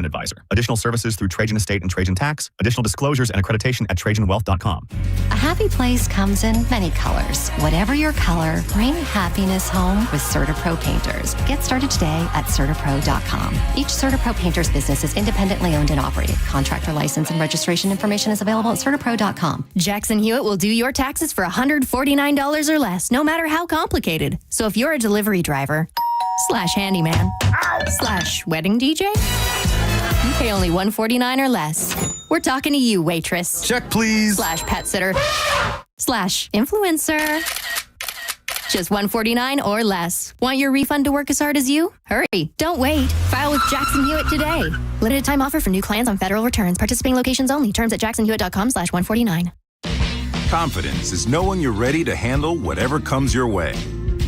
advisor. Additional services through Trajan Estate and Trajan Tax. Additional disclosures and accreditation at TrajanWealth.com. A happy place comes in many colors. Whatever your color, bring happiness home with CertaPro Painters. Get started today at CertaPro.com. Each CertaPro Painters business is independently owned and operated. Contractor license and registration information is available at CertaPro.com. Jackson Hewitt will do your taxes for $149 or less, no matter how complicated. So if you're a delivery driver / handyman / wedding DJ, you pay only $149 or less. We're talking to you, waitress. Check, please. / pet sitter / influencer. Just $149 or less. Want your refund to work as hard as you? Hurry. Don't wait. File with Jackson Hewitt today. Limited time offer for new clients on federal returns. Participating locations only. Terms at jacksonhewitt.com /149. Confidence is knowing you're ready to handle whatever comes your way.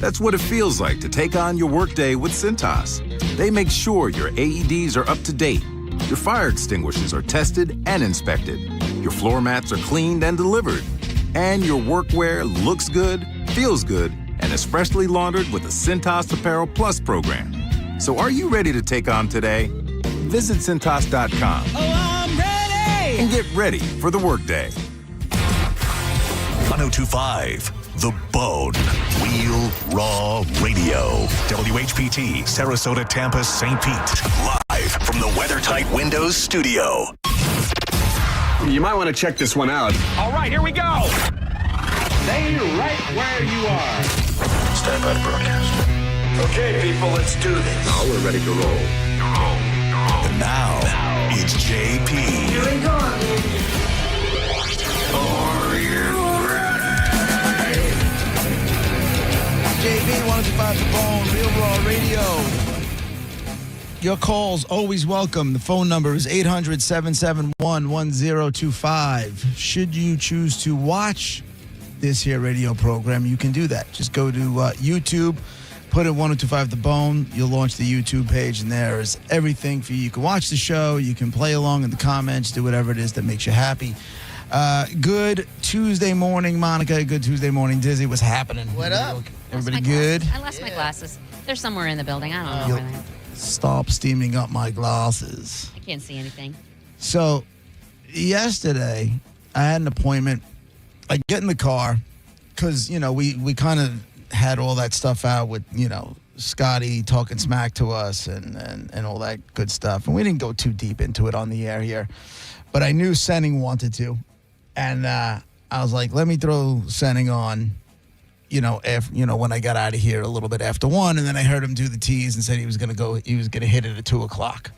That's what it feels like to take on your workday with Cintas. They make sure your AEDs are up to date, your fire extinguishers are tested and inspected, your floor mats are cleaned and delivered, and your workwear looks good, feels good, and is freshly laundered with the Cintas Apparel Plus program. So are you ready to take on today? Visit Cintas.com. Oh, I'm ready! And get ready for the workday. 1025 The Bone. Real Raw Radio. WHPT, Sarasota, Tampa, St. Pete. Live from the WeatherTight Windows studio. You might want to check this one out. All right, here we go. Stay right where you are. Stand by to broadcast. Okay, people, let's do this. Now we're ready to roll. And now, it's JP. Here we go. Are you ready? JB, 1025 The Bone, Real Raw Radio. Your calls always welcome. The phone number is 800-771-1025. Should you choose to watch this here radio program, you can do that. Just go to YouTube, put in 1025 The Bone. You'll launch the YouTube page, and there is everything for you. You can watch the show. You can play along in the comments, do whatever it is that makes you happy. Good Tuesday morning, Monica. Good Tuesday morning, Dizzy. What's happening? What up? Everybody good? I lost my glasses. They're somewhere in the building. I don't know where they are. Stop steaming up my glasses. I can't see anything. So, yesterday, I had an appointment. I get in the car because, we kind of had all that stuff out with, Scotty talking smack to us and all that good stuff. And we didn't go too deep into it on the air here. But I knew Senning wanted to. And I was like, let me throw Senning on, when I got out of here a little bit after 1. And then I heard him do the tease and said he was going to hit it at 2 o'clock.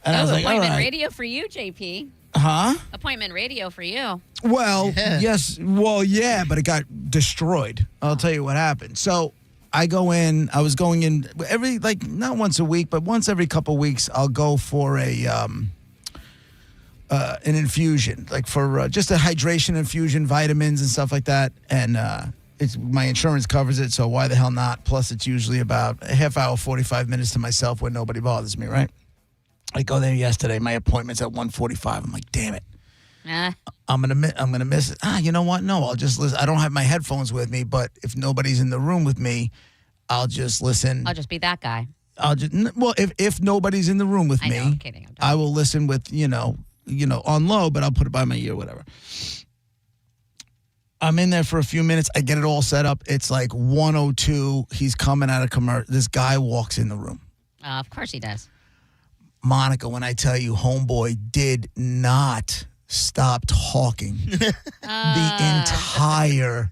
And I was like, appointment all right. radio for you, JP. Huh? Appointment radio for you. Well, yes. Well, yeah, but it got destroyed. I'll tell you what happened. So I was going in not once a week, but once every couple weeks, I'll go for an infusion, like for just a hydration infusion, vitamins and stuff like that. And my insurance covers it, so why the hell not? Plus, it's usually about a half hour, 45 minutes to myself where nobody bothers me, right? I go there yesterday. My appointment's at 1:45. I'm like, damn it. I'm gonna miss it. You know what? No, I'll just listen. I don't have my headphones with me, but if nobody's in the room with me, I'll just listen. I'll just be that guy. If nobody's in the room with me, I'm kidding. I will listen with on low, but I'll put it by my ear, whatever. I'm in there for a few minutes. I get it all set up. It's like 1:02. He's coming out of commercial. This guy walks in the room. Of course he does. Monica, when I tell you, homeboy did not stop talking the entire,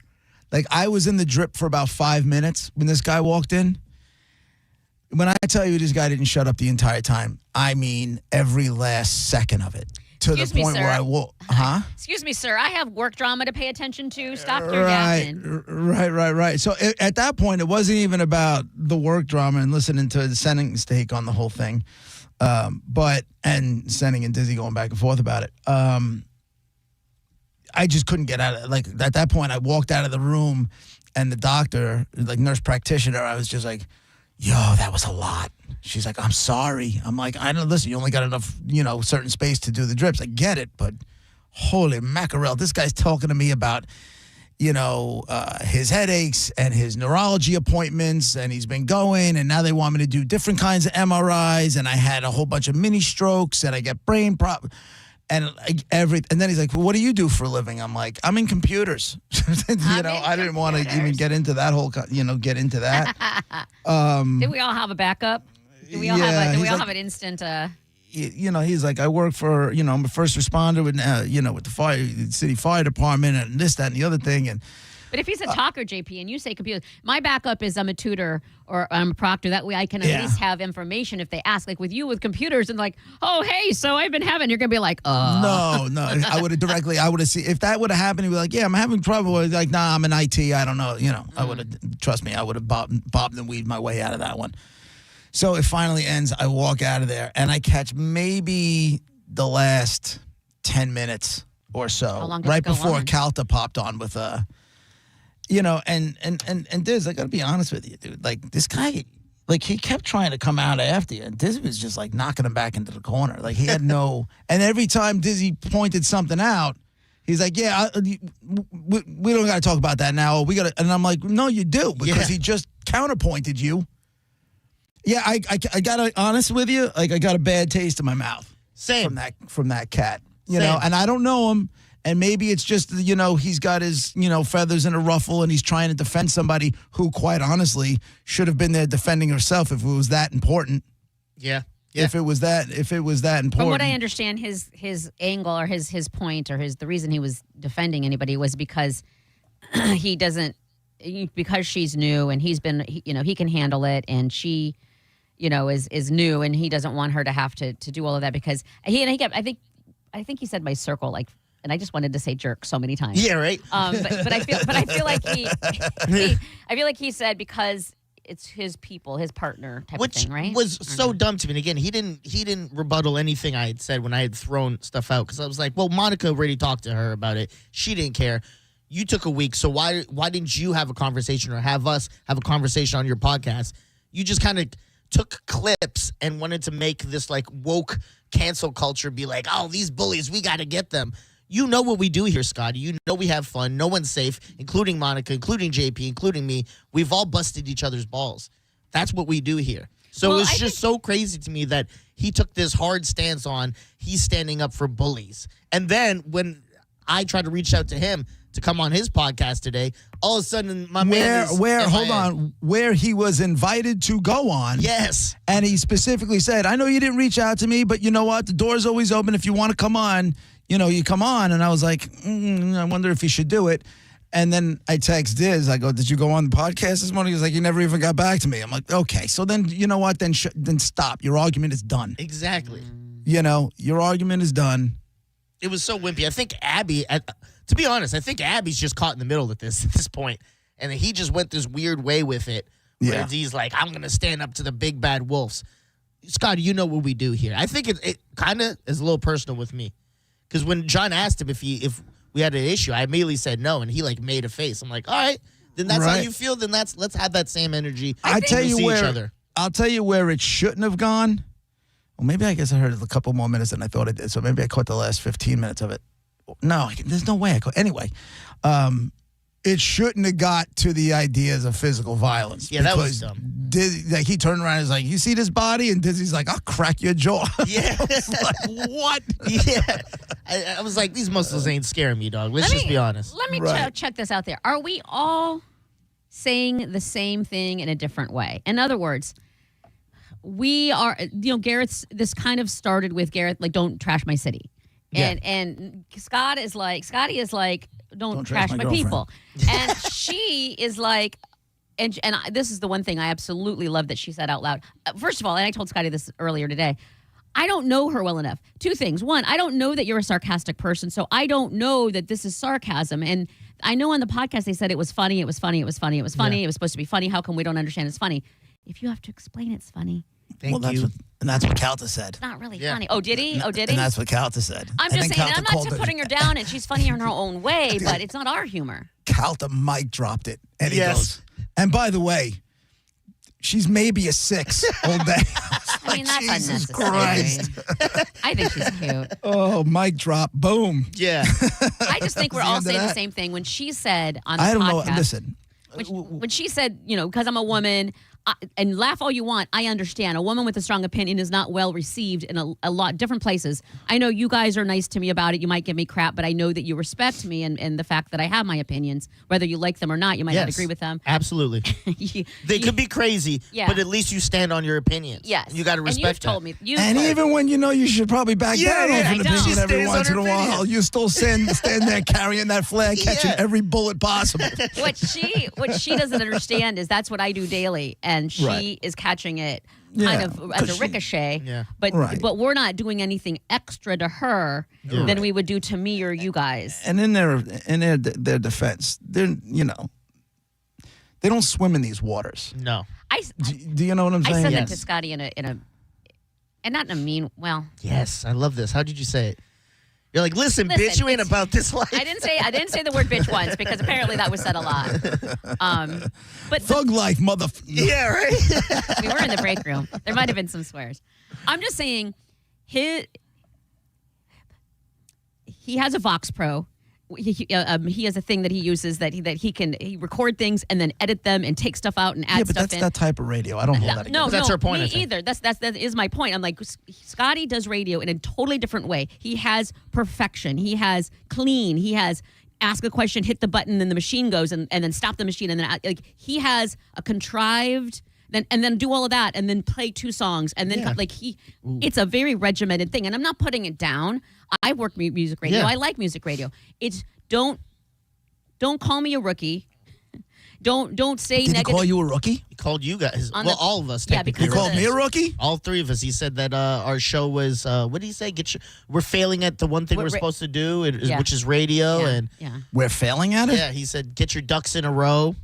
I was in the drip for about 5 minutes when this guy walked in. When I tell you this guy didn't shut up the entire time, I mean every last second of it. To the point where I will, Excuse me, sir. I have work drama to pay attention to. Stop your yapping. Right. So at that point, it wasn't even about the work drama and listening to the Senning's take on the whole thing. And Senning and Dizzy going back and forth about it. I just couldn't get out of it. At that point, I walked out of the room, and the doctor, nurse practitioner, I was just like, yo, that was a lot. She's like, I'm sorry. I'm like, I don't listen. You only got enough, certain space to do the drips. I get it, but holy mackerel, this guy's talking to me about his headaches and his neurology appointments, and he's been going, and now they want me to do different kinds of MRIs, and I had a whole bunch of mini strokes, and I get brain problems. And and then he's like, well, what do you do for a living? I'm like, I'm in computers. I didn't want to even get into that whole, get into that. Did we all have a backup? Do we all have an instant? He's like, I work for, I'm a first responder with, with the city fire department and this, that, and the other thing. But if he's a talker, JP, and you say computer, my backup is I'm a tutor or I'm a proctor. That way I can at least have information if they ask. Like with you with computers and like, oh, hey, so I've been having, you're going to be like, No. I would have seen, if that would have happened, he'd be like, yeah, I'm having trouble. Like, nah, I'm in IT. I don't know. I would have, trust me, I would have bobbed and weaved my way out of that one. So it finally ends. I walk out of there and I catch maybe the last 10 minutes or so. Right before Calta popped on with and Diz, I got to be honest with you, dude. Like, this guy, like, he kept trying to come out after you. And Diz was just, like, knocking him back into the corner. Like, he had no... And every time Dizzy pointed something out, he's like, yeah, we don't got to talk about that now. We got to... And I'm like, no, you do. Because he just counterpointed you. Yeah, I got to... Honest with you, like, I got a bad taste in my mouth. Same. From that cat. You know, and I don't know him. And maybe it's just, he's got his, feathers in a ruffle and he's trying to defend somebody who, quite honestly, should have been there defending herself if it was that important. Yeah. If it was that important. From what I understand, his angle or his point or the reason he was defending anybody was because because she's new and he's been, he can handle it and she, is new and he doesn't want her to have to do all of that because I think he said my circle, like, and I just wanted to say jerk so many times. Yeah, right. But I feel like he said because it's his people, his partner type of thing, right? Which was so dumb to me. And again, he didn't rebuttal anything I had said when I had thrown stuff out because I was like, well, Monica already talked to her about it. She didn't care. You took a week, so why didn't you have a conversation or have us have a conversation on your podcast? You just kind of took clips and wanted to make this like woke cancel culture be like, oh, these bullies, we got to get them. You know what we do here, Scotty. You know we have fun. No one's safe, including Monica, including JP, including me. We've all busted each other's balls. That's what we do here. So it's just so crazy to me that he took this hard stance on he's standing up for bullies. And then when I tried to reach out to him to come on his podcast today, all of a sudden my man is where he was invited to go on. Yes. And he specifically said, I know you didn't reach out to me, but you know what? The door's always open if you want to come on. You come on. And I was like, I wonder if he should do it. And then I text Diz. I go, did you go on the podcast this morning? He's like, you never even got back to me. I'm like, okay. So then, you know what? Then stop. Your argument is done. Exactly. Your argument is done. It was so wimpy. I think Abby, to be honest, I think Abby's just caught in the middle at this point. And he just went this weird way with it. Where he's like, I'm going to stand up to the big bad wolves. Scott, you know what we do here. I think it kind of is a little personal with me. Because when John asked him if we had an issue, I immediately said no, and he like made a face. I'm like, all right, then that's how you feel. Then let's have that same energy. I'll tell you where it shouldn't have gone. Well, maybe I guess I heard it a couple more minutes than I thought I did. So maybe I caught the last 15 minutes of it. No, there's no way I caught. Anyway, it shouldn't have got to the ideas of physical violence. Yeah, that was dumb. He turned around and was like, you see this body? And Dizzy's like, I'll crack your jaw. Yeah. I was like, what? Yeah. I was like, these muscles ain't scaring me, dog. Let's just be honest. Let me check this out there. Are we all saying the same thing in a different way? In other words, we are, this kind of started with Gareth, like, don't trash my city. And Scotty is like, don't trash my people. And she is like, and this is the one thing I absolutely love that she said out loud. First of all, and I told Scotty this earlier today, I don't know her well enough. Two things. One, I don't know that you're a sarcastic person, so I don't know that this is sarcasm. And I know on the podcast they said it was funny, it was funny, it was funny, it was funny, it was supposed to be funny. How come we don't understand it's funny? If you have to explain it's funny. Thank you. That's what Calta said. It's not really funny. Oh, did he? And that's what Calta said. I'm just saying, I'm not putting her down, and she's funny in her own way, but it's not our humor. Calta mic dropped it. And he goes, and by the way, she's maybe a 6 all day. I mean, that's Jesus unnecessary. Christ. I think she's cute. Oh, mic drop. Boom. Yeah. I just think we're The all end of saying the that. same thing. When she said on the I don't know. podcast, Listen. when she said, because I'm a woman, and laugh all you want, I understand. A woman with a strong opinion is not well received in a lot different places. I know you guys are nice to me about it. You might give me crap, but I know that you respect me and the fact that I have my opinions, whether you like them or not. You might not agree with them. Absolutely. They could be crazy, Yeah. but at least you stand on your opinions. Yes. You got to respect and you've told me. And even when you know you should probably back down yeah, off I an know. opinion She every stays once on in a her while, opinion. you still stand there carrying that flag, catching Yeah. every bullet possible. what she doesn't understand is that's what I do daily, and she Right. is catching it Yeah, kind of as a ricochet. Yeah. But Right. but we're not doing anything extra to her than we would do to me or you guys. And in their defense, they don't swim in these waters. No. Do you know what I'm I saying? said that to Scotty in a and not in a mean. Well, Yes, I love this. How did you say it? You're like, listen bitch, Listen, you ain't it's- about this life. I didn't say the word bitch once because apparently that was said a lot. But Thug life, Yeah, right? we were in the break room. There might have been some swears. I'm just saying, he has a Vox Pro. He has a thing that he uses that he can record things and then edit them and take stuff out and add Yeah, but stuff that's in. that type of radio. I don't hold that No, against. That's her point, Me I think. either. That is my point. I'm like, Scotty does radio in a totally different way. He has perfection. He has clean. He has ask a question, hit the button, and the machine goes, and then stop the machine, and then like he has a contrived. And then do all of that, and then play 2 songs, and then it's a very regimented thing. And I'm not putting it down. I work music radio. Yeah. I like music radio. It's don't call me a rookie. Don't say Did he negative. call you a rookie? He called you guys. On Well, the- all of us. Yeah, technically. because He called of me a this. rookie? All 3 of us. He said that our show was, what did he say? We're failing at the one thing we're supposed to do, which is radio. And We're failing at it? yeah, he said, get your ducks in a row.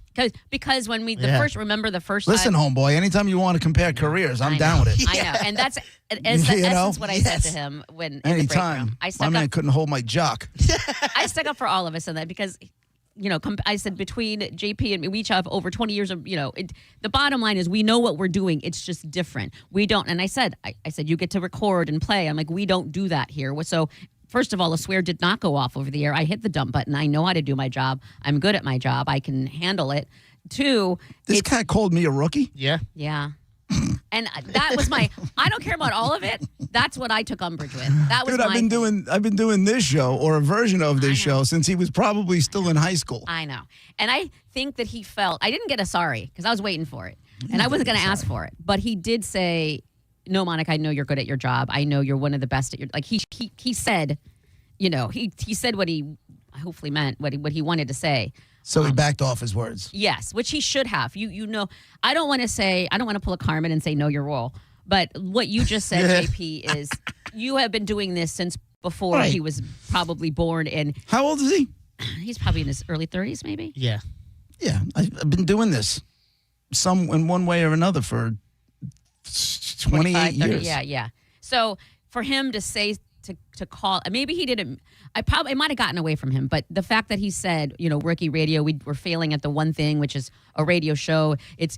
Because when we Yeah. the first Listen, time, homeboy, anytime you want to compare careers, I'm down with it. I know, and that's You essence know? what I said to Yes. him when in the break Anytime. room. I My stuck man up. couldn't hold my jock. I stuck up for all of us in that because, I said between JP and me, we each have over 20 years of, the bottom line is we know what we're doing. It's just different. We don't. And I said, you get to record and play. I'm like, we don't do that here. So first of all, a swear did not go off over the air. I hit the dump button. I know how to do my job. I'm good at my job. I can handle it. 2, This cat called me a rookie? Yeah. yeah. And that was I don't care about all of it. That's what I took umbrage with. That was Dude, my I've been doing this show or a version of this show since he was probably still in high school. I know. And I think that he felt, I didn't get a sorry because I was waiting for it. And I wasn't going to ask for it. But he did say, no, Monica, I know you're good at your job. I know you're one of the best at your, like he said, he said what he hopefully meant, what he wanted to say. So he backed off his words. Yes, which he should have. I don't want to pull a Carmen and say, no, you're wrong. But what you just said, JP, is you have been doing this since before he was probably born. And how old is he? He's probably in his early 30s, maybe. Yeah. Yeah, I've been doing this in one way or another for 28 30, years. Yeah. So for him to say, to call, maybe he didn't, it might have gotten away from him, but the fact that he said, rookie radio, we're failing at the one thing, which is a radio show. It's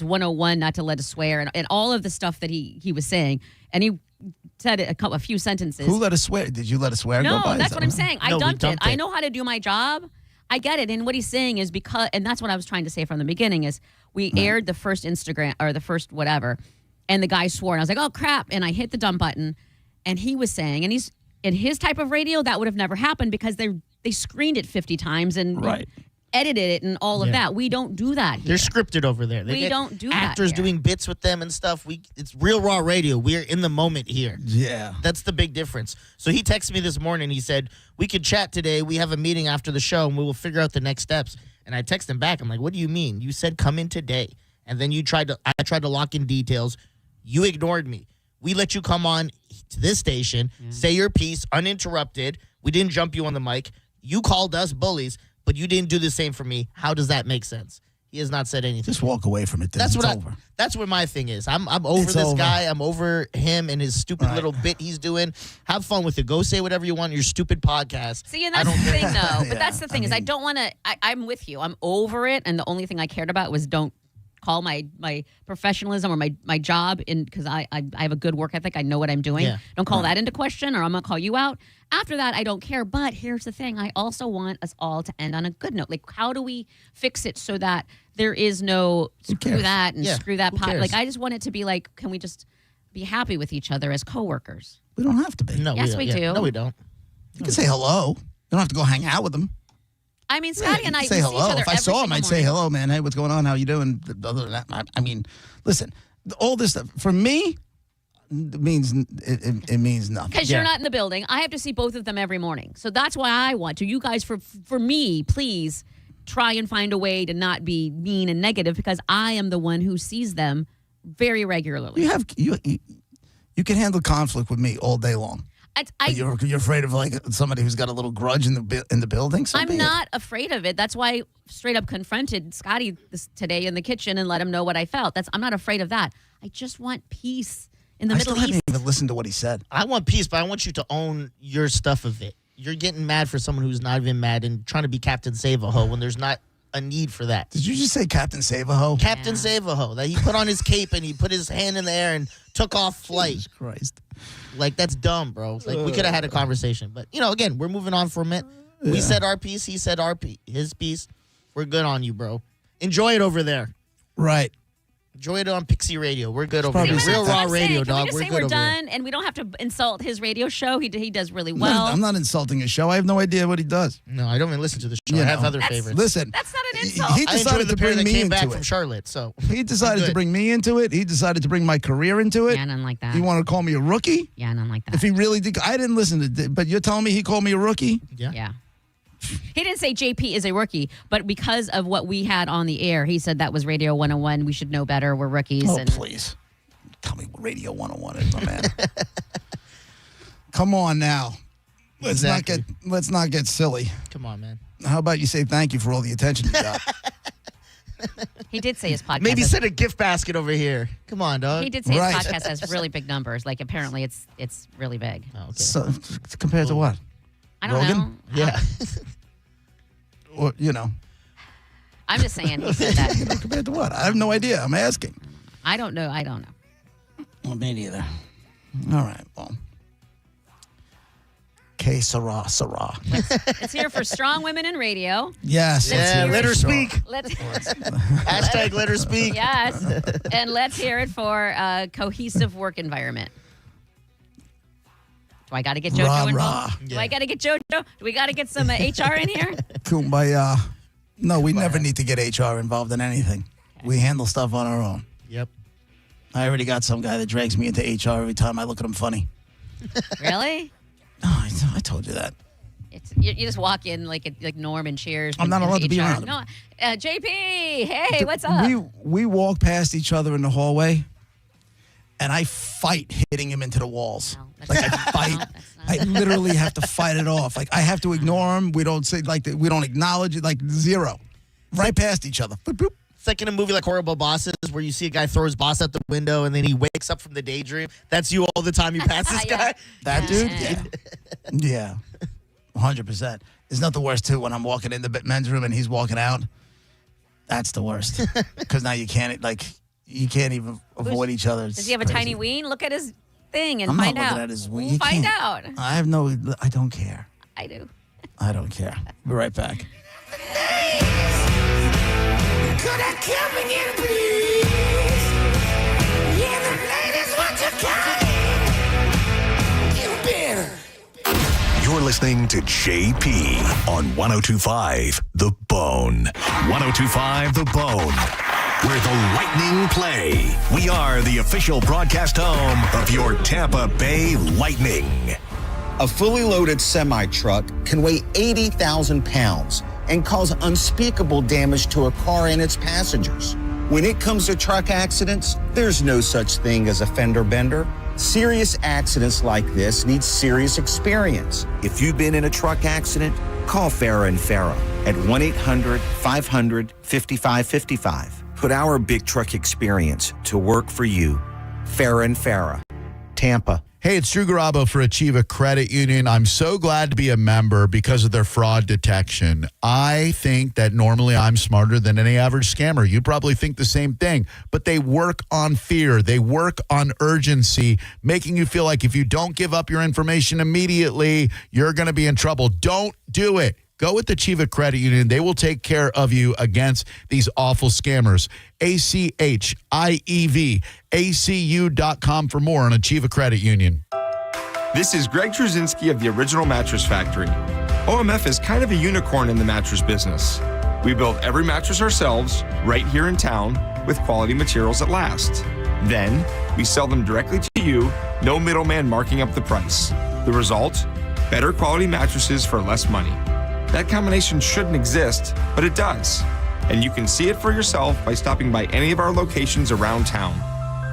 101, not to let us swear, and all of the stuff that he was saying, and he said a few sentences. Who let us swear? Did you let us swear? No, go by? that's what I'm saying. I No, we dumped it. dumped I it. know how to do my job. I get it. And what he's saying is and that's what I was trying to say from the beginning is we aired the first Instagram or the first whatever, and the guy swore, and I was like, oh crap, and I hit the dump button, and he was saying, and he's in his type of radio that would have never happened because they screened it 50 times and edited it and all of that. We don't do that here. They're scripted over there. They We get don't do that actors here. doing bits with them and stuff. It's real raw radio. We're in the moment here. Yeah. That's the big difference. So he texted me this morning. He said, we could chat today. We have a meeting after the show, and we will figure out the next steps. And I texted him back. I'm like, what do you mean? You said come in today. And then I tried to lock in details. You ignored me. We let you come on to this station, say your piece uninterrupted. We didn't jump you on the mic. You called us bullies, but you didn't do the same for me. How does that make sense? He has not said anything. Just walk away from it. Then. That's It's what over. That's what my thing is. I'm over It's this over. guy. I'm over him and his stupid little bit he's doing. Have fun with it. Go say whatever you want on your stupid podcast. See, and that's the thing, though. But Yeah, that's the thing is I don't want to. I'm with you. I'm over it, and the only thing I cared about was don't call my professionalism or my job because I have a good work ethic. I know what I'm doing. Yeah. Don't call that into question, or I'm gonna call you out. After that, I don't care. But here's the thing: I also want us all to end on a good note. Like, how do we fix it so that there is no screw that and screw that pot? Like, I just want it to be like, can we just be happy with each other as coworkers? We don't have to be. No, Yes, we do. No, we don't. You can say hello. You don't have to go hang out with them. I mean, Scotty and I say we hello. see each other If I every saw him, single I'd say morning. hello, man. Hey, what's going on? How you doing? Other than that, I mean, listen, all this stuff for me it means nothing. Because you're not in the building. I have to see both of them every morning. So that's why I want to. You guys, for me, please try and find a way to not be mean and negative, because I am the one who sees them very regularly. You can handle conflict with me all day long. But you're afraid of like somebody who's got a little grudge in the building. So I'm not afraid of it. That's why I straight up confronted Scotty today in the kitchen and let him know what I felt. I'm not afraid of that. I just want peace in the Middle East. I East. haven't even listened to what he said. I want peace, but I want you to own your stuff of it. You're getting mad for someone who's not even mad and trying to be Captain Save-A-Ho when there's not a need for that. Did you just say Captain Save-A-Ho? Captain Save-A-Ho. That he put on his cape and he put his hand in the air and took off flight. Jesus Christ. Like, that's dumb, bro. Like, we could have had a conversation. But, again, we're moving on for a minute. We said our piece. He said his piece. We're good on you, bro. Enjoy it over there. Right. Enjoy it on Pixie Radio. We're good over here. See, Real that's what Raw I'm Radio, saying. dog. Can we just We're say good we're over done and we don't have to insult his radio show? He does really well. I'm not insulting his show. I have no idea what he does. No, I don't even listen to the show. I have other favorites. Listen. That's not an insult. He I decided enjoyed the to pair bring that me came back into from it. Charlotte. So He decided to bring me into it. He decided to bring my career into it. Yeah, none like that. You want to call me a rookie? Yeah, none like that. If he really did, I didn't listen to. But you're telling me he called me a rookie? Yeah. He didn't say JP is a rookie, but because of what we had on the air, he said that was Radio 101. We should know better. We're rookies. Oh, please. Tell me what Radio 101 is, my man. Come on now. Let's not get silly. Come on, man. How about you say thank you for all the attention you got? He did say his podcast. Maybe send a gift basket over here. Come on, dog. He did say his podcast has really big numbers. Like, apparently it's really big. Oh, okay. So, compared to what? I don't Rogan? know. Yeah. Or, I'm just saying he said that. compared to what? I have no idea. I'm asking. I don't know. Well, me neither. All right. Well. Que sera, sera. It's here for strong women in radio. Yes. Yeah, let her speak. Hashtag let her speak. Yes. And let's hear it for a cohesive work environment. Do I got to get JoJo involved? Do I got to get JoJo? Do we got to get some HR in here? Kumbaya. No, we never need to get HR involved in anything. Okay. We handle stuff on our own. Yep. I already got some guy that drags me into HR every time I look at him funny. Really? Oh, I told you that. You just walk in like Norm and Cheers. I'm not allowed to be around him. No, JP, hey, what's up? We walk past each other in the hallway, and I fight hitting him into the walls. No, I fight. I literally have to fight it off. Like, I have to ignore him. We don't say we don't acknowledge it. Like, zero. Right past each other. Boop, boop. It's like in a movie like Horrible Bosses where you see a guy throw his boss out the window and then he wakes up from the daydream. That's you all the time you pass this guy? That dude? Yeah. 100%. It's not the worst, too, when I'm walking in the men's room and he's walking out. That's the worst. Because now you can't even avoid each other. Does he have a tiny ween? Look at his thing and I'm find not out. looking at his ween. We'll find out. I don't care. I do. I don't care. Be right back. Could I come again, please? Yeah, the ladies want to come. You better. You're listening to JP on 102.5 The Bone. 102.5 The Bone, where the Lightning play. We are the official broadcast home of your Tampa Bay Lightning. A fully loaded semi-truck can weigh 80,000 pounds and cause unspeakable damage to a car and its passengers. When it comes to truck accidents, there's no such thing as a fender bender. Serious accidents like this need serious experience. If you've been in a truck accident, call Farah and Farah at 1-800-500-5555. Put our big truck experience to work for you. Farah and Farah, Tampa. Hey, it's Drew Garabo for Achieva Credit Union. I'm so glad to be a member because of their fraud detection. I think that normally I'm smarter than any average scammer. You probably think the same thing, but they work on fear. They work on urgency, making you feel like if you don't give up your information immediately, you're going to be in trouble. Don't do it. Go with the Achieva Credit Union. They will take care of you against these awful scammers. ACHIEV.ACU.com for more on Achieva Credit Union. This is Greg Truzinski of the Original Mattress Factory. OMF is kind of a unicorn in the mattress business. We build every mattress ourselves right here in town with quality materials that last. Then we sell them directly to you, no middleman marking up the price. The result? Better quality mattresses for less money. That combination shouldn't exist, but it does. And you can see it for yourself by stopping by any of our locations around town.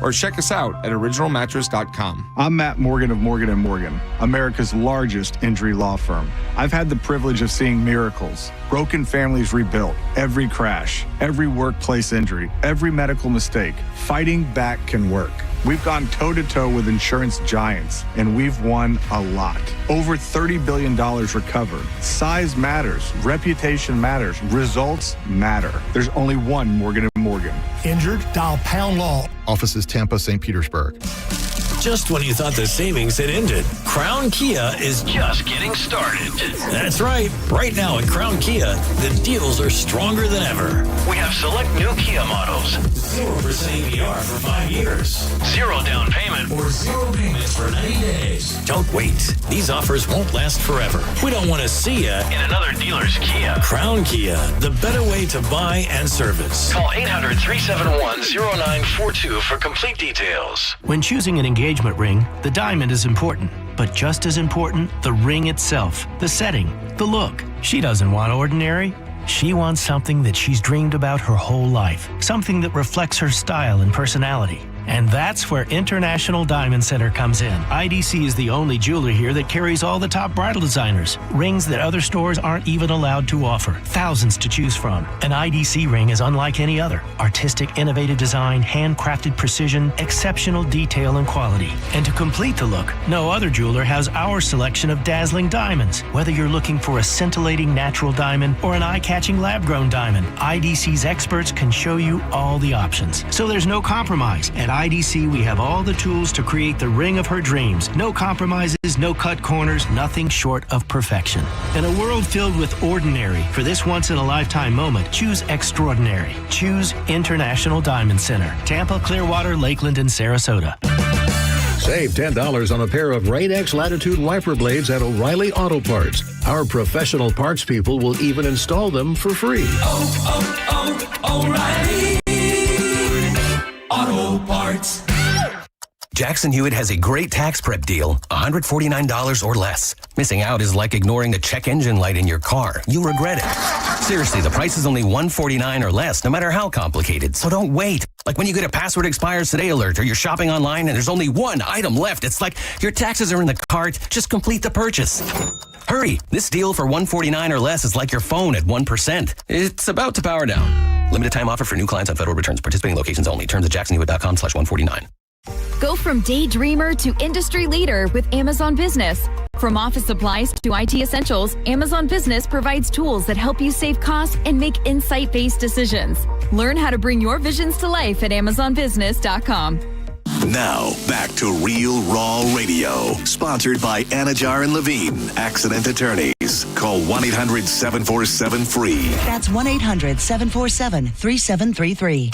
Or check us out at originalmattress.com. I'm Matt Morgan of Morgan & Morgan, America's largest injury law firm. I've had the privilege of seeing miracles, broken families rebuilt, every crash, every workplace injury, every medical mistake. Fighting back can work. We've gone toe-to-toe with insurance giants, and we've won a lot. Over $30 billion recovered. Size matters. Reputation matters. Results matter. There's only one Morgan & Morgan. Injured? Dial pound law. Offices Tampa, St. Petersburg. Just when you thought the savings had ended, Crown Kia is just getting started. That's right. Right now at Crown Kia, the deals are stronger than ever. We have select new Kia models. 0% APR for 5 years. 0 down payment or 0 payments for 90 days. Don't wait. These offers won't last forever. We don't want to see you in another dealer's Kia. Crown Kia, the better way to buy and service. Call 800-371-0942 for complete details. When choosing an engagement ring, the diamond is important, but just as important, the ring itself, the setting, the look. She doesn't want ordinary. She wants something that she's dreamed about her whole life, something that reflects her style and personality. And that's where International Diamond Center comes in. IDC is the only jeweler here that carries all the top bridal designers, rings that other stores aren't even allowed to offer, thousands to choose from. An IDC ring is unlike any other. Artistic, innovative design, handcrafted precision, exceptional detail and quality. And to complete the look, no other jeweler has our selection of dazzling diamonds. Whether you're looking for a scintillating natural diamond or an eye-catching lab-grown diamond, IDC's experts can show you all the options. So there's no compromise. At IDC, we have all the tools to create the ring of her dreams. No compromises, no cut corners, nothing short of perfection. In a world filled with ordinary, for this once-in-a-lifetime moment, choose extraordinary. Choose International Diamond Center. Tampa, Clearwater, Lakeland, and Sarasota. Save $10 on a pair of Rain-X Latitude wiper blades at O'Reilly Auto Parts. Our professional parts people will even install them for free. O'Reilly Auto Parts. Jackson Hewitt has a great tax prep deal, $149 or less. Missing out is like ignoring the check engine light in your car. You'll regret it. Seriously, the price is only $149 or less, no matter how complicated. So don't wait. Like when you get a password expires today alert or you're shopping online and there's only one item left. It's like your taxes are in the cart. Just complete the purchase. Hurry. This deal for $149 or less is like your phone at 1%. It's about to power down. Limited time offer for new clients on federal returns. Participating locations only. Terms at jacksonhewitt.com/149. Go from daydreamer to industry leader with Amazon Business. From office supplies to IT essentials, Amazon Business provides tools that help you save costs and make insight-based decisions. Learn how to bring your visions to life at amazonbusiness.com. Now, back to Real Raw Radio, sponsored by Anajar and Levine, accident attorneys. Call 1-800-747-FREE. That's 1-800-747-3733.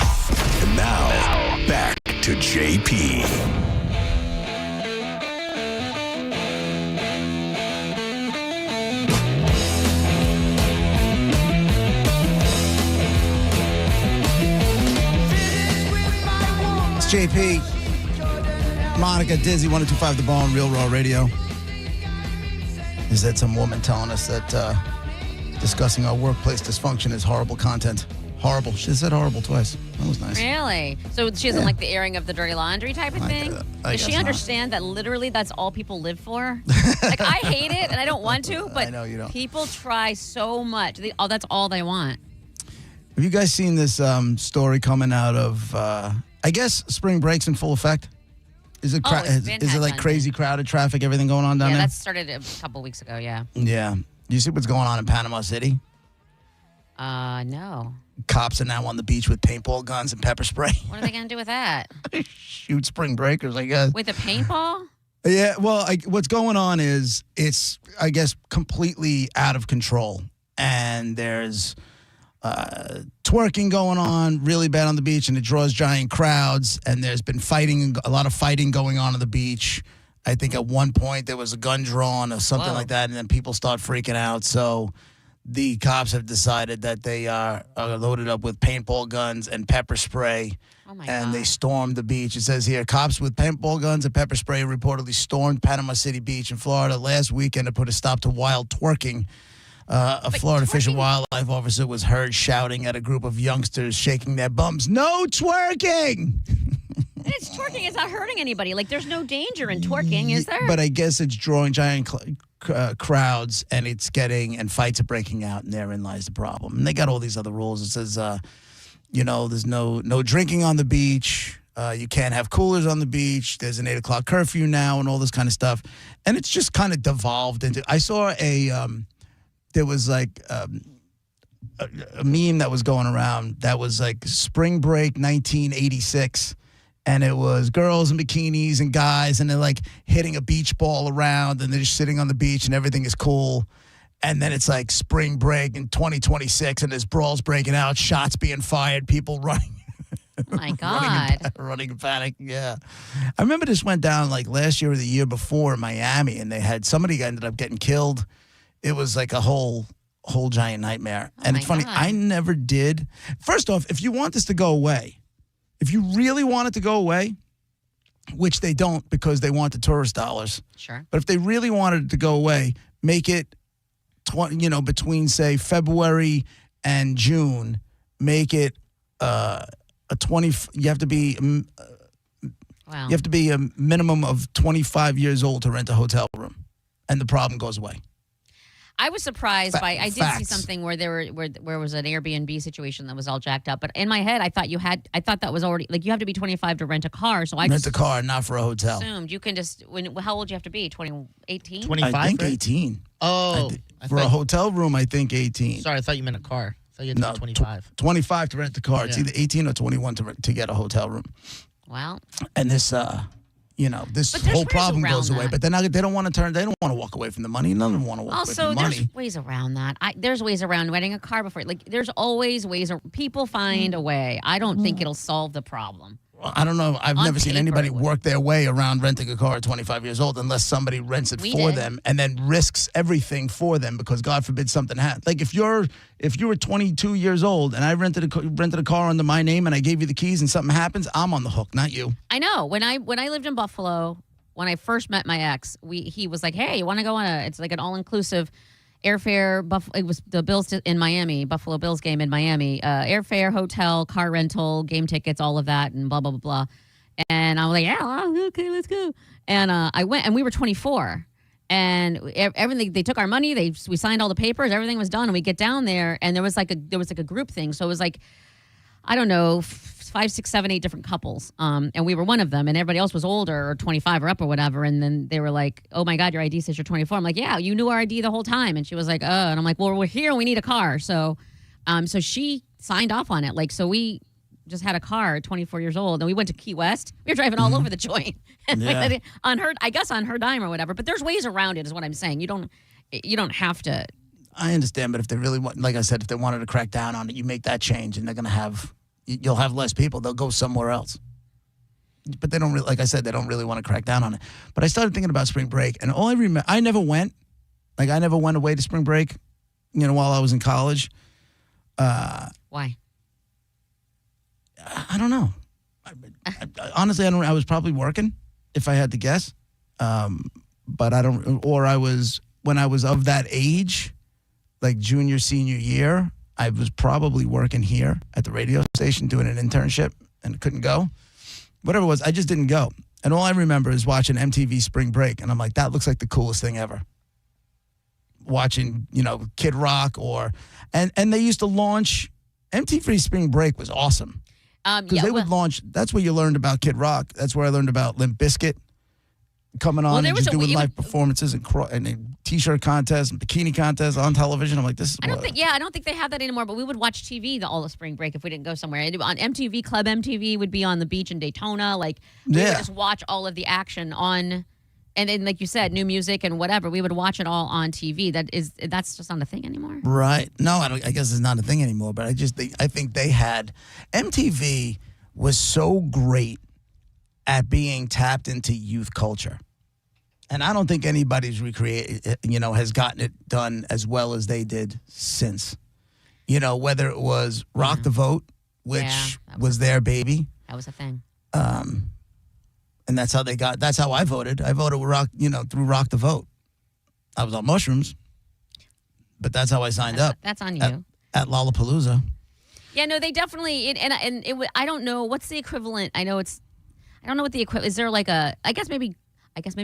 And now, back to JP. It's JP. Monica, Dizzy, 102.5 The Bone, Real Raw Radio. Is that some woman telling us that discussing our workplace dysfunction is horrible content? Horrible. She said horrible twice. That was nice. Really? So she doesn't like the airing of the dirty laundry type of thing? Does she understand that literally that's all people live for? Like, I hate it and I don't want to, but I know you don't. People try so much. That's all they want. Have you guys seen this story coming out of, I guess, spring break's in full effect? Is it it's been is it had like done, crazy crowded traffic, everything going on down Yeah, there? that started a couple weeks ago, yeah. Yeah. You see what's going on in Panama City? No. Cops are now on the beach with paintball guns and pepper spray. What are they going to do with that? Shoot spring breakers, I guess. With a paintball? Yeah, well, what's going on is it's, I guess, completely out of control. And there's twerking going on really bad on the beach, and it draws giant crowds. And there's been a lot of fighting going on the beach. I think at one point there was a gun drawn or something like that, and then people start freaking out. So the cops have decided that they are loaded up with paintball guns and pepper spray. Oh my and God. they stormed the beach. It says here, cops with paintball guns and pepper spray reportedly stormed Panama City Beach in Florida last weekend to put a stop to wild twerking. A Florida Fish and Wildlife officer was heard shouting at a group of youngsters shaking their bums, "No twerking!" And it's twerking. It's not hurting anybody. Like, there's no danger in twerking, is there? But I guess it's drawing giant crowds, and and fights are breaking out, and therein lies the problem. And they got all these other rules. It says, there's no drinking on the beach. You can't have coolers on the beach. There's an 8 o'clock curfew now, and all this kind of stuff. And it's just kind of devolved into. I saw there was like a meme that was going around that was like Spring Break 1986. And it was girls in bikinis and guys, and they're like hitting a beach ball around, and they're just sitting on the beach, and everything is cool. And then it's like spring break in 2026, and there's brawls breaking out, shots being fired, people running. Oh my God. running in panic, yeah. I remember this went down like last year or the year before in Miami, and they had somebody ended up getting killed. It was like a whole giant nightmare. And it's funny, I never did. First off, if you want this to go away, if you really want it to go away, which they don't because they want the tourist dollars. Sure. But if they really wanted it to go away, make it, between, say, February and June, make it a 20, you have to be, you have to be a minimum of 25 years old to rent a hotel room. And the problem goes away. I was surprised I did see Facts. something where there was an Airbnb situation that was all jacked up. But in my head, I thought that was already, like, you have to be 25 to rent a car. So I Rent a car, not for a hotel. assumed you can just, how old do you have to be? 18? 25? I think right? 18. Oh. For a hotel room, I think 18. Sorry, I thought you meant a car. I thought you had to be 25. 25 to rent the car. It's Yeah. either 18 or 21 to get a hotel room. Wow. And this, this But there's whole ways problem around goes away. that. But then they don't want to walk away from the money. None of them want to walk away Also, from the money. there's ways around that. There's ways around renting a car before. Like, there's always ways. People find a way. I don't think it'll solve the problem. I don't know. I've On never seen paper, anybody it would. work their way around renting a car at 25 years old unless somebody rents it We for did. them and then risks everything for them because God forbid something happens. Like if you were 22 years old and I rented a car under my name and I gave you the keys and something happens, I'm on the hook, not you. I know. When I lived in Buffalo, when I first met my ex, he was like, "Hey, you want to go on it's like an all-inclusive airfare, it was the Bills in Miami, Buffalo Bills game in Miami, airfare, hotel, car rental, game tickets, all of that, and blah, blah, blah, blah." And I was like, "Yeah, well, okay, let's go." And I went, and we were 24. And everything, they took our money, we signed all the papers, everything was done, and we get down there, and there was like a group thing. So it was like, I don't know, 5, 6, 7, 8 different couples. And we were one of them, and everybody else was older or 25 or up or whatever. And then they were like, "Oh my God, your ID says you're 24. I'm like, "Yeah, you knew our ID the whole time." And she was like, and I'm like, "Well, we're here and we need a car." So she signed off on it. Like, so we just had a car at 24 years old, and we went to Key West. We were driving all over the joint. And Yeah. on her dime or whatever. But there's ways around it, is what I'm saying. You don't have to. I understand, but if they really want, like I said, if they wanted to crack down on it, you make that change, and you'll have less people. They'll go somewhere else. But they don't really, like I said, they don't really want to crack down on it. But I started thinking about spring break, and all I remember, I never went away to spring break, while I was in college. Why? I don't know. Honestly, I don't. I was probably working, if I had to guess. But I don't. Or when I was of that age, like junior, senior year, I was probably working here at the radio station doing an internship and couldn't go. Whatever it was, I just didn't go. And all I remember is watching MTV Spring Break, and I'm like, that looks like the coolest thing ever. Watching, Kid Rock and they used to launch MTV Spring Break was awesome. Because they would launch. That's where you learned about Kid Rock. That's where I learned about Limp Bizkit coming on and just doing live performances and T-shirt contests and bikini contests on television. I'm like, this is. I don't think they have that anymore. But we would watch TV all the spring break if we didn't go somewhere. On MTV, Club MTV would be on the beach in Daytona. Like we would just watch all of the action on. And then, like you said, new music and whatever, we would watch it all on TV. That's just not a thing anymore. Right. No, I guess it's not a thing anymore. But I think they had MTV was so great at being tapped into youth culture, and I don't think anybody's has gotten it done as well as they did since. Whether it was Rock the Vote, which was their baby. That was a thing. And that's how I voted. I voted with Rock, through Rock the Vote. I was on mushrooms, but that's how I signed up. That's on you. At Lollapalooza. Yeah, no, they definitely, I don't know, what's the equivalent? I don't know what the equivalent, is there like I guess maybe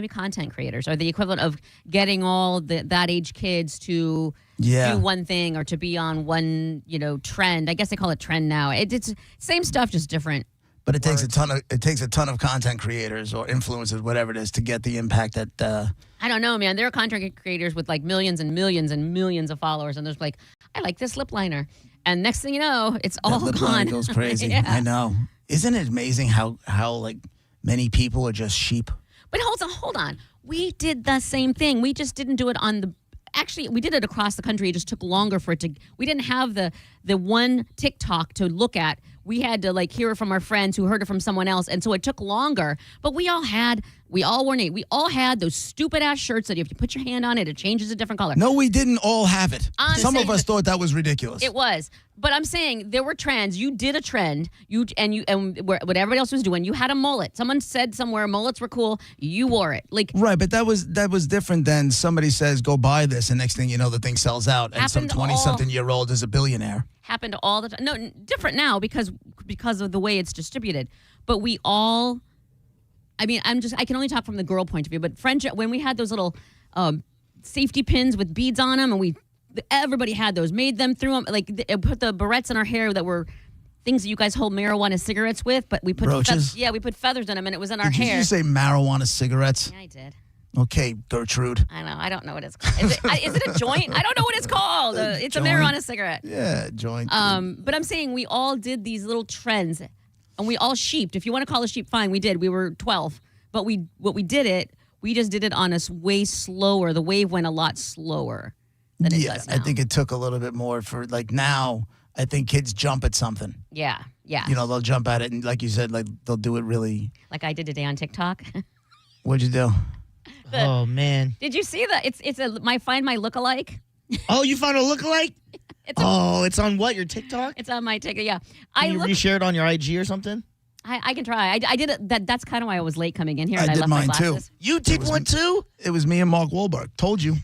content creators are the equivalent of getting all that age kids to do one thing or to be on one, trend. I guess they call it trend now. It's same stuff, just different. But it takes a ton of content creators or influencers, whatever it is, to get the impact that. I don't know, man. There are content creators with like millions and millions and millions of followers, and there's like, I like this lip liner, and next thing you know, it's all lip gone. Liner goes crazy. Yeah. I know. Isn't it amazing how like many people are just sheep? But hold on. We did the same thing. We just didn't do it on the. Actually, we did it across the country. It just took longer for it to. We didn't have the one TikTok to look at. We had to hear it from our friends who heard it from someone else, and so it took longer. But we all had those stupid ass shirts that if you put your hand on it, it changes a different color. No, we didn't all have it. Some of us thought that was ridiculous. It was, but I'm saying there were trends. You did a trend. And what everybody else was doing. You had a mullet. Someone said somewhere mullets were cool. You wore it. Right, but that was different than somebody says go buy this, and next thing you know, the thing sells out, and some 20-something-year-old is a billionaire. Happened all the time. No, different now because of the way it's distributed. But we all, I can only talk from the girl point of view, but when we had those little safety pins with beads on them, and everybody had those, made them, threw them, put the barrettes in our hair that were things that you guys hold marijuana cigarettes with, but we put brooches. We put feathers in them, and it was in our Did hair. you say marijuana cigarettes? Yeah, I did. Okay, Gertrude. I know. I don't know what it's called. Is it a joint? I don't know what it's called. It's joint. a marijuana cigarette. Yeah, joint. But I'm saying we all did these little trends, and we all sheeped. If you want to call us sheep, fine. We did. We were 12, but we just did it on us way slower. The wave went a lot slower than it does now. I think it took a little bit more for now. I think kids jump at something. Yeah. They'll jump at it, and like you said, they'll do it really. Like I did today on TikTok. What'd you do? Oh man! Did you see that? It's find my lookalike. Oh, you found a lookalike? It's on what? Your TikTok? It's on my TikTok. Yeah, Can you reshare it on your IG or something? I can try. I did it. That's kind of why I was late coming in here. And I did left mine my glasses. too. You did one too? It was me and Mark Wahlberg. Told you.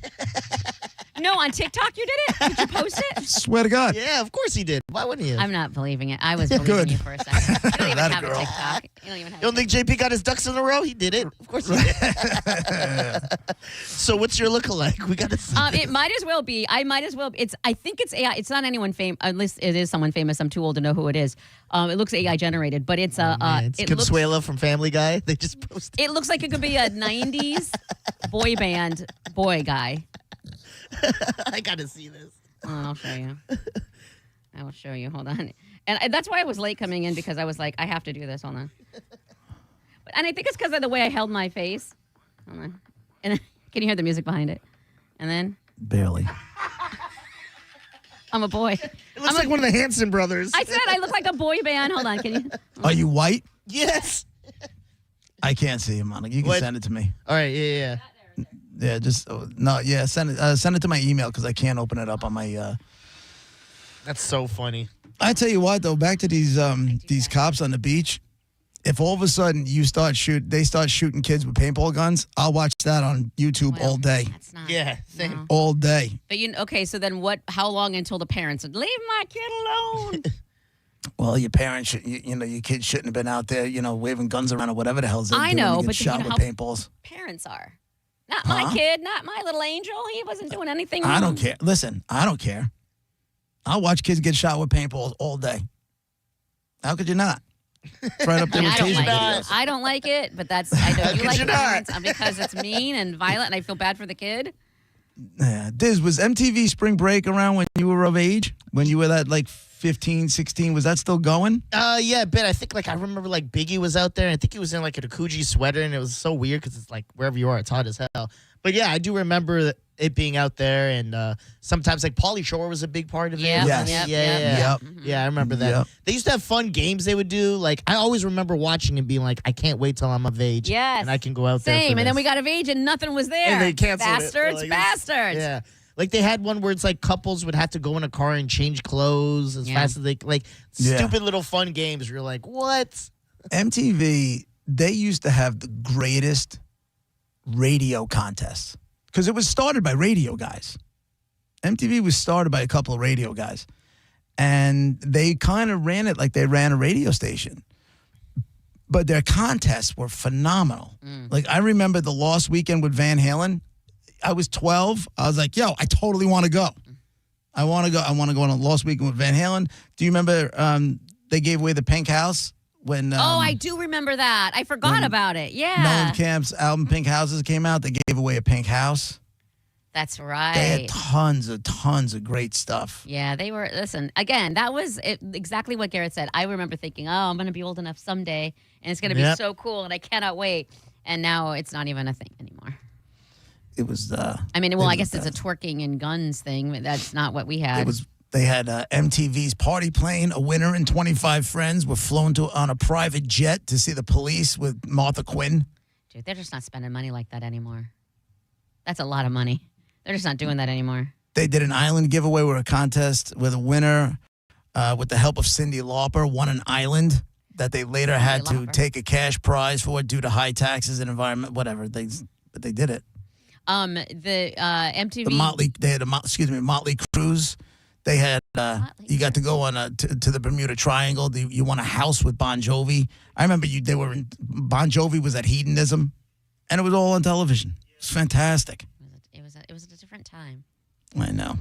No, on TikTok you did it? Did you post it? Swear to God. Yeah, of course he did. Why wouldn't he? I'm not believing it. I was believing you for a second. You don't even have a TikTok. You don't think JP got his ducks in a row? He did it. Of course he did. So what's your lookalike? We got to see. It might as well be. I think it's AI. It's not anyone famous. Unless it is someone famous. I'm too old to know who it is. It looks AI generated, but it's Consuela from Family Guy. They just posted. It looks like it could be a 90s boy band boy guy. I gotta see this. I'll show you. I will show you. Hold on. And that's why I was late coming in, because I was like, I have to do this. Hold on. And I think it's because of the way I held my face. Hold on. And can you hear the music behind it? And then barely. I'm a boy. It looks like one of the Hanson brothers. I said I look like a boy band. Hold on. Can you? Are you white? Yes. I can't see him, Monica. You can send it to me. All right. Yeah. Yeah, send it to my email, because I can't open it up on my. That's so funny. I tell you what, though, back to these cops on the beach. If all of a sudden they start shooting kids with paintball guns, I'll watch that on YouTube all day. That's not. Yeah, same. No. All day. But okay, so then what? How long until the parents would leave my kid alone? Well, your parents, your kids shouldn't have been out there, waving guns around or whatever the hell's they're doing. I know, but shot with how paintballs. Parents are. Not my kid, not my little angel. He wasn't doing anything wrong. I don't care. Listen, I don't care. I'll watch kids get shot with paintballs all day. How could you not? It's right up there with Cajun videos. I don't like it, but I know you like you it not? because it's mean and violent, and I feel bad for the kid. Yeah. Diz, was MTV Spring Break around when you were of age? When you were that like 15, 16? Was that still going? Yeah, a bit. I think I remember Biggie was out there, and I think he was in a Kuji sweater, and it was so weird because it's wherever you are, it's hot as hell. But yeah, I do remember it being out there, and sometimes Pauly Shore was a big part of it. Yeah, Yes. Yeah, I remember that. Yep. They used to have fun games they would do. I always remember watching and being I can't wait till I'm of age. Yes. And I can go out there. Same, for and then this. we got of age and nothing was there. And they canceled it. Bastards. Yeah. They had one where it's couples would have to go in a car and change clothes as fast as they stupid little fun games. You're like, what? MTV, they used to have the greatest radio contests because it was started by radio guys. MTV was started by a couple of radio guys, and they kind of ran it like they ran a radio station. But their contests were phenomenal. I remember the Lost Weekend with Van Halen. I was 12. I was like, yo, I totally want to go. I want to go. I want to go on a Lost Weekend with Van Halen. Do you remember they gave away the Pink House when? I do remember that. I forgot about it. Yeah. Mellencamp's album Pink Houses came out. They gave away a Pink House. That's right. They had tons of great stuff. Yeah, they were. Listen, again, that was exactly what Garrett said. I remember thinking, I'm going to be old enough someday, and it's going to be so cool, and I cannot wait. And now it's not even a thing anymore. It was. I guess it's a twerking and guns thing. That's not what we had. They had MTV's Party Plane. A winner and 25 friends were flown on a private jet to see the Police with Martha Quinn. Dude, they're just not spending money like that anymore. That's a lot of money. They're just not doing that anymore. They did an island giveaway with a contest where the winner, with the help of Cyndi Lauper, won an island that they later had to take a cash prize for due to high taxes and environment, whatever. But they did it. The MTV. Motley Cruise. They had you got to go on to the Bermuda Triangle. You won a house with Bon Jovi. I remember Bon Jovi was at Hedonism, and it was all on television. It was fantastic. It was a different time. I know.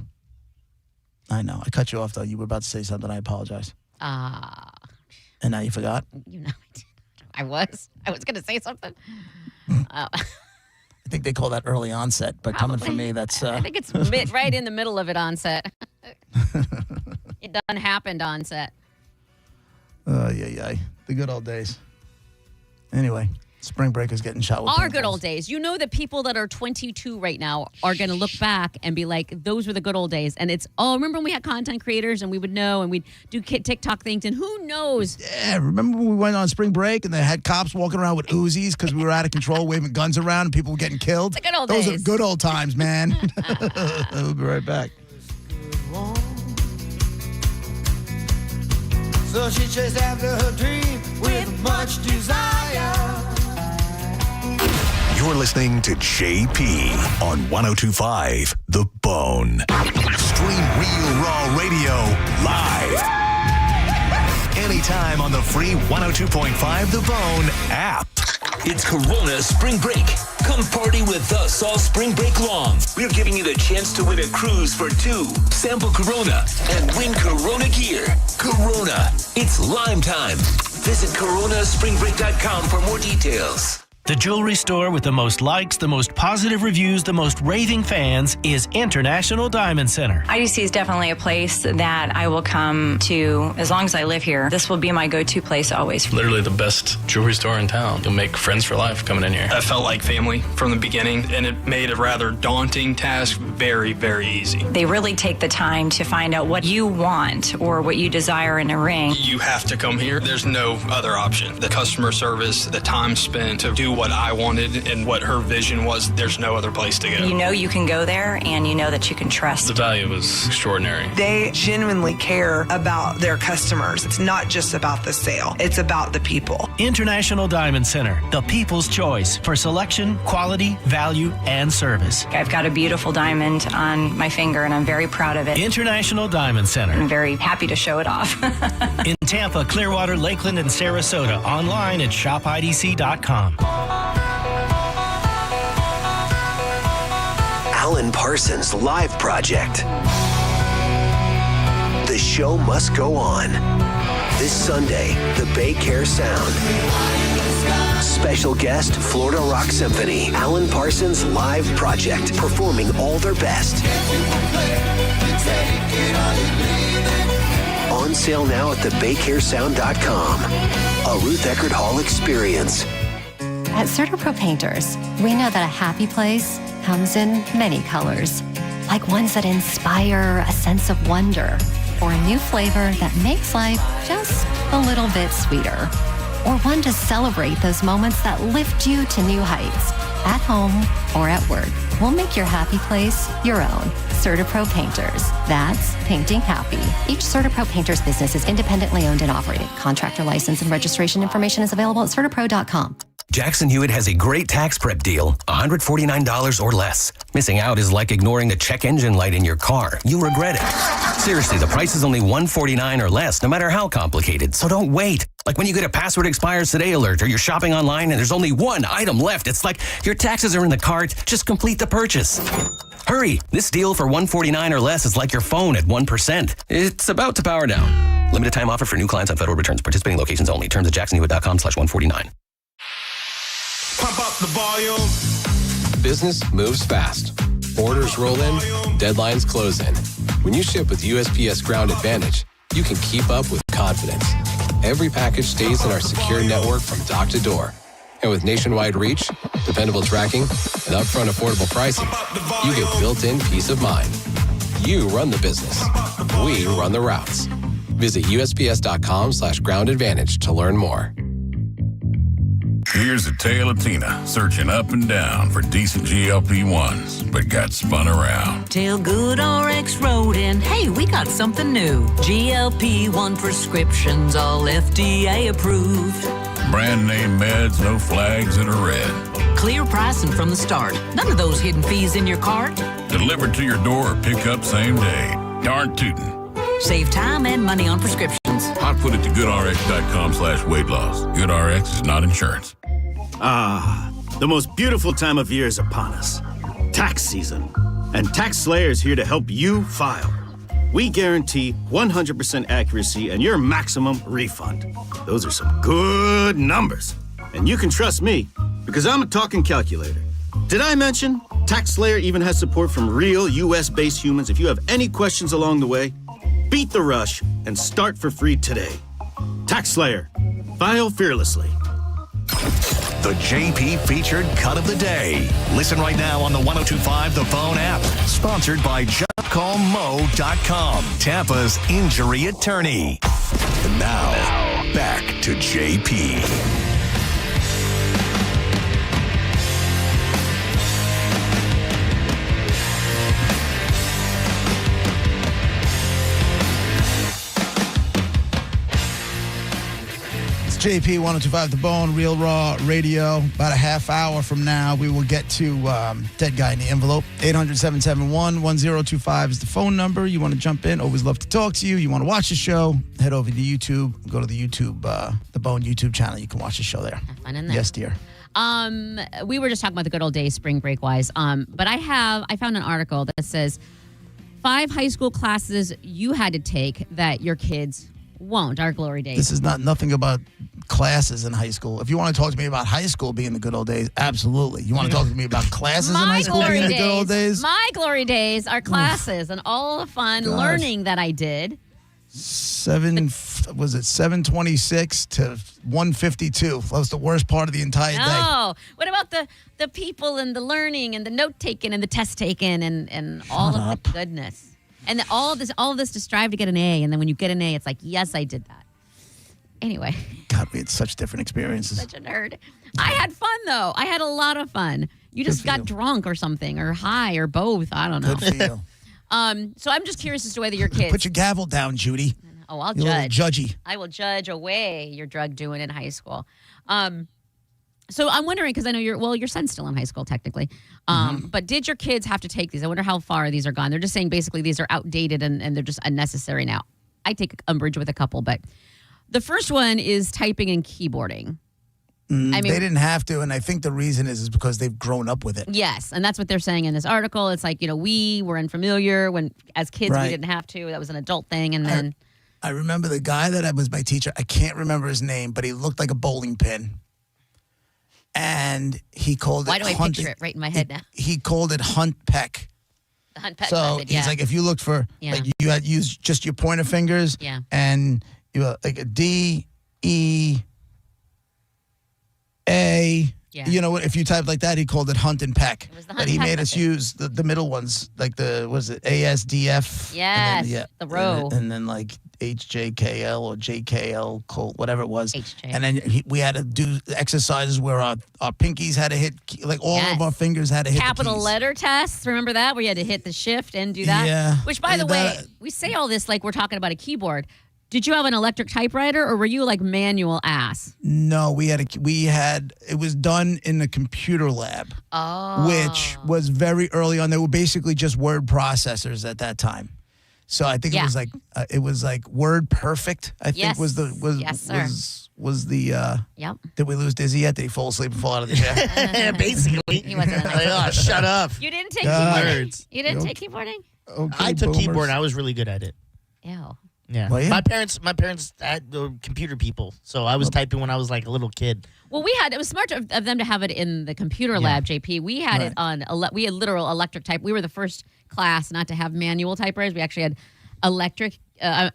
I cut you off though. You were about to say something. I apologize. And now you forgot. You know I did. I was going to say something. I think they call that early onset, but coming from me, that's... I think it's right in the middle of it onset. It done happened onset. The good old days. Anyway, Spring Break is getting shot with Our good old days. You know that people that are 22 right now are going to look back and be like, those were the good old days. And it's, remember when we had content creators and we would know and we'd do TikTok things and who knows? Yeah, remember when we went on Spring Break and they had cops walking around with Uzis because we were out of control waving guns around and people were getting killed? It's the good old Those days. are the good old times, man. We'll be right back. So she chased after her dream with much desire. You're listening to JP on 102.5 The Bone. Stream Real Raw Radio live. Anytime on the free 102.5 The Bone app. It's Corona Spring Break. Come party with us all spring break long. We're giving you the chance to win a cruise for two. Sample Corona and win Corona gear. Corona, it's Lime time. Visit coronaspringbreak.com for more details. The jewelry store with the most likes, the most positive reviews, the most raving fans is International Diamond Center. IDC is definitely a place that I will come to as long as I live here. This will be my go-to place always. Literally the best jewelry store in town. You'll make friends for life coming in here. I felt like family from the beginning, and it made a rather daunting task very, very easy. They really take the time to find out what you want or what you desire in a ring. You have to come here. There's no other option. The customer service, the time spent to do what I wanted and what her vision was, there's no other place to go. You know you can go there, and you know that you can trust. The value was extraordinary. They genuinely care about their customers. It's not just about the sale. It's about the people. International Diamond Center, the people's choice for selection, quality, value, and service. I've got a beautiful diamond on my finger, and I'm very proud of it. International Diamond Center. I'm very happy to show it off. In Tampa, Clearwater, Lakeland, and Sarasota. Online at shopidc.com. Alan Parsons' live project. The show must go on. This Sunday, the Bay Care Sound. Special guest, Florida Rock Symphony, Alan Parsons Live Project, performing all their best. On sale now at thebaycaresound.com. A Ruth Eckerd Hall experience. At Quadruple Painters, we know that a happy place comes in many colors, like ones that inspire a sense of wonder, or a new flavor that makes life just a little bit sweeter, or one to celebrate those moments that lift you to new heights, at home or at work. We'll make your happy place your own. Quadruple Painters. That's painting happy. Each Quadruple Painters business is independently owned and operated. Contractor license and registration information is available at quadruplepro.com. Jackson Hewitt has a great tax prep deal, $149 or less. Missing out is like ignoring the check engine light in your car. You'll regret it. Seriously, the price is only $149 or less, no matter how complicated. So don't wait. Like when you get a password expires today alert, or you're shopping online and there's only one item left. It's like your taxes are in the cart. Just complete the purchase. Hurry. This deal for $149 or less is like your phone at 1%. It's about to power down. Limited time offer for new clients on federal returns. Participating locations only. Terms at jacksonhewitt.com/149. Pump up the volume. Business moves fast. Orders roll in, deadlines close in. When you ship with USPS Ground Advantage, you can keep up with confidence. Every package stays in our secure network from dock to door. And with nationwide reach, dependable tracking, and upfront affordable pricing, you get built-in peace of mind. You run the business. We run the routes. Visit USPS.com/Ground Advantage to learn more. Here's a tale of Tina searching up and down for decent GLP-1s, but got spun around. Tell Good RX Rodent, hey, we got something new. GLP-1 prescriptions, all FDA approved. Brand name meds, no flags that are red. Clear pricing from the start. None of those hidden fees in your cart. Delivered to your door or pick up same day. Darn tootin'. Save time and money on prescriptions. I'd put it to goodrx.com/weight loss. GoodRx is not insurance. Ah, the most beautiful time of year is upon us. Tax season. And Tax Slayer is here to help you file. We guarantee 100% accuracy and your maximum refund. Those are some good numbers. And you can trust me, because I'm a talking calculator. Did I mention Tax Slayer even has support from real US-based humans? If you have any questions along the way, beat the rush and start for free today. Tax Slayer. File fearlessly. The JP featured cut of the day. Listen right now on the 1025 The Bone app. Sponsored by JustCallMo.com, Tampa's injury attorney. And now, back to JP. JP 1025 The Bone, Real Raw Radio. About a half hour from now, we will get to Dead Guy in the Envelope. 800-771-1025 is the phone number. You want to jump in, always love to talk to you. You want to watch the show, head over to YouTube. Go to the YouTube, The Bone YouTube channel. You can watch the show there. Have fun in there. Yes, dear. We were just talking about the good old days, spring break wise. But I found an article that says 5 high school classes you had to take that your kids won't. Our glory days. This is nothing about classes in high school. If you want to talk to me about high school being the good old days, absolutely. You want to talk to me about classes in high school being the good old days? My glory days are classes and all the fun learning that I did. 726 to 152. That was the worst part of the entire day. No. What about the people and the learning and the note taking and the test taking and all of the goodness? And all of this to strive to get an A, and then when you get an A, it's like, yes, I did that. Anyway. God, we had such different experiences. Such a nerd. I had fun, though. I had a lot of fun. You just got drunk or something, or high, or both. I don't know. Good for you. So I'm just curious as to whether your kids... Put your gavel down, Judy. Oh, I'll You're judge. A little judgy. I will judge away your drug doing in high school. So I'm wondering, because I know your son's still in high school technically, but did your kids have to take these? I wonder how far these are gone. They're just saying basically these are outdated and they're just unnecessary now. I take umbrage with a couple, but the first one is typing and keyboarding. I mean, they didn't have to, and I think the reason is because they've grown up with it. Yes, and that's what they're saying in this article. It's like, we were unfamiliar when, as kids, we didn't have to. That was an adult thing, and then... I remember the guy that was my teacher. I can't remember his name, but he looked like a bowling pin. And he called it Why do I hunting. picture it right in my head now? He called it hunt peck. The hunt peck So method, he's like, if you looked for, like, you had used just your pointer fingers, and you were like a D, E, A. Yeah. You know, if you typed like that, he called it hunt and peck. It was the But hunt he peck made us method. use the middle ones, like was it ASDF? Yes, the row. And then like HJKL or JKL, whatever it was. HJ. And then we had to do exercises where our pinkies had to hit, like all of our fingers had to hit Capital the keys. letter tests. Remember that? Where you had to hit the shift and do that? Yeah. Which, by the way, we say all this like we're talking about a keyboard. Did you have an electric typewriter or were you like manual ass? No, it was done in the computer lab, which was very early on. They were basically just word processors at that time. So I think it was like Word Perfect. I think was the Yep. Did we lose Dizzy yet? Did he fall asleep and fall out of the chair? Basically. He wasn't. Oh, shut up. You didn't take Nerds. keyboarding? You didn't take keyboarding? Okay, I took boomers. keyboard. I was really good at it. Ew. Yeah. Well, yeah. My parents had computer people, so I was typing when I was like a little kid. Well, it was smart of them to have it in the computer lab, JP. We had it on, we had literal electric type. We were the first class not to have manual typewriters. We actually had electric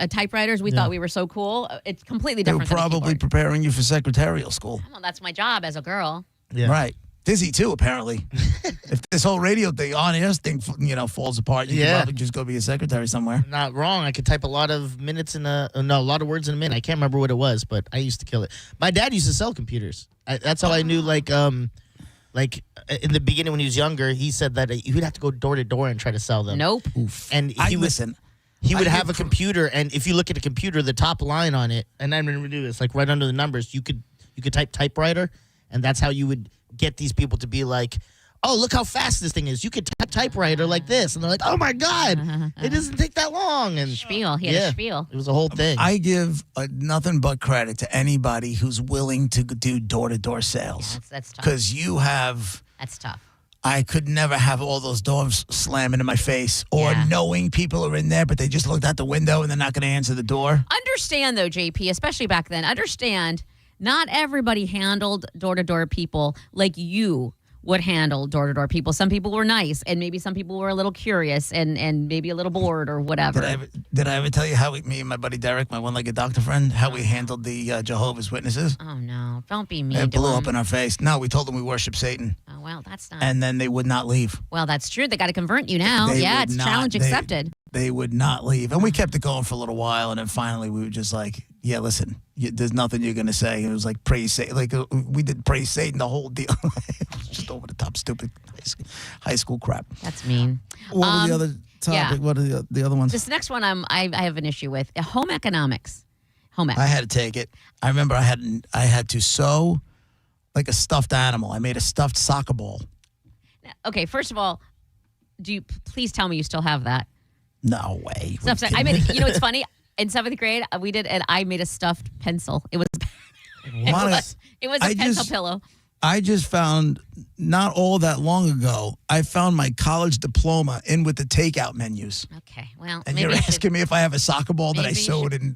typewriters. We thought we were so cool. It's completely They were different than a probably keyboard. preparing you for secretarial school. Well, that's my job as a girl. Yeah. Right. Dizzy too, apparently. If this whole radio thing, on-air thing, falls apart, you can probably just go be a secretary somewhere. Not wrong. I could type a lot of a lot of words in a minute. I can't remember what it was, but I used to kill it. My dad used to sell computers. That's how I knew. Like in the beginning when he was younger, he said that he would have to go door to door and try to sell them. Nope. Oof. And he would have a computer, and if you look at a computer, the top line on it, and I remember doing this, like right under the numbers, you could type typewriter, and that's how you would get these people to be like, oh, look how fast this thing is. You could type typewriter like this. And they're like, oh, my God, it doesn't take that long. And Spiel. He had a spiel. It was a whole thing. I give nothing but credit to anybody who's willing to do door-to-door sales. Yeah, that's tough. Because That's tough. I could never have all those doors slamming in my face or knowing people are in there, but they just looked out the window and they're not going to answer the door. Understand, though, JP, especially back then, not everybody handled door-to-door people like you would handle door-to-door people. Some people were nice, and maybe some people were a little curious and maybe a little bored or whatever. Did I ever tell you how me and my buddy Derek, my one-legged doctor friend, how we handled the Jehovah's Witnesses? Oh, no. Don't be mean It to blew them. up in our face. No, we told them we worship Satan. Oh, well, that's not. And then they would not leave. Well, that's true. They got to convert you now. They Yeah, would it's not. challenge accepted. They would not leave. And we kept it going for a little while. And then finally we were just like, yeah, listen, there's nothing you're going to say. It was like praise Satan. Like we did praise Satan, the whole deal. Just over the top, stupid high school crap. That's mean. What was the other topic? yeah. What are the other ones? This next one I have an issue with. Home economics. Home ec. I had to take it. I remember I had to sew like a stuffed animal. I made a stuffed soccer ball. Okay, first of all, please tell me you still have that? No way. I made. You know, it's funny. In 7th grade, we did, and I made a stuffed pencil. It was a pencil pillow. I just found not all that long ago. I found my college diploma in with the takeout menus. Okay, well, and maybe you're asking me if I have a soccer ball that I sewed in,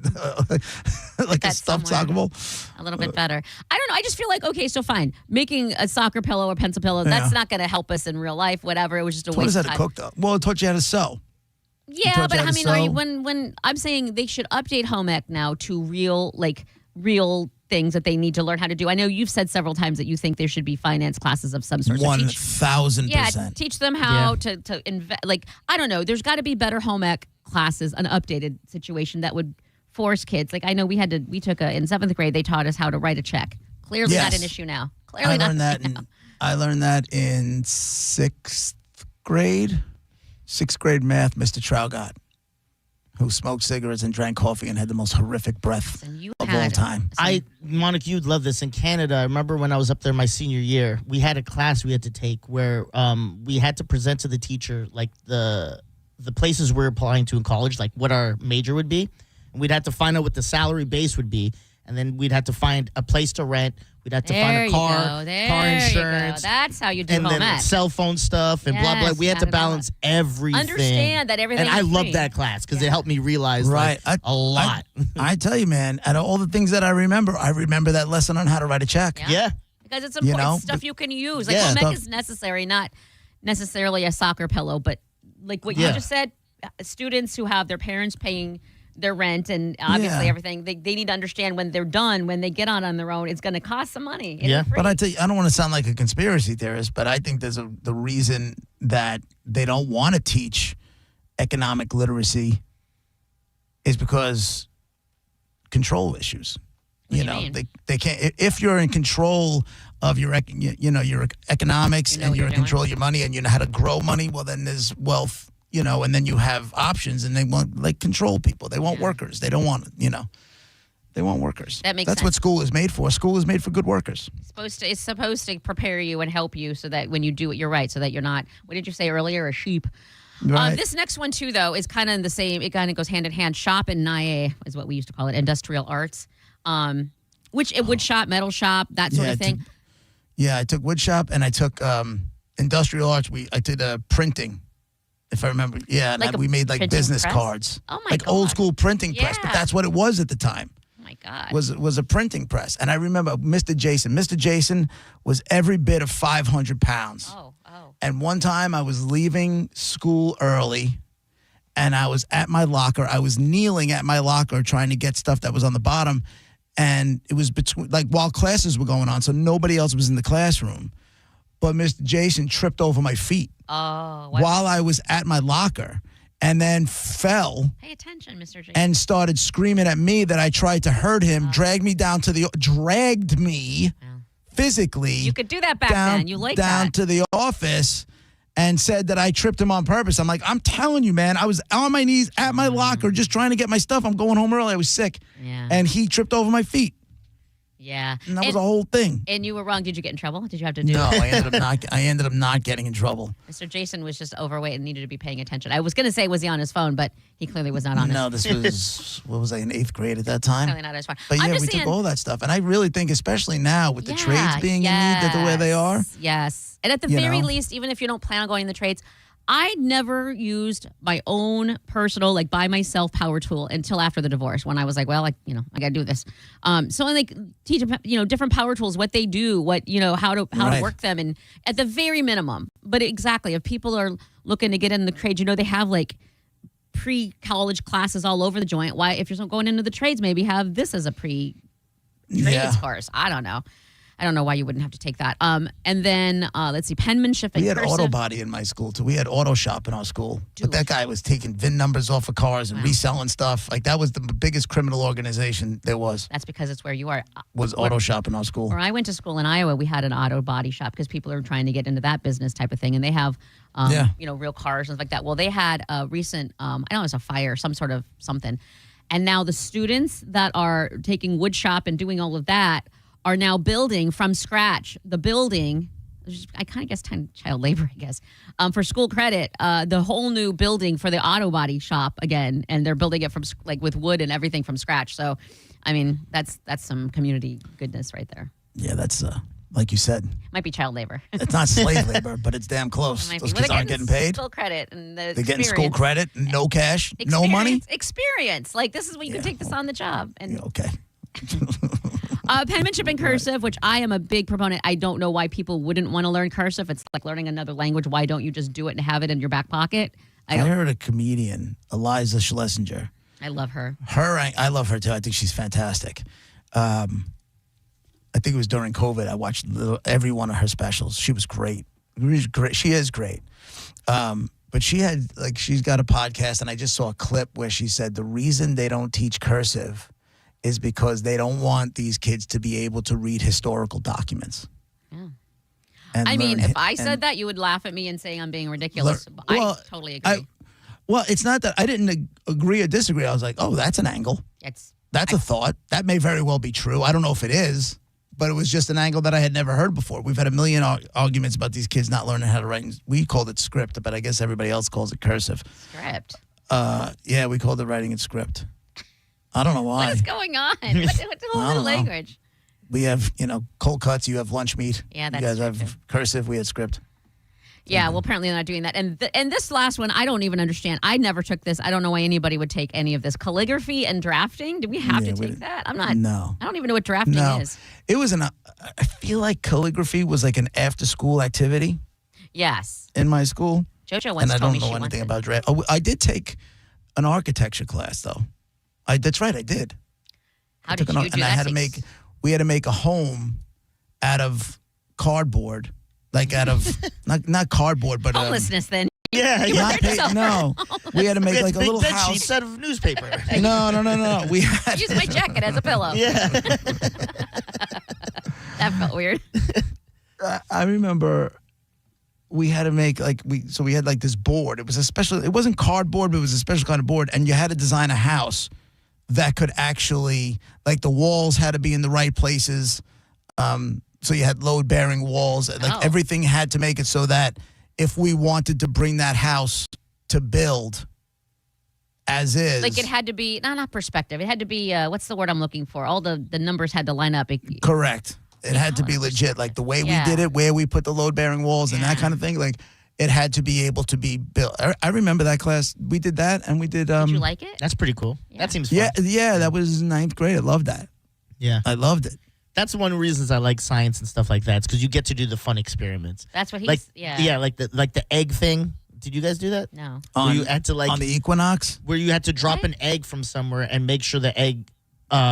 like a stuffed soccer ball. A little bit better. I don't know. I just feel like, okay, so fine. Making a soccer pillow or pencil pillow, that's not going to help us in real life, whatever. It was just a waste of time. What is that to cook, though? Well, it taught you how to sew. Yeah, but I mean, when I'm saying they should update home ec now to real things that they need to learn how to do. I know you've said several times that you think there should be finance classes of some sort. 1,000%. Yeah, teach them how to invest. Like, I don't know. There's got to be better home ec classes, an updated situation that would force kids. Like, I know we took in 7th grade, they taught us how to write a check. Clearly not an issue now. Clearly I learned that in 6th grade. 6th grade math, Mr. Traugott, who smoked cigarettes and drank coffee and had the most horrific breath of all time. Monica, you'd love this. In Canada, I remember when I was up there my senior year, we had a class we had to take where we had to present to the teacher like the places we're applying to in college, like what our major would be. And we'd have to find out what the salary base would be. And then we'd have to find a place to rent We'd have to There find a you car, go. There car you go. insurance. That's how you do and home then ec. cell phone stuff and blah, blah. Yes, We had you to gotta balance everything. Understand that everything And I is loved free. that class because it helped me realize Right. a lot. I tell you, man, out of all the things that I remember that lesson on how to write a check. Yeah. Because it's important know? stuff you can use. Like Yeah. home ec Stuff- is necessary, not necessarily a soccer pillow, but like what you Yeah. just said, students who have their parents paying their rent and obviously Yeah. everything, they need to understand when they're done, when they get on their own, it's going to cost some money. It ain't free. But I tell you, I don't want to sound like a conspiracy theorist, but I think there's the reason that they don't want to teach economic literacy is because control issues. What do you know, mean? they can't. If you're in control of your your economics You know and what you're you're in control of your money and you know how to grow money, well then there's wealth. And then you have options, and they want control people. They want workers. They don't want they want workers. That makes That's sense. what school is made for. School is made for good workers. It's supposed to prepare you and help you so that when you do it, you're right. So that you're not, what did you say earlier, a sheep? Right. This next one, too, though, is kind of the same. It kind of goes hand in hand. Shop and NIA is what we used to call it, industrial arts, which wood shop, metal shop, that sort of thing. I took wood shop and I took industrial arts. I did printing, if I remember. Yeah, and Like we made printing business press? cards. Oh, my Like God. old school printing press, but Yeah. that's what it was at the time. Oh, my God. Was a printing press. And I remember Mr. Jason. Mr. Jason was every bit of 500 pounds. Oh. And one time I was leaving school early and I was at my locker. I was kneeling at my locker trying to get stuff that was on the bottom. And it was while classes were going on, so nobody else was in the classroom. But Mr. Jason tripped over my feet while I was at my locker and then fell. Pay attention, Mr. Jason. And started screaming at me that I tried to hurt him, dragged me physically. You could do that back then. You like down that. to the office and said that I tripped him on purpose. I'm like, I'm telling you, man, I was on my knees at my locker just trying to get my stuff. I'm going home early. I was sick. Yeah. And he tripped over my feet. Yeah. And that was a whole thing. And you were wrong. Did you get in trouble? Did you have to do No, it? I ended up not getting in trouble. Mr. Jason was just overweight and needed to be paying attention. I was going to say, was he on his phone? But he clearly was not on No, his this was, what was I, in 8th grade at that time? Clearly not on his phone. But I'm yeah, just we took saying- all that stuff. And I really think, especially now with the trades being in need the way they are. Yes. And at the You very know? least, even if you don't plan on going in the trades, I never used my own personal, by myself power tool until after the divorce when I was like, well, I got to do this. So I teach them, different power tools, what they do, how to work them. And at the very minimum, but exactly, if people are looking to get in the trades, they have pre-college classes all over the joint. Why, if you're going into the trades, maybe have this as a trades course. I don't know. I don't know why you wouldn't have to take that. And then let's see, penmanship and We had cursive. auto body in my school too. We had auto shop in our school. But that guy was taking VIN numbers off of cars and reselling stuff. That was the biggest criminal organization there was. That's because it's where you are. Was auto shop in our school. Where I went to school in Iowa, we had an auto body shop because people are trying to get into that business type of thing, and they have, real cars and stuff like that. Well, they had a recent, I don't know, it was a fire, some sort of something, and now the students that are taking wood shop and doing all of that are now building from scratch. The building, I kind of guess child labor, I guess, for school credit, the whole new building for the auto body shop again, and they're building it from with wood and everything from scratch. So, I mean, that's some community goodness right there. Yeah, that's like you said. Might be child labor. It's not slave labor, but it's damn close. Those kids aren't getting paid. School credit and the They're getting school credit, no cash, no money. Experience. This is when you can take this on the job. And okay. Penmanship and cursive, which I am a big proponent. I don't know why people wouldn't want to learn cursive. It's like learning another language. Why don't you just do it and have it in your back pocket? I heard a comedian, Eliza Schlesinger. I love her. I love her too. I think she's fantastic. I think it was during COVID. I watched every one of her specials. She was great. She is great. But she's got a podcast, and I just saw a clip where she said the reason they don't teach cursive is because they don't want these kids to be able to read historical documents. Yeah. I mean, if I said that, you would laugh at me and say I'm being ridiculous. I totally agree. It's not that I didn't agree or disagree. I was like, oh, that's an angle. That's a thought. That may very well be true. I don't know if it is, but it was just an angle that I had never heard before. We've had a million arguments about these kids not learning how to write. We called it script, but I guess everybody else calls it cursive. Script? Yeah, we called it writing in script. I don't know why. What is going on? What's the whole new language? We have, cold cuts. You have lunch meat. Yeah, that's You guys true, have cursive. We had script. Yeah, well, apparently they're not doing that. And this last one, I don't even understand. I never took this. I don't know why anybody would take any of this. Calligraphy and drafting? Do we have to take that? I'm not. No. I don't even know what drafting is. It was I feel like calligraphy was like an after-school activity Yes. in my school. JoJo once And I told me don't she know anything wants about draft. Oh, I did take an architecture class, though. That's right, I did. How did you do that? And I had to we had to make a home out of cardboard. Like out of, not cardboard, but... Homelessness, then. Yeah, You yeah. were there to sell No, we had to make like a big little bed house. sheets out of newspaper. No. We had... Use my jacket as a pillow. Yeah. That felt weird. I remember we had to make we had like this board. It wasn't cardboard, but it was a special kind of board. And you had to design a house that could actually, like the walls had to be in the right places. So you had load-bearing walls. Like everything had to make it so that if we wanted to bring that house to build as is. Like it had to be, not perspective. It had to be, what's the word I'm looking for? All the numbers had to line up. Correct. It had to be legit. Like the way we did it, where we put the load-bearing walls and that kind of thing. Like it had to be able to be built. I remember that class. We did that and we did... Did you like it? That's pretty cool. That seems fun. Yeah, that was 9th grade. I loved that. Yeah. I loved it. That's one of the reasons I like science and stuff like that. It's because you get to do the fun experiments. That's what he's, like, yeah. Yeah, like the egg thing. Did you guys do that? No. Where you had to on the equinox? Where you had to drop an egg from somewhere and make sure the egg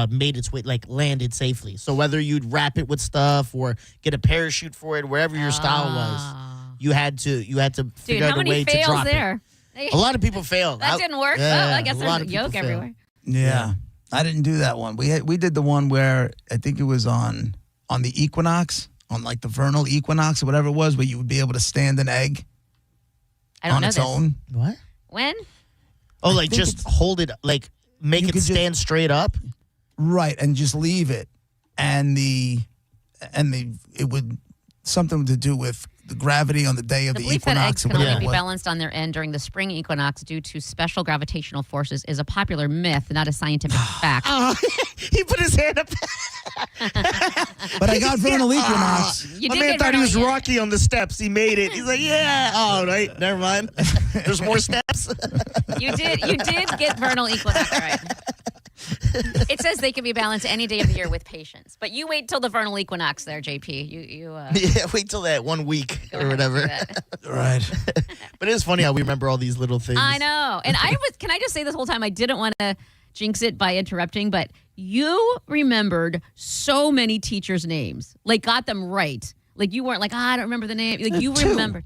made its way, like landed safely. So whether you'd wrap it with stuff or get a parachute for it, wherever your style was, you had to figure out a way to drop there? it. A lot of people failed. That didn't work. Yeah, Well, I guess a lot there's of a people yolk everywhere. Yeah. I didn't do that one. We did the one where I think it was on the equinox, on like the vernal equinox or whatever it was, where you would be able to stand an egg I don't on know its this. own. What? When? Oh, like just hold it, like make You it could stand straight up? Right, and just leave it. And it would something to do with the gravity on the day of The the belief that eggs equinox or can whatever only it be was. balanced on their end during the spring equinox due to special gravitational forces is a popular myth, not a scientific fact. He put his hand up. But I got vernal equinox. You My did man get thought he was vernal, yeah. Rocky on the steps. He made it. He's like, yeah. Oh, right. Never mind. There's more steps. You did get vernal equinox right. It says they can be balanced any day of the year with patience, but you wait till the vernal equinox there, JP. Yeah, wait till that 1 week or whatever. Right. But it is funny how we remember all these little things. I know. And can I just say this whole time, I didn't want to jinx it by interrupting, but you remembered so many teachers' names, like got them right. Like you weren't like, I don't remember the name. Like you remembered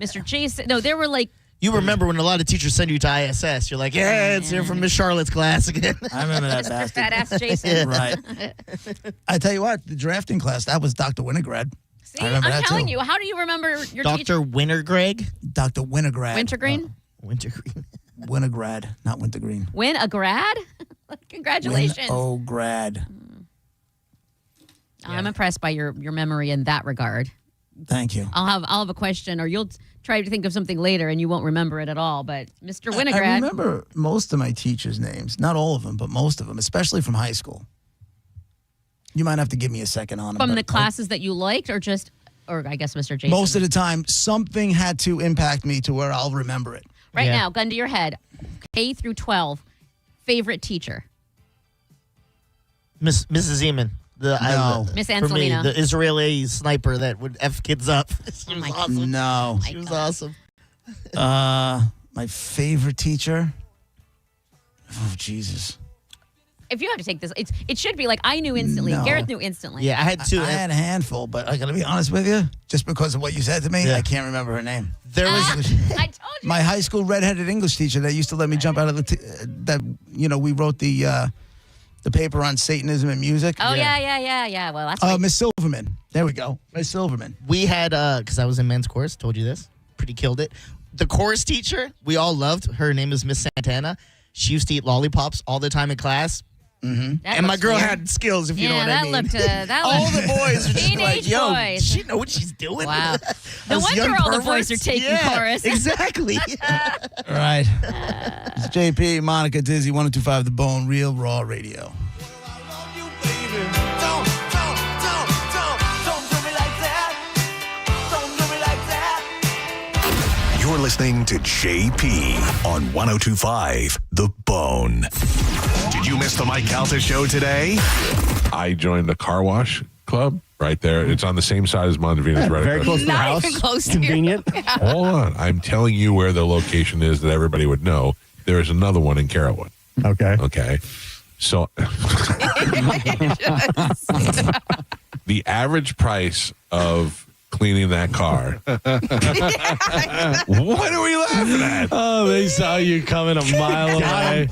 Mr. Jason. No, there were like, You remember when a lot of teachers send you to ISS. You're like, yeah, it's here from Miss Charlotte's class again. I remember that Mr. bastard. Fat Ass Jason. Right. I tell you what, the drafting class, that was Dr. Winograd. See, I'm telling you, how do you remember your teacher? Dr. Wintergreg? Dr. Winograd. Wintergreen? Wintergreen. Winograd, not Wintergreen. Win a grad? Congratulations. Winograd. I'm impressed by your memory in that regard. Thank you. I'll have a question, or you'll try to think of something later, and you won't remember it at all. But Mr. Winograd, I remember most of my teachers' names. Not all of them, but most of them, especially from high school. You might have to give me a second on them. from the classes that you liked, or I guess Mr. Jason. Most of the time, something had to impact me to where I'll remember it. Right now, gun to your head, K through 12, favorite teacher. Mrs. Eamon. Miss For me, Anselina. the Israeli sniper that would F kids up. She was awesome. No. She was awesome. My favorite teacher? Oh, Jesus. If you have to take this, it should be like I knew instantly. No. Gareth knew instantly. Yeah, I had two. I had a handful, but I got to be honest with you, just because of what you said to me, I can't remember her name. There was I told you. My high school redheaded English teacher that used to let me jump out of we wrote the paper on Satanism and music. Oh, yeah. Well, that's Miss Silverman. There we go. Miss Silverman. We had, because I was in men's chorus, told you this, pretty killed it. The chorus teacher, we all loved. Her name is Miss Santana. She used to eat lollipops all the time in class. Mm-hmm. And my girl had skills, if you know what I mean. All the boys are just like, yo, does she know what she's doing? Wow. No wonder all the boys are taking chorus. Exactly. Right. It's JP, Monica, Dizzy, 102.5 The Bone, Real Raw Radio. listening to JP on 102.5 The Bone. Did you miss the Mike Calta show today? I joined the car wash club right there. It's on the same side as Montevina's right Very across. close to the Not house. even close to Convenient. Hold on. I'm telling you where the location is that everybody would know. There is another one in Carrollwood. Okay. Okay. So the average price of cleaning that car. What are we laughing at? Oh, they saw you coming a mile away.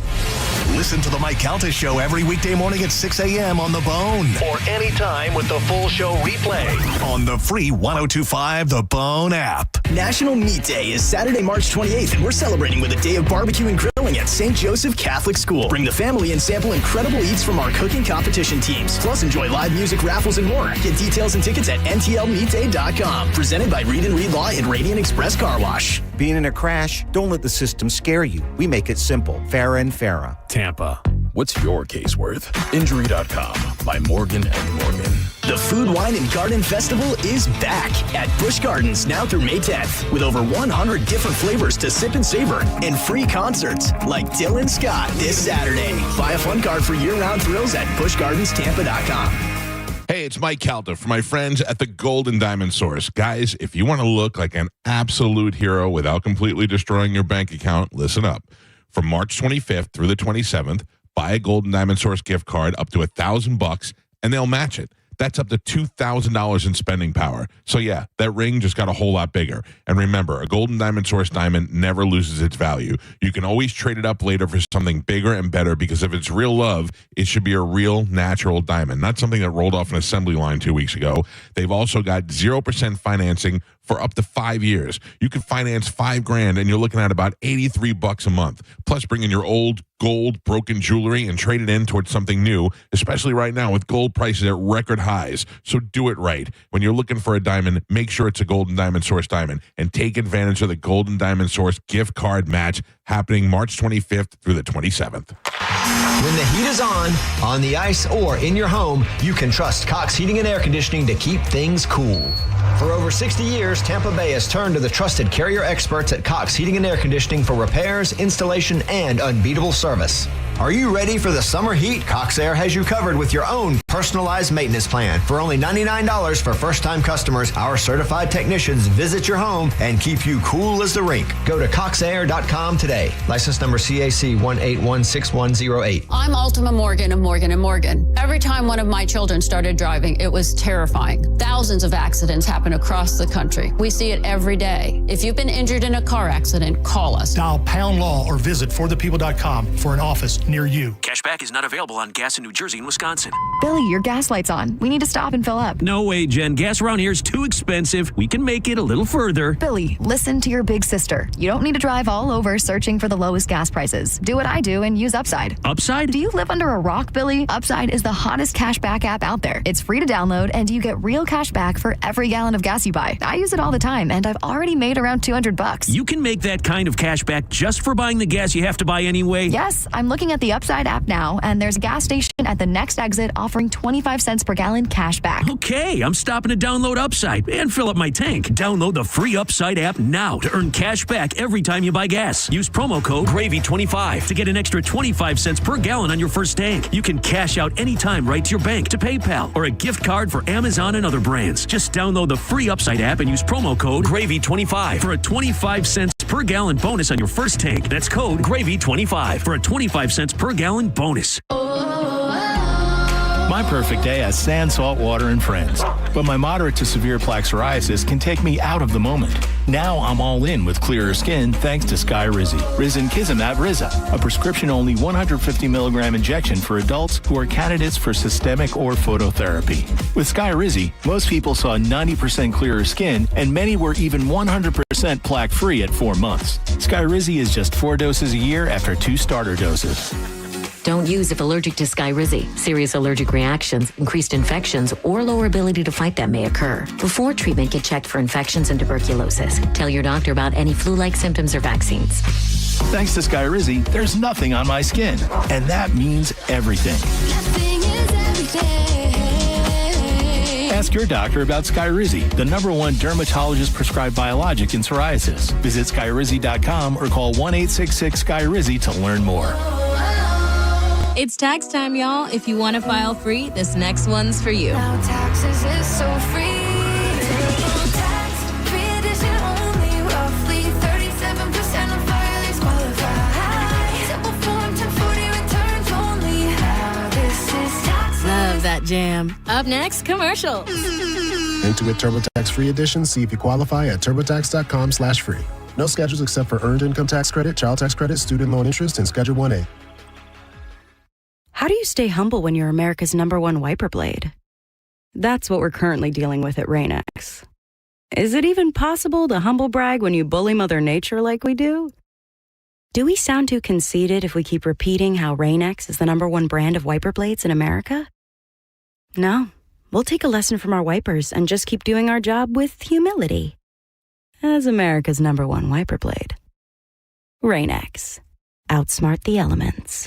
Listen to the Mike Calta show every weekday morning at 6 a.m. on The Bone. Or anytime with the full show replay on the free 102.5 The Bone app. National Meat Day is Saturday, March 28th, and we're celebrating with a day of barbecue and grilling at St. Joseph Catholic School. Bring the family and sample incredible eats from our cooking competition teams. Plus, enjoy live music, raffles, and more. Get details and tickets at ntlmeatday.com. Presented by Reed & Reed Law and Radiant Express Car Wash. Being in a crash? Don't let the system scare you. We make it simple. Farah and Farah. Tampa. What's your case worth? Injury.com by Morgan & Morgan. The Food, Wine, and Garden Festival is back at Busch Gardens now through May 10th with over 100 different flavors to sip and savor and free concerts like Dylan Scott this Saturday. Buy a fun card for year-round thrills at buschgardenstampa.com. Hey, it's Mike Calta for my friends at the Golden Diamond Source. Guys, if you want to look like an absolute hero without completely destroying your bank account, listen up. From March 25th through the 27th, buy a Golden Diamond Source gift card up to $1,000 and they'll match it. That's up to $2,000 in spending power. So yeah, that ring just got a whole lot bigger. And remember, a Golden Diamond Source diamond never loses its value. You can always trade it up later for something bigger and better because if it's real love, it should be a real natural diamond, not something that rolled off an assembly line 2 weeks ago. They've also got 0% financing for up to 5 years. You can finance $5,000 and you're looking at about $83 a month. Plus bring in your old gold broken jewelry and trade it in towards something new, especially right now with gold prices at record highs. So do it right. When you're looking for a diamond, make sure it's a Golden Diamond Source diamond and take advantage of the Golden Diamond Source gift card happening March 25th through the 27th. When the heat is on the ice, or in your home, you can trust Cox Heating and Air Conditioning to keep things cool. For over 60 years, Tampa Bay has turned to the trusted Carrier experts at Cox Heating and Air Conditioning for repairs, installation, and unbeatable service. Are you ready for the summer heat? Cox Air has you covered with your own personalized maintenance plan. For only $99 for first-time customers, our certified technicians visit your home and keep you cool as the rink. Go to coxair.com today. License number CAC 1816108. I'm Ultima Morgan of Morgan & Morgan. Every time one of my children started driving, it was terrifying. Thousands of accidents happen across the country. We see it every day. If you've been injured in a car accident, call us. Dial pound law or visit forthepeople.com for an office near you. Cashback is not available on gas in New Jersey and Wisconsin. Billy, your gas light's on. We need to stop and fill up. No way, Jen. Gas around here is too expensive. We can make it a little further. Billy, listen to your big sister. You don't need to drive all over searching for the lowest gas prices. Do what I do and use Upside. Upside? Do you live under a rock, Billy? Upside is the hottest cashback app out there. It's free to download and you get real cash back for every gallon of gas you buy. I use it all the time and I've already made around $200. You can make that kind of cash back just for buying the gas you have to buy anyway? Yes, I'm looking at the Upside app now and there's a gas station at the next exit offering 25 cents per gallon cash back. Okay, I'm stopping to download Upside and fill up my tank. Download the free Upside app now to earn cash back every time you buy gas. Use promo code GRAVY25 to get an extra 25 cents per gallon on your first tank. You can cash out anytime right to your bank, to PayPal, or a gift card for Amazon and other brands. Just download the free Upside app and use promo code GRAVY25 for a 25 cents per gallon bonus on your first tank. That's code GRAVY25 for a 25 cents per gallon bonus. My perfect day has sand, salt water, and friends. But my moderate to severe plaque psoriasis can take me out of the moment. Now I'm all in with clearer skin thanks to Skyrizi. Risankizumab Riza, a prescription-only 150 milligram injection for adults who are candidates for systemic or phototherapy. With Skyrizi, most people saw 90% clearer skin, and many were even 100% plaque-free at 4 months. Skyrizi is just 4 doses a year after 2 starter doses. Don't use if allergic to Skyrizi. Serious allergic reactions, increased infections, or lower ability to fight them may occur. Before treatment, get checked for infections and tuberculosis. Tell your doctor about any flu-like symptoms or vaccines. Thanks to Skyrizi, there's nothing on my skin. And that means everything. Ask your doctor about Skyrizi, the #1 dermatologist-prescribed biologic in psoriasis. Visit Skyrizi.com or call 1-866-SKYRIZI to learn more. It's tax time, y'all. If you want to file free, this next one's for you. Now taxes is so free. Love that jam. Up next, commercials. Intuit TurboTax free edition. See if you qualify at turbotax.com/free. No schedules except for earned income tax credit, child tax credit, student loan interest, and Schedule 1A. How do you stay humble when you're America's #1 wiper blade? That's what we're currently dealing with at Rain-X. Is it even possible to humble brag when you bully Mother Nature like we do? Do we sound too conceited if we keep repeating how Rain-X is the #1 brand of wiper blades in America? No, we'll take a lesson from our wipers and just keep doing our job with humility. As America's #1 wiper blade. Rain-X. Outsmart the elements.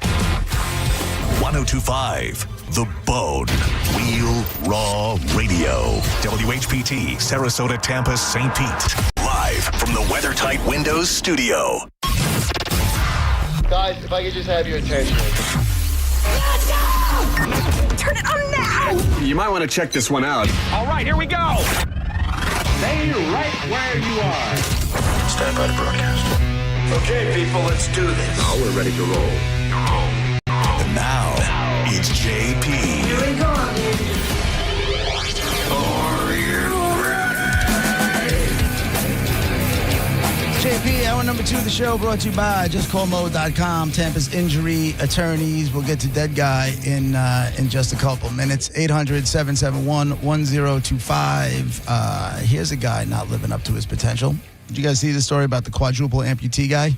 1025 The Bone. Real Raw Radio. WHPT, Sarasota, Tampa, St. Pete. Live from the WeatherTight Windows studio. Guys, if I could just have your attention. Let's go! Turn it on now! You might want to check this one out. All right, here we go. Stay right where you are. Stand by to broadcast. Okay, people, let's do this. Now we're ready to roll. And now, it's JP. Here we go. Are you JP, hour number 2 of the show brought to you by JustCallMo.com, Tampa's injury attorneys. We'll get to Dead Guy in just a couple minutes. 800-771-1025. Here's a guy not living up to his potential. Did you guys see the story about the quadruple amputee guy?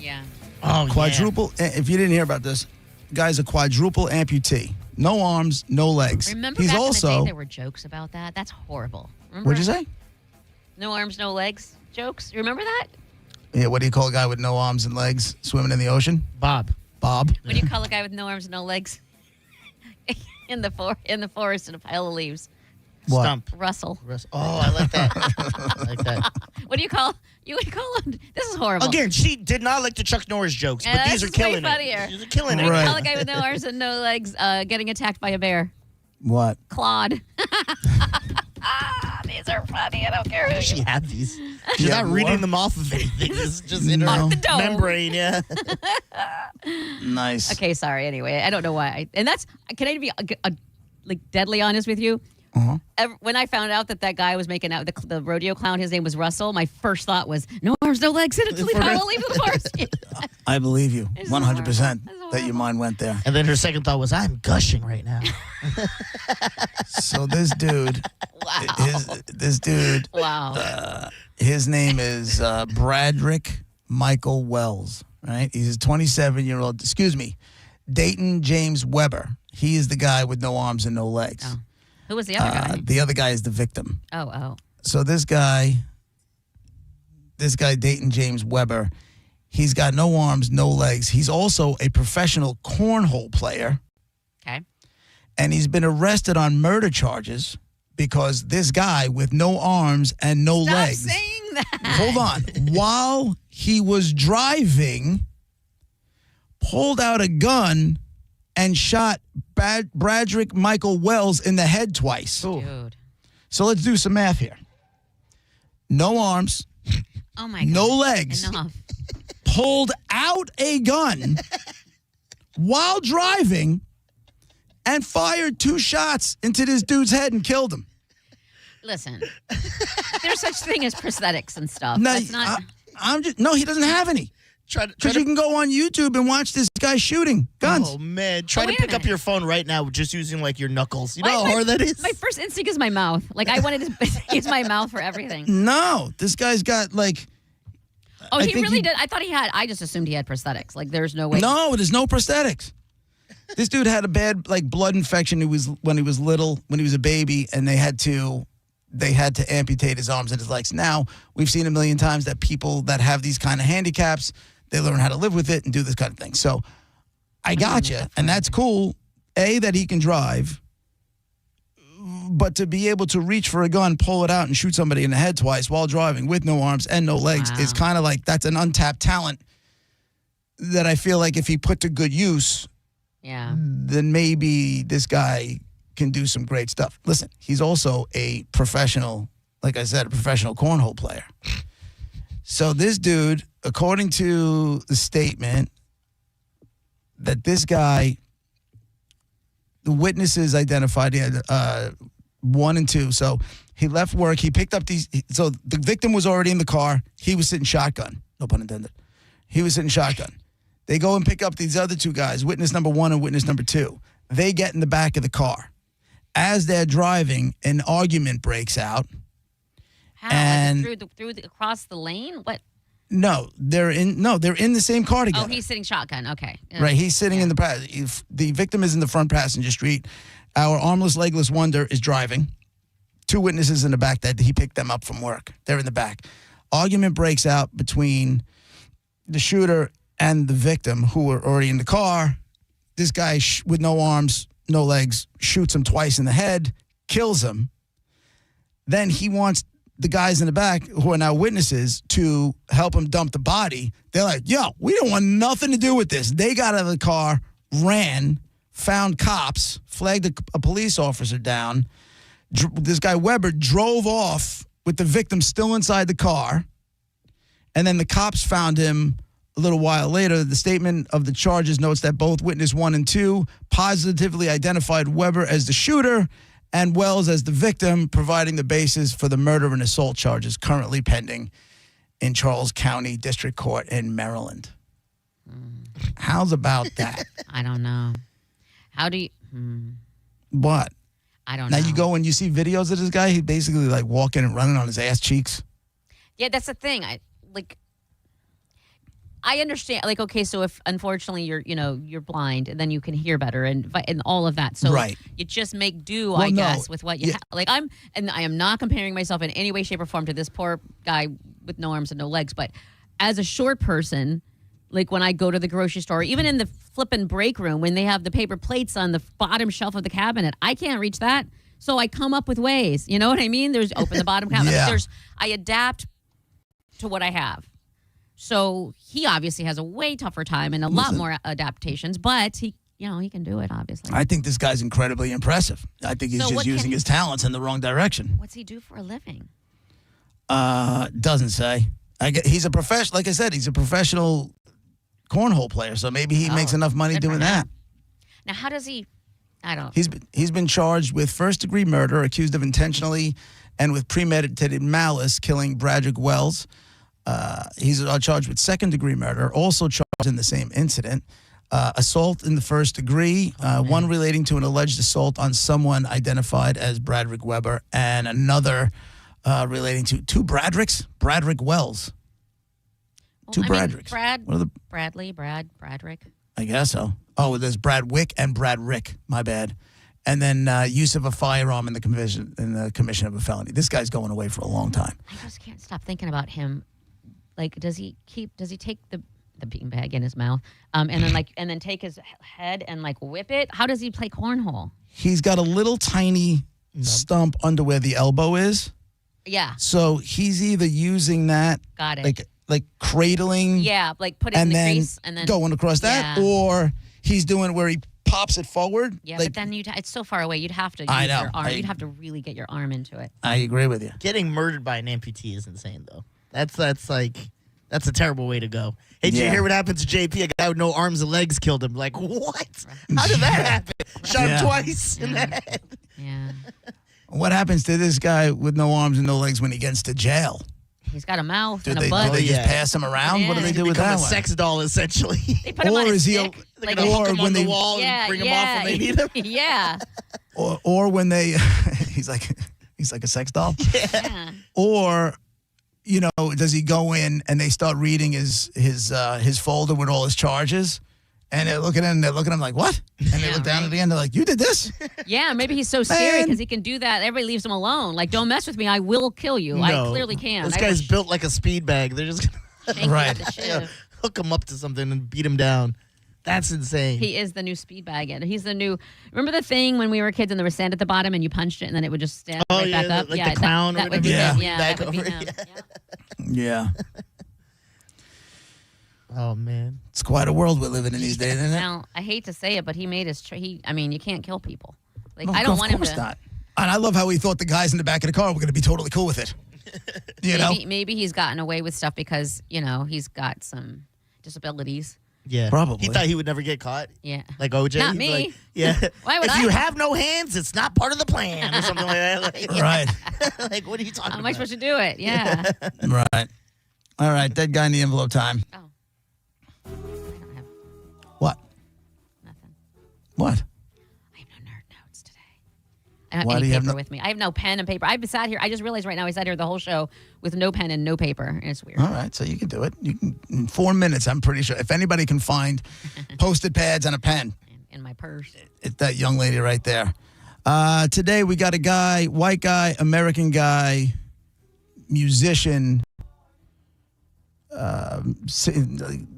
Yeah. Oh, quadruple. Yeah. If you didn't hear about this, guy's a quadruple amputee. No arms, no legs. Remember He's back also, in the day there were jokes about that? That's horrible. Remember? What'd you say? No arms, no legs jokes. You remember that? Yeah, what do you call a guy with no arms and legs swimming in the ocean? Bob. Bob. What do you call a guy with no arms and no legs in the forest in a pile of leaves? What? Stump. Russell. Oh, I like that. I like that. What do you call? You would call him? This is horrible. Again, she did not like the Chuck Norris jokes, but these are killing it. These are killing it. What do you call a guy with no arms and no legs getting attacked by a bear? What? Claude. These are funny. I don't care who she had these. She's not reading them off of anything. This is just in her membrane, yeah. Nice. Okay, sorry. Anyway, I don't know why. And that's, can I be like deadly honest with you? Uh-huh. When I found out that guy was making out the rodeo clown, his name was Russell. My first thought was, no arms, no legs, in a pile of leaves in the forest. I believe you 100% that your mind went there. And then her second thought was, I'm gushing right now. So this dude, wow. His name is Bradrick Michael Wells, right? He's a 27-year-old, Dayton James Weber. He is the guy with no arms and no legs. Oh. Who was the other guy? The other guy is the victim. Oh. So this guy, Dayton James Weber, he's got no arms, no legs. He's also a professional cornhole player. Okay. And he's been arrested on murder charges because this guy with no arms and no legs. Stop saying that. Hold on. While he was driving, pulled out a gun and shot Bradrick Michael Wells in the head twice. Dude. So let's do some math here. No arms. Oh, my God. No legs. Enough. Pulled out a gun while driving and fired 2 shots into this dude's head and killed him. Listen, there's such thing as prosthetics and stuff. No, That's not... No, he doesn't have any. Because you can go on YouTube and watch this guy shooting guns. Oh, man. Try to pick up your phone right now just using, like, your knuckles. You know how hard that is? My first instinct is my mouth. Like, I wanted to use my mouth for everything. No, this guy's got, like... Oh, he really did? I thought he had... I just assumed he had prosthetics. Like, there's no way... No, there's no prosthetics. This dude had a bad, like, blood infection when he was little, when he was a baby, and they had to amputate his arms and his legs. Now, we've seen a million times that people that have these kind of handicaps, they learn how to live with it and do this kind of thing. So I got you, and that's cool. A, that he can drive. But to be able to reach for a gun, pull it out, and shoot somebody in the head twice while driving with no arms and no legs is kind of like that's an untapped talent that I feel like if he put to good use, then maybe this guy can do some great stuff. Listen, he's also a professional, like I said, a professional cornhole player. So this dude, according to the statement, that this guy, the witnesses identified, he had 1 and 2. So he left work. He picked up these. So the victim was already in the car. He was sitting shotgun. No pun intended. He was sitting shotgun. They go and pick up these other 2 guys, witness number 1 and witness number 2. They get in the back of the car. As they're driving, an argument breaks out. How? And Across the lane? What? No, they're in the same car together. Oh, he's sitting shotgun. Okay. Right, he's sitting in the victim is in the front passenger seat. Our armless, legless wonder is driving. 2 witnesses in the back that he picked them up from work. They're in the back. Argument breaks out between the shooter and the victim, who were already in the car. This guy with no arms, no legs, shoots him twice in the head, kills him. Then he wants the guys in the back, who are now witnesses, to help him dump the body. They're like, yo, we don't want nothing to do with this. They got out of the car, ran, found cops, flagged a police officer down. This guy Weber drove off with the victim still inside the car. And then the cops found him a little while later. The statement of the charges notes that both witness 1 and 2 positively identified Weber as the shooter and Wells as the victim, providing the basis for the murder and assault charges currently pending in Charles County District Court in Maryland. How's about that? I don't know. How do you... What? I don't know. Now you go and you see videos of this guy, he basically like walking and running on his ass cheeks. Yeah, that's the thing. I understand. Like, okay, so if unfortunately you're blind, and then you can hear better and all of that. So right. You just make do, I guess, with what you have. Like I am not comparing myself in any way, shape, or form to this poor guy with no arms and no legs. But as a short person, like when I go to the grocery store, even in the flippin' break room, when they have the paper plates on the bottom shelf of the cabinet, I can't reach that. So I come up with ways. You know what I mean? There's open the bottom cabinet. Yeah. I adapt to what I have. So he obviously has a way tougher time and a lot more adaptations, but he can do it, obviously. I think this guy's incredibly impressive. I think he's just using his talents in the wrong direction. What's he do for a living? Doesn't say. He's a professional. Like I said, he's a professional cornhole player, so maybe he makes enough money doing that. Now, how does he? I don't. He's been charged with first-degree murder, accused of intentionally and with premeditated malice killing Bradrick Wells. He's charged with second-degree murder, also charged in the same incident. Assault in the first degree, one relating to an alleged assault on someone identified as Bradrick Weber, and another relating to 2 Bradricks, Bradrick Wells. Well, 2 Bradricks. Bradrick. I guess so. Oh, there's Bradwick and Bradrick. My bad. And then use of a firearm in the commission of a felony. This guy's going away for a long time. I just can't stop thinking about him. Like, does he take the beanbag in his mouth, and then take his head and like whip it? How does he play cornhole? He's got a little tiny stump under where the elbow is. Yeah. So he's either using that, got it, like cradling. Yeah, like put it in the crease and then going across that, or he's doing where he pops it forward. Yeah, but then it's so far away. You'd have to use your arm. You'd have to really get your arm into it. I agree with you. Getting murdered by an amputee is insane, though. That's a terrible way to go. Hey, did you hear what happened to JP? A guy with no arms and legs killed him. Like, what? How did that happen? Shot him twice in the head. Yeah. What happens to this guy with no arms and no legs when he gets to jail? He's got a mouth and a butt. Do they just pass him around? Yeah. What do they do with that? A sex doll, essentially. They put him on a stick. They're gonna hook him on the wall and bring him off when they need him. Yeah. Or when they, he's like a sex doll. Yeah. Or, does he go in and they start reading his folder with all his charges? And they're looking at him like, what? And they look down at the end, they're like, you did this? Yeah, maybe he's so scary because he can do that. Everybody leaves him alone. Like, don't mess with me. I will kill you. No. I clearly can. This guy's built like a speed bag. They're just going right. to hook him up to something and beat him down. That's insane. He is the new speed bag. He's the new. Remember the thing when we were kids and there was sand at the bottom and you punched it and then it would just stand right back up? Like the clown. That would be him. Yeah, that would be him. Yeah. Oh man, it's quite a world we're living in these days, isn't it? Now, I hate to say it, but he made his. I mean, you can't kill people. Like No, I don't of want him course to. not. And I love how he thought the guys in the back of the car were going to be totally cool with it. Maybe he's gotten away with stuff because he's got some disabilities. Yeah, probably. He thought he would never get caught. Yeah, like OJ. Not He'd be me. like, yeah. Why would if I? you have no hands, it's not part of the plan, or something like that. Like, Right. Like, what are you talking about? How am I supposed to do it? Yeah. Right. All right. Dead guy in the envelope time. Oh. What? Nothing. What? I don't Why have do any you have paper no- with me. I have no pen and paper. I've sat here. I just realized right now I sat here the whole show with no pen and no paper, and it's weird. All right, so you can do it. You can in 4 minutes. I'm pretty sure if anybody can find post-it pads and a pen, in my purse. it's that young lady right there. Today we got a guy, white guy, American guy, musician,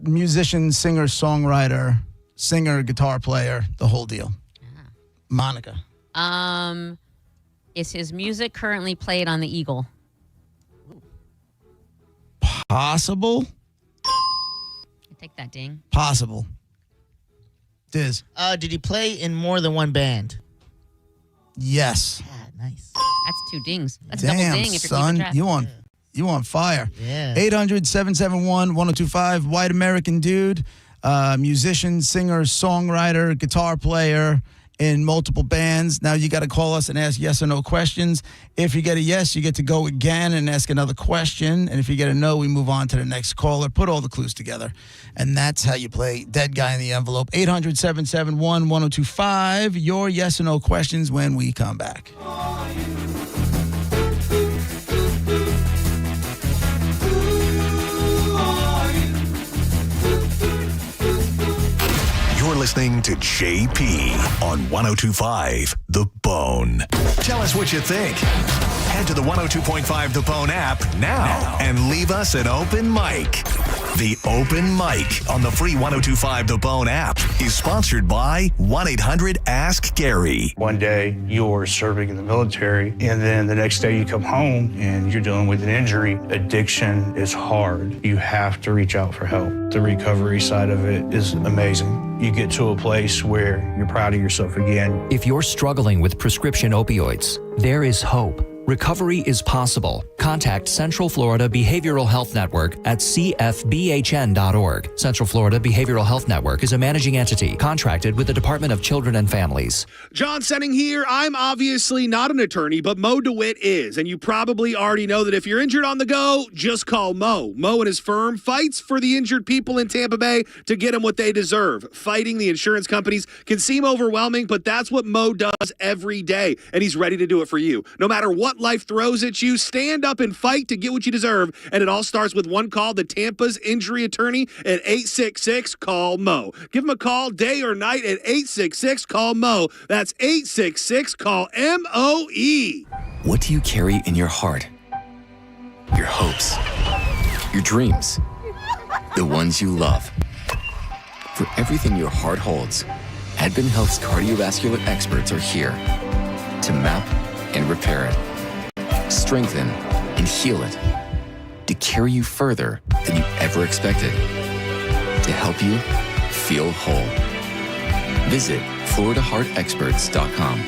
musician, singer, songwriter, singer, guitar player, the whole deal. Monica. Is his music currently played on the Eagle? Possible. Take that ding. Possible. Diz. Did he play in more than one band? Yes. Nice. That's 2 dings. That's Damn, double ding if you're son, keeping track. you on fire. Yeah. 800-771-1025. White American dude, musician, singer, songwriter, guitar player in multiple bands. Now you got to call us and ask yes or no questions. If you get a yes, you get to go again and ask another question. And if you get a no, we move on to the next caller. Put all the clues together. And that's how you play Dead Guy in the Envelope. 800-771-1025. Your yes or no questions when we come back. You're listening to JP on 102.5 The Bone. Tell us what you think. Head to the 102.5 The Bone app now and leave us an open mic. The Open Mic on the free 102.5 The Bone app is sponsored by 1-800-ASK-GARY. One day you're serving in the military, and then the next day you come home and you're dealing with an injury. Addiction is hard. You have to reach out for help. The recovery side of it is amazing. You get to a place where you're proud of yourself again. If you're struggling with prescription opioids, there is hope. Recovery is possible. Contact Central Florida Behavioral Health Network at cfbhn.org. Central Florida Behavioral Health Network is a managing entity contracted with the Department of Children and Families. John Senning here. I'm obviously not an attorney, but Mo DeWitt is. And you probably already know that if you're injured on the go, just call Mo. Mo and his firm fights for the injured people in Tampa Bay to get them what they deserve. Fighting the insurance companies can seem overwhelming, but that's what Mo does every day. And he's ready to do it for you. No matter what life throws at you, stand up and fight to get what you deserve. And it all starts with one call to Tampa's injury attorney at 866-CALL-MO. Give him a call day or night at 866-CALL-MO. That's 866-CALL-MOE. What do you carry in your heart? Your hopes, your dreams, the ones you love. For everything your heart holds, Advent Health's cardiovascular experts are here to map and repair it, strengthen and heal it, to carry you further than you ever expected, to help you feel whole. Visit FloridaHeartExperts.com.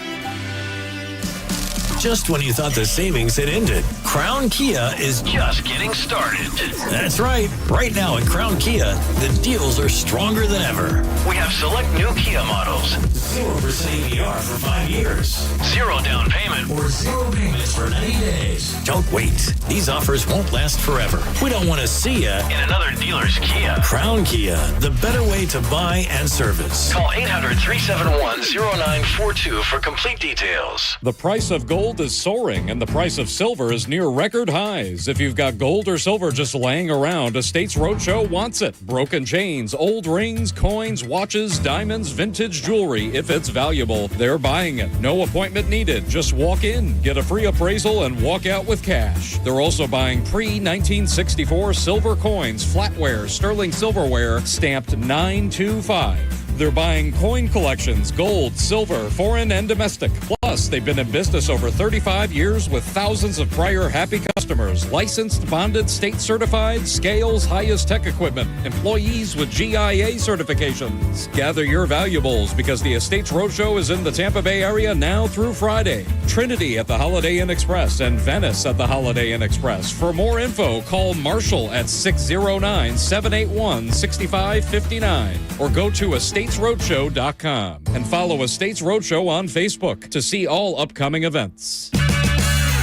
Just when you thought the savings had ended, Crown Kia is just getting started. That's right. Right now at Crown Kia, the deals are stronger than ever. We have select new Kia models. 0% APR for 5 years. 0 down payment or 0 payments for 90 days. Don't wait. These offers won't last forever. We don't want to see you in another dealer's Kia. Crown Kia, the better way to buy and service. Call 800-371-0942 for complete details. The price of gold is soaring, and the price of silver is near record highs. If you've got gold or silver just laying around, a Estates Roadshow wants it. Broken chains, old rings, coins, watches, diamonds, vintage jewelry. If it's valuable, they're buying it. No appointment needed. Just walk in, get a free appraisal, and walk out with cash. They're also buying pre-1964 silver coins, flatware, sterling silverware, stamped 925. They're buying coin collections, gold, silver, foreign, and domestic. Plus, they've been in business over 35 years with thousands of prior happy customers, licensed, bonded, state-certified, scales, highest tech equipment, employees with GIA certifications. Gather your valuables because the Estates Roadshow is in the Tampa Bay area now through Friday. Trinity at the Holiday Inn Express and Venice at the Holiday Inn Express. For more info, call Marshall at 609-781-6559 or go to estatesroadshow.com and follow Estates Roadshow on Facebook to see all upcoming events.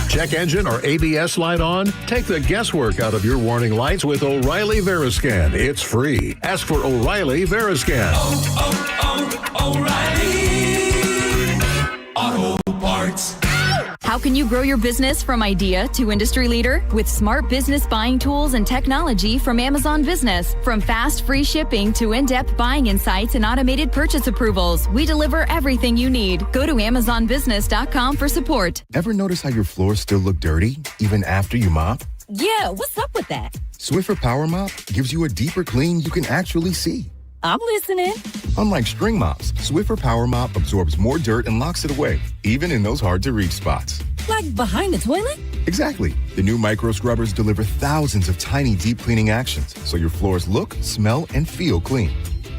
Check engine or ABS light on? Take the guesswork out of your warning lights with O'Reilly Veriscan. It's free. Ask for O'Reilly Veriscan. O'Reilly Auto Parts. How can you grow your business from idea to industry leader? With smart business buying tools and technology from Amazon Business. From fast, free shipping to in-depth buying insights and automated purchase approvals, we deliver everything you need. Go to AmazonBusiness.com for support. Ever notice how your floors still look dirty, even after you mop? Yeah, what's up with that? Swiffer Power Mop gives you a deeper clean you can actually see. I'm listening. Unlike string mops, Swiffer Power Mop absorbs more dirt and locks it away, even in those hard-to-reach spots. Like behind the toilet? Exactly. The new micro scrubbers deliver thousands of tiny deep cleaning actions, so your floors look, smell, and feel clean.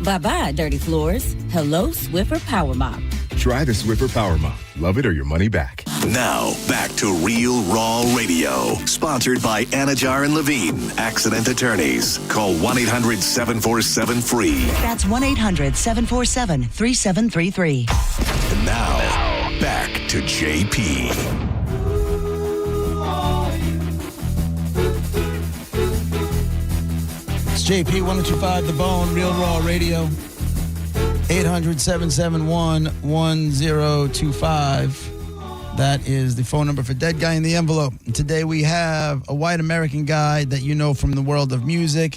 Bye-bye, dirty floors. Hello, Swiffer Power Mop. Try the Swiffer Power Mop. Love it or your money back. Now, back to Real Raw Radio. Sponsored by Anajar and Levine, accident attorneys. Call 1-800-747-FREE. That's 1-800-747-3733. And now, back to JP. It's JP 1025 The Bone, Real Raw Radio. 800-771-1025. That is the phone number for Dead Guy in the Envelope. And today we have a white American guy that you know from the world of music,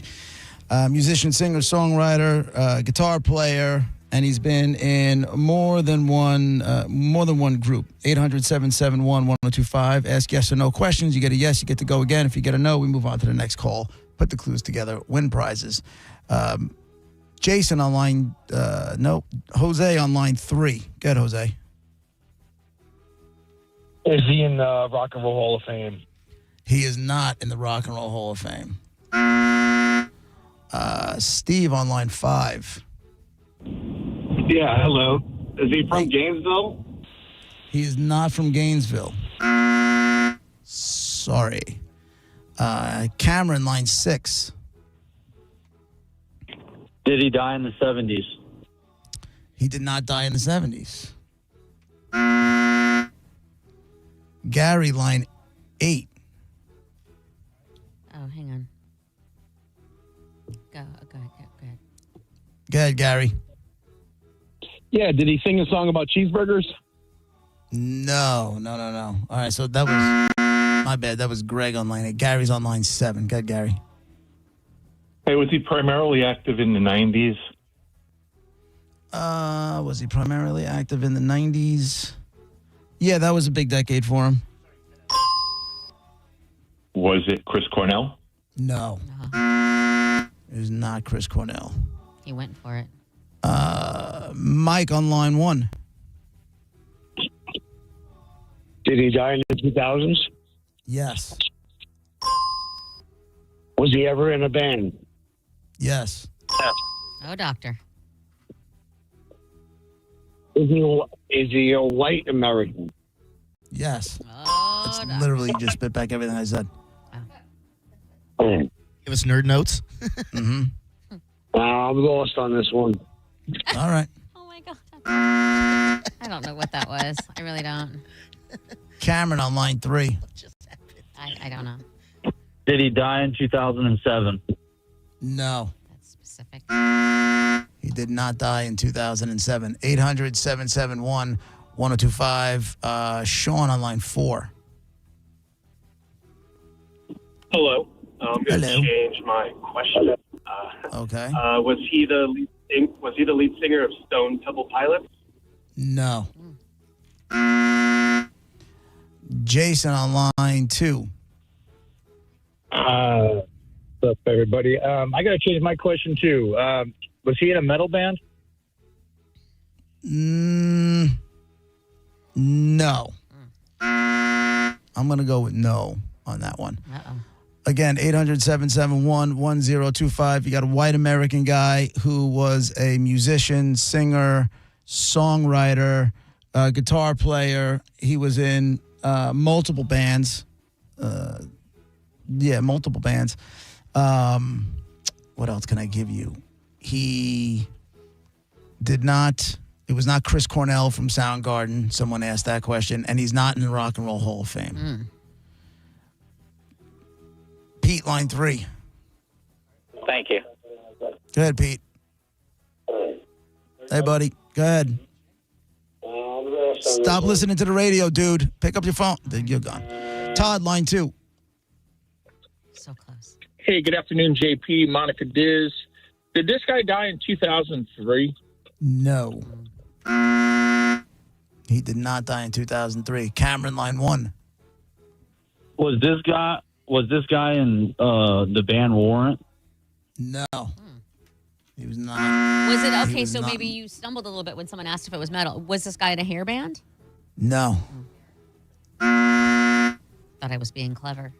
musician, singer, songwriter, guitar player, and he's been in more than one group. 800-771-1025. Ask yes or no questions. You get a yes, you get to go again. If you get a no, we move on to the next call. Put the clues together, win prizes. Jason on line, Jose on line 3. Go ahead, Jose. Is he in the Rock and Roll Hall of Fame? He is not in the Rock and Roll Hall of Fame. Steve on line 5. Yeah, hello. Is he from Gainesville? He is not from Gainesville. Sorry. Cameron, line 6. Did he die in the 70s? He did not die in the 70s. Gary, line 8. Oh, hang on. Go ahead. Go ahead, Gary. Yeah, did he sing a song about cheeseburgers? No. All right, so that was my bad. That was Greg on line 8. Gary's on line 7. Go ahead, Gary. Hey, was he primarily active in the 90s? Was he primarily active in the 90s? Yeah, that was a big decade for him. Was it Chris Cornell? No. It was not Chris Cornell. He went for it. Mike on line 1. Did he die in the 2000s? Yes. Was he ever in a band? Yes. Oh, doctor. Is he a white American? Yes. Oh, That's literally, you just spit back everything I said. Give us nerd notes. Mm-hmm. I'm lost on this one. All right. Oh, my God. I don't know what that was. I really don't. Cameron on line 3. I don't know. Did he die in 2007? No. That's specific. He did not die in 2007. 800-771-1025. Sean on line 4. Hello. I'm going to change my question. Okay. Was he the lead singer of Stone Temple Pilots? No. Jason on line 2. What's up, everybody? I got to change my question, too. Was he in a metal band? No. I'm going to go with no on that one. Again, 800-771-1025. You got a white American guy who was a musician, singer, songwriter, guitar player. He was in multiple bands. Multiple bands. What else can I give you? He did not... It was not Chris Cornell from Soundgarden. Someone asked that question. And he's not in the Rock and Roll Hall of Fame. Pete, line 3. Thank you. Go ahead, Pete. Hey, buddy. Go ahead. Stop listening to the radio, dude. Pick up your phone. Then you're gone. Todd, line 2. So close. Hey, good afternoon, JP, Monica Diz. Did this guy die in 2003? No. He did not die in 2003. Cameron, line 1. Was this guy in the band Warrant? No. He was not. Was it okay? He was So not. maybe you stumbled a little bit when someone asked if it was metal. Was this guy in a hair band? No. Thought I was being clever.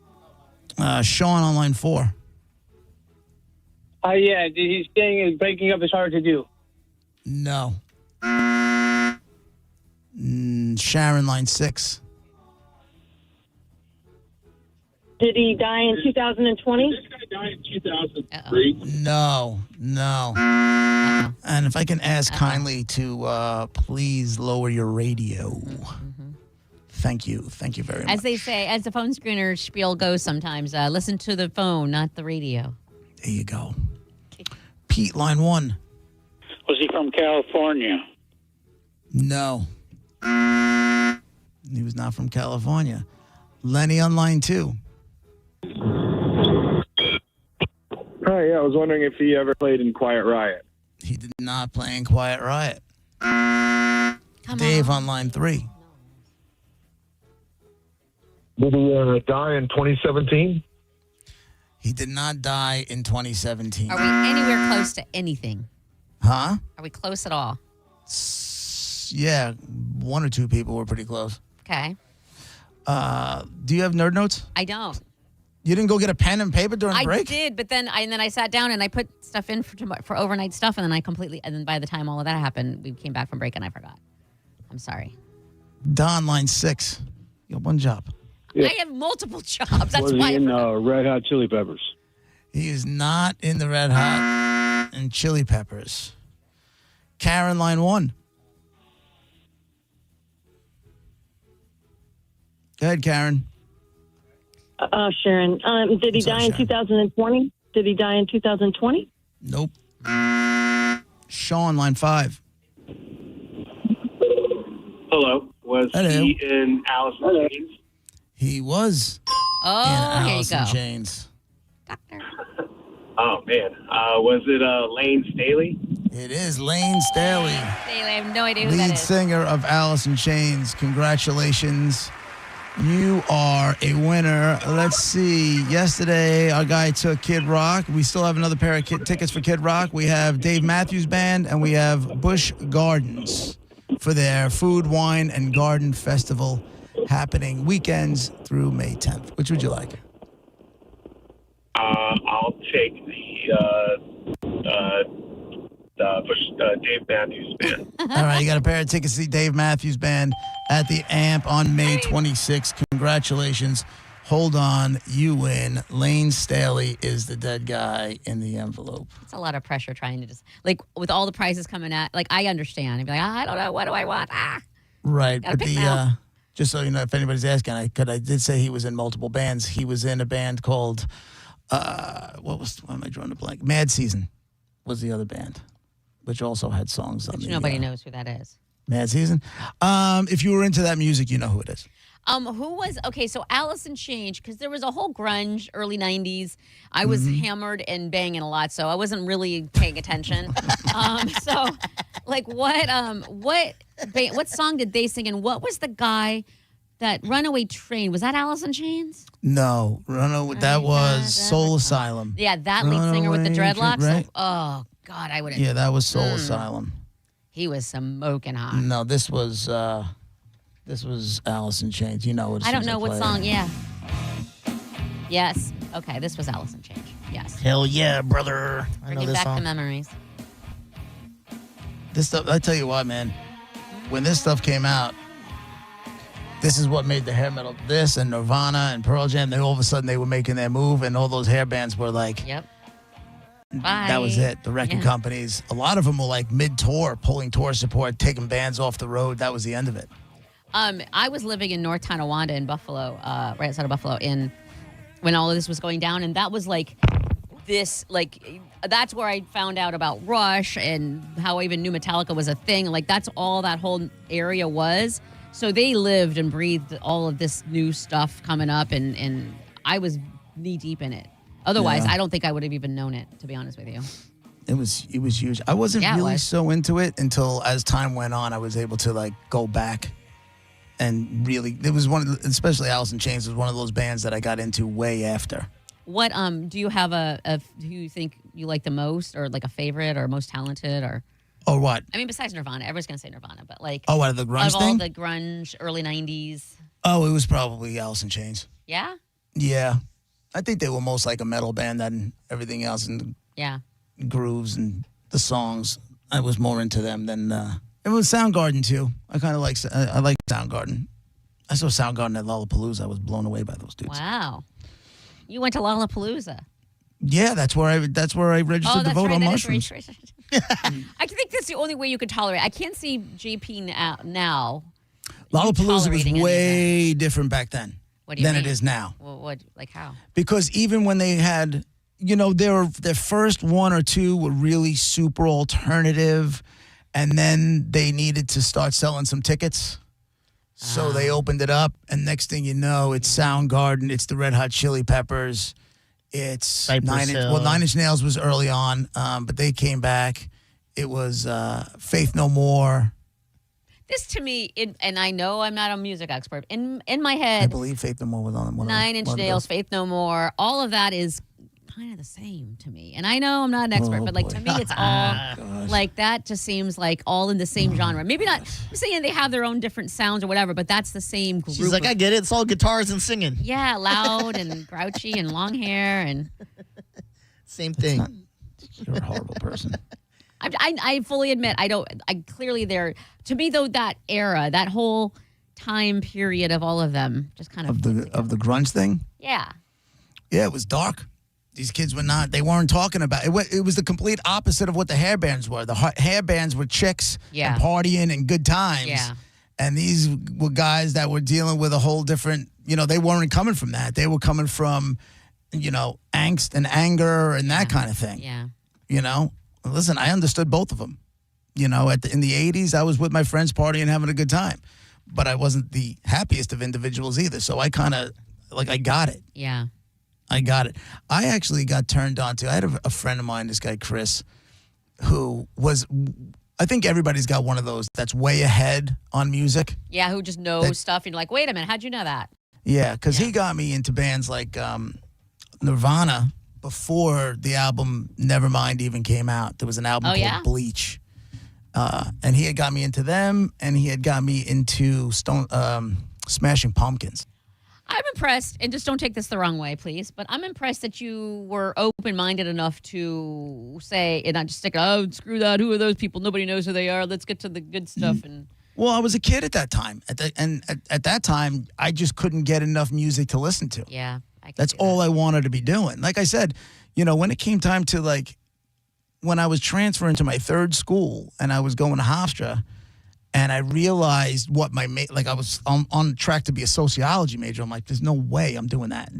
Sean on line 4. Yeah, he's saying breaking up is hard to do. No. Sharon, line 6. Did he die in 2020? This guy died in 2003. No. And if I can ask kindly to please lower your radio. Thank you. Thank you very much. As they say, as the phone screener spiel goes sometimes, listen to the phone, not the radio. There you go. Pete, line 1. Was he from California? No. He was not from California. Lenny on line 2. Hi, I was wondering if he ever played in Quiet Riot. He did not play in Quiet Riot. Dave on line 3. Did he die in 2017? He did not die in 2017. Are we anywhere close to anything? Huh? Are we close at all? Yeah, 1 or 2 people were pretty close. Okay. Do you have nerd notes? I don't. You didn't go get a pen and paper during the break? I did, but then I sat down and I put stuff in for overnight stuff, and then and then by the time all of that happened, we came back from break and I forgot. I'm sorry. Don, line 6. You got one job. I have multiple jobs. That's Was why he I in forgot. Red Hot Chili Peppers? He is not in the Red Hot and Chili Peppers. Karen, line 1. Go ahead, Karen. Sharon. Did he die in 2020? Did he die in 2020? Nope. Sean, line 5. Hello. Was he in Alice in Chains? He was Oh, in here you Alice in go. Chains. Oh, man. Was it Lane Staley? It is Lane Staley, I have no idea who that lead is. singer of Alice in Chains. Congratulations. You are a winner. Let's see. Yesterday, our guy took Kid Rock. We still have another pair of tickets for Kid Rock. We have Dave Matthews Band, and we have Busch Gardens for their Food, Wine, and Garden Festival happening weekends through May 10th. Which would you like? I'll take the Dave Matthews Band. All right, you got a pair of tickets to see Dave Matthews Band at the AMP on May 26th. Congratulations. Hold on, you win. Lane Staley is the dead guy in the envelope. It's a lot of pressure trying to just, like, with all the prizes coming at, like, I understand. I'd be like, I don't know. What do I want? Right, Gotta but pick now. just so you know, if anybody's asking, I did say he was in multiple bands. He was in a band called, why am I drawing a blank? Mad Season was the other band, which also had songs on Which the nobody knows who that is. Mad Season. If you were into that music, you know who it is. Who was okay? So Alice in Chains, because there was a whole grunge early '90s. I was hammered and banging a lot, so I wasn't really paying attention. So, like, what song did they sing? And what was the guy that Runaway Train? Was that Alice in Chains? No, that was Soul Asylum. Yeah, that lead singer with the dreadlocks. Right? Oh God, I would. Yeah, that was Soul Asylum. He was smoking hot. No, this was Alice in Chains. You know it. I don't know what song. Yeah. Yes. Okay, this was Alice in Chains. Yes. Hell yeah, brother. I know Bringing this back song. the memories. This stuff, I tell you what, man. When this stuff came out, this is what made the hair metal. This and Nirvana and Pearl Jam. Then all of a sudden they were making their move, and all those hair bands were like, "Yep, that was it." The record companies, a lot of them were like mid-tour, pulling tour support, taking bands off the road. That was the end of it. I was living in North Tonawanda in Buffalo, right outside of Buffalo, when all of this was going down, and that was like this, like that's where I found out about Rush and how I even knew Metallica was a thing. Like that's all that whole area was. So they lived and breathed all of this new stuff coming up, and I was knee deep in it. Otherwise, I don't think I would have even known it, to be honest with you. It was huge. I wasn't really so into it until as time went on, I was able to like go back and really, it was especially Alice in Chains was one of those bands that I got into way after. What do you have who you think you like the most, or like a favorite, or most talented, or? Or what? I mean, besides Nirvana, everyone's gonna say Nirvana, but like. Oh, out of the grunge all thing? the grunge, early '90s. Oh, it was probably Alice in Chains. Yeah. Yeah, I think they were most like a metal band than everything else, and the grooves and the songs. I was more into them than it was Soundgarden too. I kind of like Soundgarden. I saw Soundgarden at Lollapalooza. I was blown away by those dudes. Wow. You went to Lollapalooza. Yeah, that's where I registered to vote on mushrooms. Right. I think that's the only way you could tolerate. I can't see JP now. Lollapalooza was way different back then than it is now. Well, what, like how? Because even when they had, their first one or two were really super alternative, and then they needed to start selling some tickets. So they opened it up, and next thing you know, it's Soundgarden, it's the Red Hot Chili Peppers, it's Nine Inch Nails was early on, but they came back. It was Faith No More. This to me, and I know I'm not a music expert, in my head, I believe Faith No More was on one. Nine Inch Nails, Faith No More, all of that is kind of the same to me. And I know I'm not an expert, but like to me, it's all like that. Just seems like all in the same genre. Maybe not. I'm saying they have their own different sounds or whatever, but that's the same group. She's like, I get it. It's all guitars and singing. Yeah, loud and grouchy and long hair and same thing. You're a horrible person. I fully admit I clearly they're, to me though, that era, that whole time period of all of them just kind of of the grunge thing. Yeah. Yeah, it was dark. These kids they weren't talking about it. It was the complete opposite of what the hair bands were. The hair bands were chicks and partying and good times. Yeah. And these were guys that were dealing with a whole different, they weren't coming from that. They were coming from, angst and anger and that kind of thing. Yeah. Listen, I understood both of them. In the 80s, I was with my friends partying and having a good time. But I wasn't the happiest of individuals either. So I kind of, I got it. Yeah. I got it. I actually got turned on to, I had a friend of mine, this guy Chris, who was, I think everybody's got one of those that's way ahead on music. Yeah, who just knows stuff. And you're like, wait a minute, how'd you know that? Yeah, because he got me into bands like Nirvana before the album Nevermind even came out. There was an album called Bleach. And he had got me into them, and he had got me into Smashing Pumpkins. I'm impressed, and just don't take this the wrong way, please, but I'm impressed that you were open-minded enough to say, and not just stick, oh, screw that, who are those people? Nobody knows who they are. Let's get to the good stuff. And well, I was a kid at that time, at that time, I just couldn't get enough music to listen to. Yeah. That's all I wanted to be doing. Like I said, when it came time to when I was transferring to my third school and I was going to Hofstra, and I realized what I was on track to be a sociology major. I'm like, there's no way I'm doing that,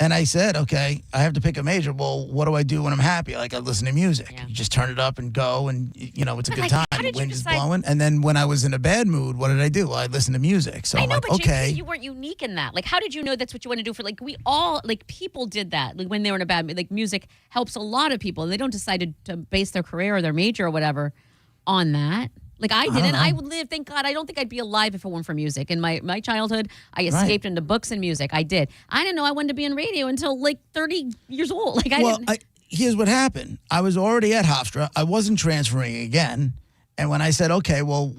And I said, okay, I have to pick a major. Well, what do I do when I'm happy? Like, I listen to music. You just turn it up and go, and, it's a good time. The wind is blowing. And then when I was in a bad mood, what did I do? Well, I listened to music. So I I'm know, like, but okay. you weren't unique in that. Like, how did you know that's what you want to do for, like, we all, like, people did that. Like, when they were in a bad mood, like, music helps a lot of people. And they don't decide to base their career or their major or whatever on that. Like, I didn't. I would live, thank God. I don't think I'd be alive if it weren't for music. In my childhood, I escaped into books and music. I did. I didn't know I wanted to be in radio until, like, 30 years old. Like, Here's what happened. I was already at Hofstra. I wasn't transferring again. And when I said, okay, well,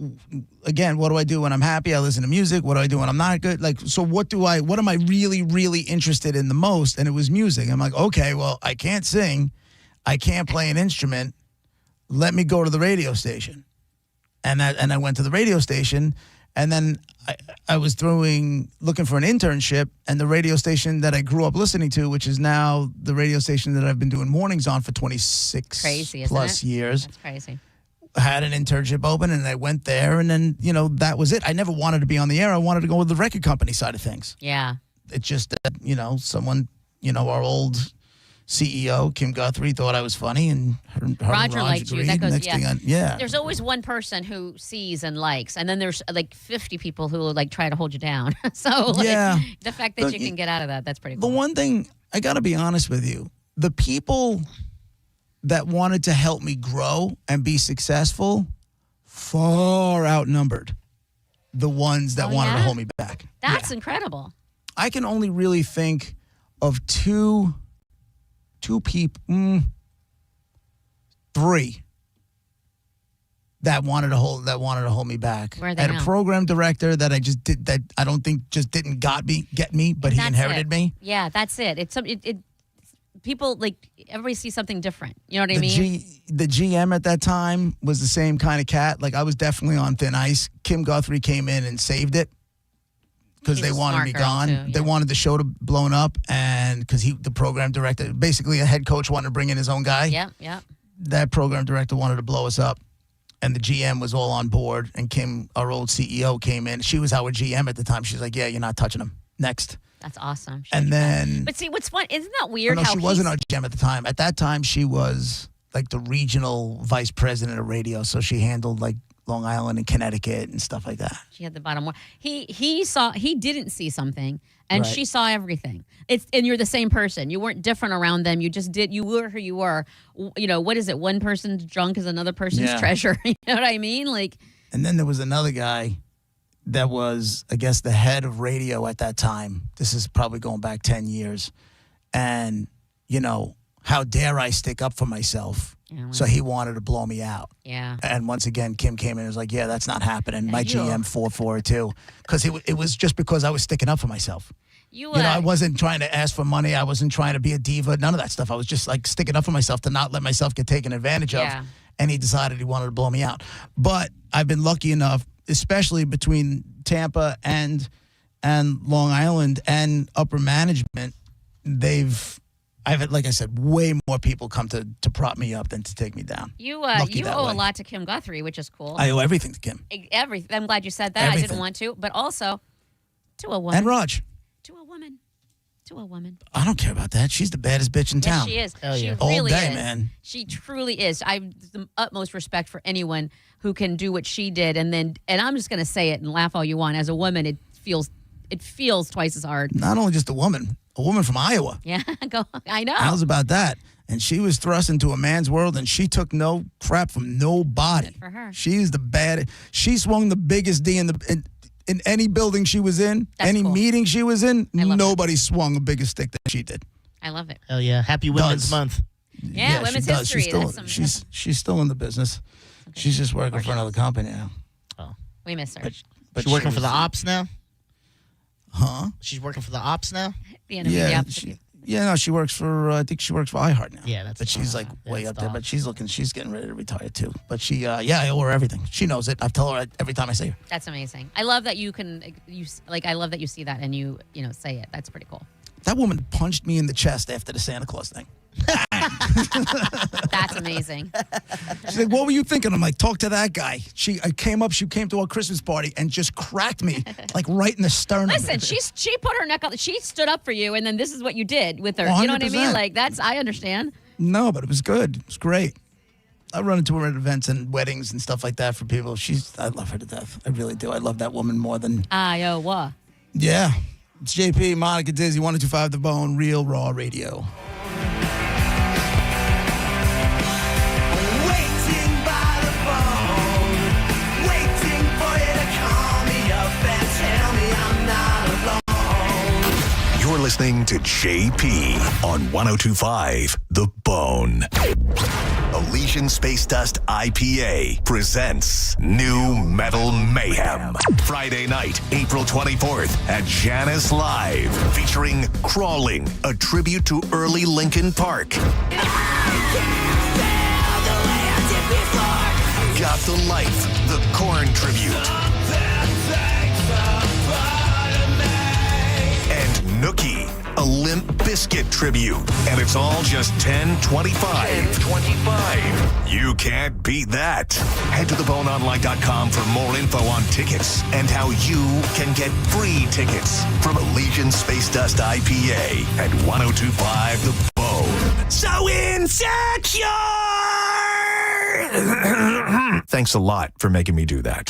again, what do I do when I'm happy? I listen to music. What do I do when I'm not good? Like, so what am I really, really interested in the most? And it was music. I'm like, okay, well, I can't sing. I can't play an instrument. Let me go to the radio station. And I went to the radio station, and then I was looking for an internship, and the radio station that I grew up listening to, which is now the radio station that I've been doing mornings on for 26 plus years. That's crazy. Had an internship open, and I went there, and then, that was it. I never wanted to be on the air. I wanted to go with the record company side of things. Yeah. It's just that, someone, our old CEO, Kim Guthrie, thought I was funny, and Roger liked you. That goes, yeah. There's always one person who sees and likes, and then there's like 50 people who like try to hold you down. So the fact that you can get out of that, that's pretty cool. The one thing, I got to be honest with you, the people that wanted to help me grow and be successful far outnumbered the ones that wanted to hold me back. That's incredible. I can only really think of two people, three that wanted to hold me back. Where are they I had now? a program director that I don't think just didn't get me, but he inherited me. Yeah, that's it. It's people, like, everybody sees something different. You know what I mean? The GM at that time was the same kind of cat. Like, I was definitely on thin ice. Kim Guthrie came in and saved it. Because they wanted me gone. Too, yeah. They wanted the show to blown up, and because the program director, basically a head coach, wanted to bring in his own guy. Yeah. That program director wanted to blow us up, and the GM was all on board. And Kim, our old CEO, came in. She was our GM at the time. She's like, "Yeah, you're not touching him. Next." That's awesome. And then, but see, what's fun? Isn't that weird? No, she wasn't our GM at the time. At that time, she was like the regional vice president of radio, so she handled like Long Island and Connecticut and stuff like that. She had the bottom one. He didn't see something, and Right. she saw everything. And you're the same person. You weren't different around them. You were who you were. What is it? One person's junk is another person's treasure. You know what I mean? Like. And then there was another guy that was, I guess, the head of radio at that time. This is probably going back 10 years. And, how dare I stick up for myself? Yeah, So he wanted to blow me out. Yeah. And once again, Kim came in and was like, yeah, that's not happening. My GM fought for it too. Because it was just because I was sticking up for myself. I wasn't trying to ask for money. I wasn't trying to be a diva. None of that stuff. I was just like sticking up for myself to not let myself get taken advantage of. And he decided he wanted to blow me out. But I've been lucky enough, especially between Tampa and Long Island and upper management, I've had, like I said, way more people come to prop me up than to take me down. You owe a lot to Kim Guthrie, which is cool. I owe everything to Kim. Everything. I'm glad you said that. Everything. I didn't want to, but also to a woman. And Raj. To a woman. To a woman. I don't care about that. She's the baddest bitch in town. Yes, she is. She All really day, is. man. She truly is. I have the utmost respect for anyone who can do what she did, and I'm just going to say it and laugh all you want. As a woman, it feels twice as hard. Not only just a woman from Iowa. Yeah, I know. How's about that? And she was thrust into a man's world, and she took no crap from nobody. Good for her. She's the bad. She swung the biggest D in any building she was in, any meeting she was in. Nobody swung a bigger stick than she did. I love it. Hell yeah! Happy Women's Month. Yeah, Women's History. She's still in the business. Okay. She's just working for another company now. Oh, we miss her. But she's working for the ops now. Huh? She's working for the ops now. The enemy of the opposite. No, she works for. I think she works for iHeart now. Yeah, that's. But she's like way up there. But she's getting ready to retire too. But she, I owe her everything. She knows it. I tell her every time I see her. That's amazing. I love that I love that you see that and you say it. That's pretty cool. That woman punched me in the chest after the Santa Claus thing. That's amazing. She's like, what were you thinking? I'm like, talk to that guy. She came to our Christmas party and just cracked me, like right in the sternum. Listen, she put her neck up. She stood up for you, and then this is what you did with her. 100%. You know what I mean? Like, I understand. No, but it was good. It was great. I run into her at events and weddings and stuff like that for people. I love her to death. I really do. I love that woman more than... Iowa. Yeah. It's JP, Monica, Dizzy, 102.5 The Bone, Real Raw Radio. You're listening to JP on 102.5 The Bone. Elysian Space Dust IPA presents New Metal Mayhem. Friday night, April 24th at Janus Live, featuring Crawling, a tribute to early Linkin Park. Got the Life, the Korn tribute. And Nookie, a Limp Bizkit tribute. And it's all just $10.25. You can't beat that. Head to theboneonline.com for more info on tickets and how you can get free tickets from Elysian Space Dust IPA at 102.5 The Bone. So insecure! Thanks a lot for making me do that.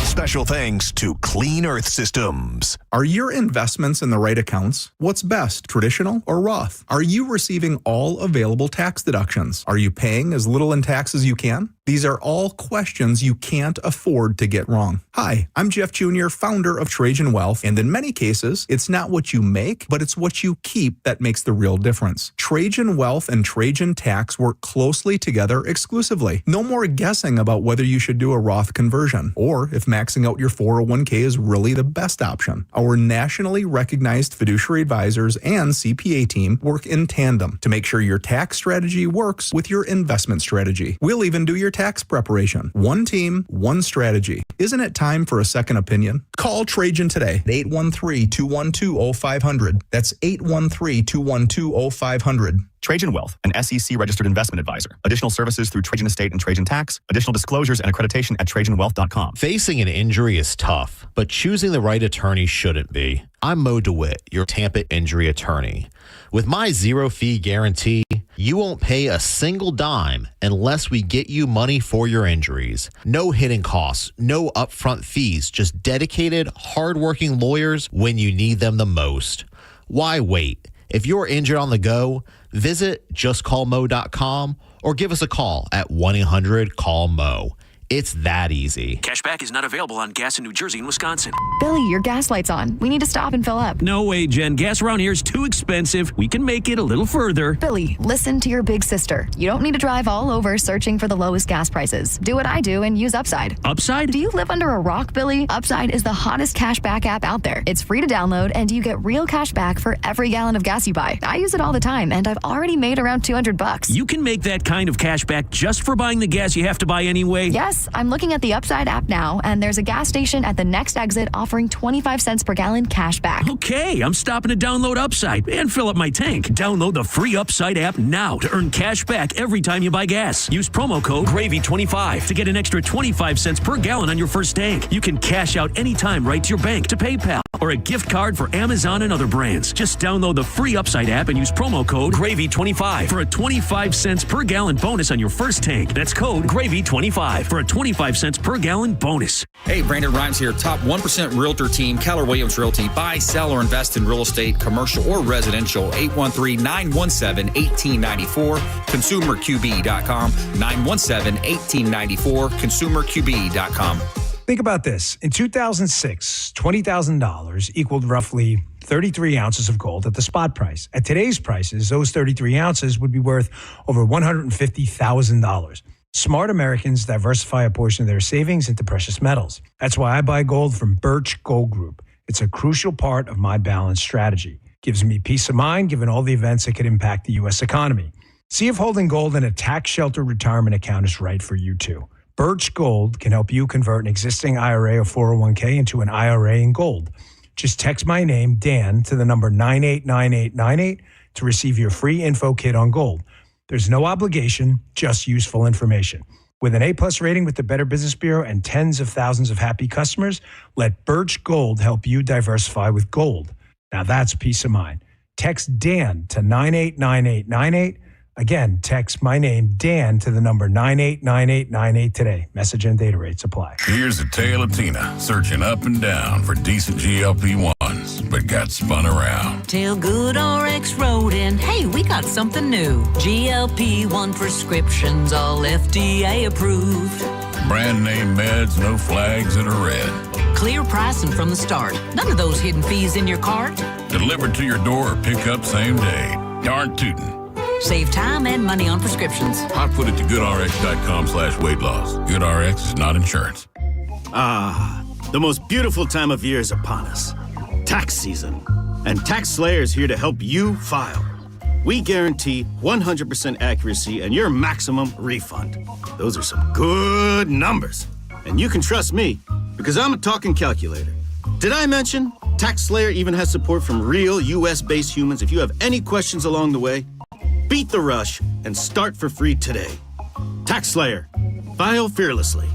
Special thanks to Clean Earth Systems. Are your investments in the right accounts? What's best, traditional or Roth? Are you receiving all available tax deductions? Are you paying as little in tax as you can? These are all questions you can't afford to get wrong. Hi, I'm Jeff Jr., founder of Trajan Wealth, and in many cases, it's not what you make, but it's what you keep that makes the real difference. Trajan Wealth and Trajan Tax work closely together exclusively. No more guessing about whether you should do a Roth conversion, or if maxing out your 401k is really the best option. Our nationally recognized fiduciary advisors and CPA team work in tandem to make sure your tax strategy works with your investment strategy. We'll even do your tax preparation. One team, one strategy. Isn't it time for a second opinion? Call Trajan today at 813-212-0500. That's 813-212-0500. Trajan Wealth, an SEC-registered investment advisor. Additional services through Trajan Estate and Trajan Tax. Additional disclosures and accreditation at TrajanWealth.com. Facing an injury is tough, but choosing the right attorney shouldn't be. I'm Mo DeWitt, your Tampa injury attorney. With my zero-fee guarantee, you won't pay a single dime unless we get you money for your injuries. No hidden costs, no upfront fees, just dedicated, hardworking lawyers when you need them the most. Why wait? If you're injured on the go, visit justcallmo.com or give us a call at 1-800-CALL-MO. It's that easy. Cashback is not available on gas in New Jersey and Wisconsin. Billy, your gas light's on. We need to stop and fill up. No way, Jen. Gas around here is too expensive. We can make it a little further. Billy, listen to your big sister. You don't need to drive all over searching for the lowest gas prices. Do what I do and use Upside. Upside? Do you live under a rock, Billy? Upside is the hottest cashback app out there. It's free to download, and you get real cash back for every gallon of gas you buy. I use it all the time, and I've already made around $200. You can make that kind of cash back just for buying the gas you have to buy anyway? Yes, I'm looking at the Upside app now, and there's a gas station at the next exit offering 25 cents per gallon cash back. Okay, I'm stopping to download Upside and fill up my tank. Download the free Upside app now to earn cash back every time you buy gas. Use promo code GRAVY25 to get an extra 25 cents per gallon on your first tank. You can cash out anytime right to your bank, to PayPal, or a gift card for Amazon and other brands. Just download the free Upside app and use promo code GRAVY25 for a 25 cents per gallon bonus on your first tank. That's code GRAVY25 for a 25 cents per gallon bonus. Hey, Brandon Rhymes here, top 1% realtor team, Keller Williams Realty. Buy, sell, or invest in real estate, commercial or residential. 813-917-1894, consumerqb.com, 917-1894, consumerqb.com. Think about this. In 2006, $20,000 equaled roughly 33 ounces of gold at the spot price. At today's prices, those 33 ounces would be worth over $150,000. Smart Americans diversify a portion of their savings into precious metals. That's why I buy gold from Birch Gold Group. It's a crucial part of my balanced strategy. Gives me peace of mind given all the events that could impact the U.S. economy. See if holding gold in a tax-sheltered retirement account is right for you too. Birch Gold can help you convert an existing IRA or 401k into an IRA in gold. Just text my name, Dan, to the number 989898 to receive your free info kit on gold. There's no obligation, just useful information. With an A-plus rating with the Better Business Bureau and tens of thousands of happy customers, let Birch Gold help you diversify with gold. Now that's peace of mind. Text Dan to 989898. Again, text my name, Dan, to the number 989898 today. Message and data rates apply. Here's a tale of Tina searching up and down for decent GLP-1s, but got spun around. Till Good RX wrote in, hey, we got something new. GLP-1 prescriptions, all FDA approved. Brand name meds, no flags that are red. Clear pricing from the start. None of those hidden fees in your cart. Delivered to your door or pick up same day. Darn tootin'. Save time and money on prescriptions. I put it to goodrx.com/weight loss. GoodRx is not insurance. Ah, the most beautiful time of year is upon us. Tax season. And Tax Slayer is here to help you file. We guarantee 100% accuracy and your maximum refund. Those are some good numbers. And you can trust me, because I'm a talking calculator. Did I mention Tax Slayer even has support from real US-based humans if you have any questions along the way? Beat the rush and start for free today. Tax Slayer. File fearlessly.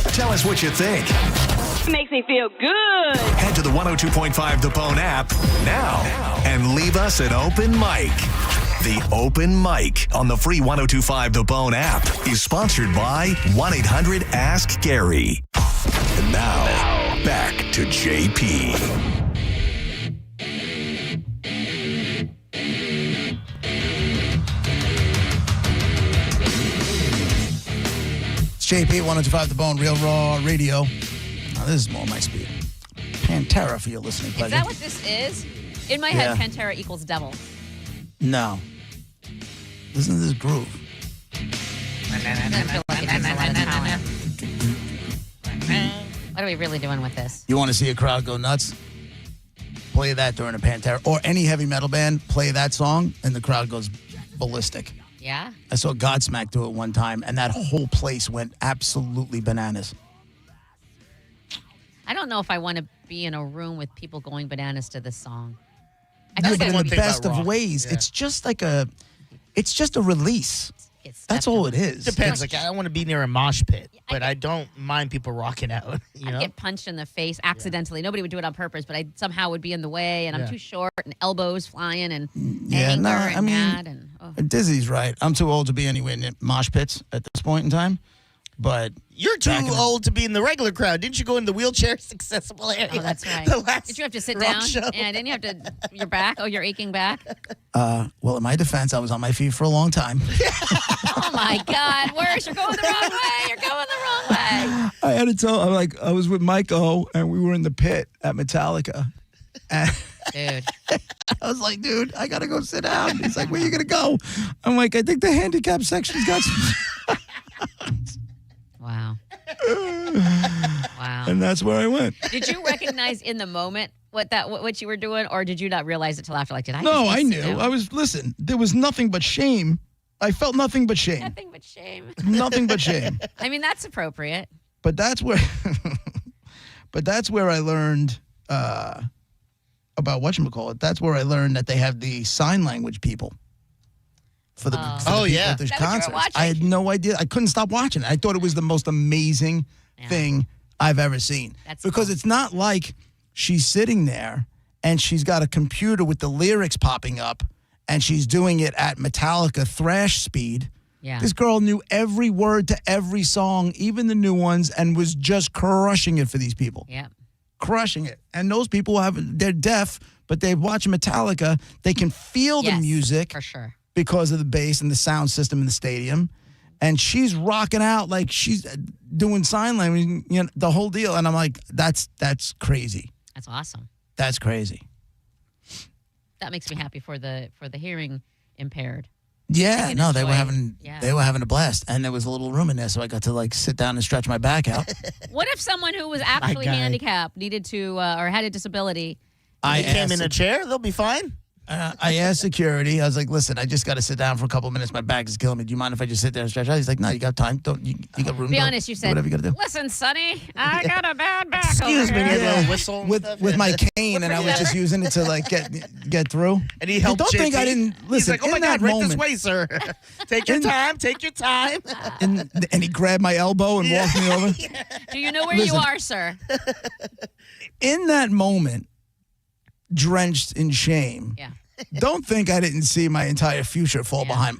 Tell us what you think. Makes me feel good. Head to the 102.5 The Bone app now and leave us an open mic. The Open Mic on the free 102.5 The Bone app is sponsored by 1-800-ASK-GARY. And now, back to JP. It's JP, 102.5 The Bone, Real Raw Radio. Now, this is more my speed. Pantera for your listening pleasure. Is that what this is? In my head, Pantera equals devil. No. Listen to this groove. What are we really doing with this? You want to see a crowd go nuts? Play that during a Pantera. Or any heavy metal band, play that song, and the crowd goes ballistic. Yeah? I saw Godsmack do it one time, and that whole place went absolutely bananas. I don't know if I want to be in a room with people going bananas to this song. But in the best of ways, it's just like it's just a release. That's all it is. Depends. Like, I don't want to be near a mosh pit, but I don't mind people rocking out. You know? I'd get punched in the face accidentally. Nobody would do it on purpose, but I somehow would be in the way, and I'm too short, and elbows flying, and anger and mad. And, Dizzy's right. I'm too old to be anywhere near mosh pits at this point in time. But you're too old to be in the regular crowd. Didn't you go in the wheelchair accessible area? Oh, that's right. Did you have to sit rock down? show? Yeah, didn't you have to, your back? Oh, your aching back? Well, in my defense, I was on my feet for a long time. Oh, my God. Worse. You're going the wrong way. You're going the wrong way. I had to tell, I was with Mike O, and we were in the pit at Metallica. And dude. I was like, dude, I got to go sit down. He's like, where you going to go? I'm like, I think the handicap section's got some. Wow. Wow. And that's where I went. Did you recognize in the moment what you were doing, or did you not realize it till after? Like, did I? No, I knew. Listen, there was nothing but shame. I felt nothing but shame. Nothing but shame. Nothing but shame. I mean, that's appropriate. But that's where I learned about whatchamacallit. That's where I learned that they have the sign language people. For the people at the concerts. I had no idea. I couldn't stop watching it. I thought it was the most amazing thing I've ever seen. Because it's not like she's sitting there and she's got a computer with the lyrics popping up and she's doing it at Metallica thrash speed. Yeah. This girl knew every word to every song, even the new ones, and was just crushing it for these people. Yeah. Crushing it. And those people they're deaf, but they watch Metallica. They can feel the music. For sure. Because of the bass and the sound system in the stadium. And she's rocking out like she's doing sign language, the whole deal. And I'm like, that's crazy. That's awesome. That's crazy. That makes me happy for the hearing impaired. Yeah, no, they were having a blast. And there was a little room in there, so I got to sit down and stretch my back out. What if someone who was actually handicapped needed to or had a disability? They came in a chair, they'll be fine. I asked security. I was like, "Listen, I just got to sit down for a couple of minutes. My back is killing me. Do you mind if I just sit there and stretch out?" He's like, "No, you got time. Don't you got room?" Be honest, you do said, whatever you got to do. "Listen, Sonny, I got a bad back." Excuse over me, here." little whistle and stuff. With my cane, and I was just using it to like get through. And he helped. Don't think I didn't listen. He's like, "Oh my in God, that right moment, this way, sir. Take your time. Take your time." and he grabbed my elbow and walked me over. Do you know where Listen. you are, sir? In that moment, drenched in shame. Yeah. Don't think I didn't see my entire future fall behind,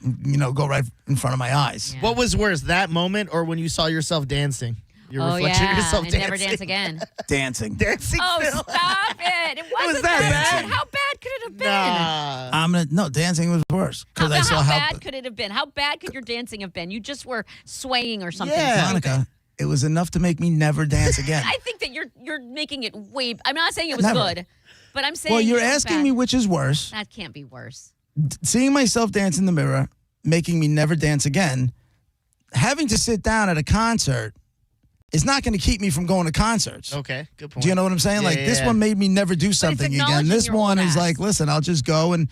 go right in front of my eyes. What was worse, that moment or when you saw yourself dancing? Your Oh reflection of yeah, yourself and dancing. never dance again. Dancing. Dancing. Oh, Phil. stop it! It wasn't that bad. bad? How bad could it have been? No, dancing was worse because I saw how how bad could it have been? How bad could your dancing have been? You just were swaying or something. Yeah. Monica. It was enough to make me never dance again. I think that you're making it way. I'm not saying it was Never. good, but I'm saying. Well, you're it was asking bad. me which is worse. That can't be worse. Seeing myself dance in the mirror, making me never dance again. Having to sit down at a concert is not going to keep me from going to concerts. Okay, good point. Do you know what I'm saying? Yeah, This one made me never do something again. acknowledging This your one old is ass. like, listen, I'll just go and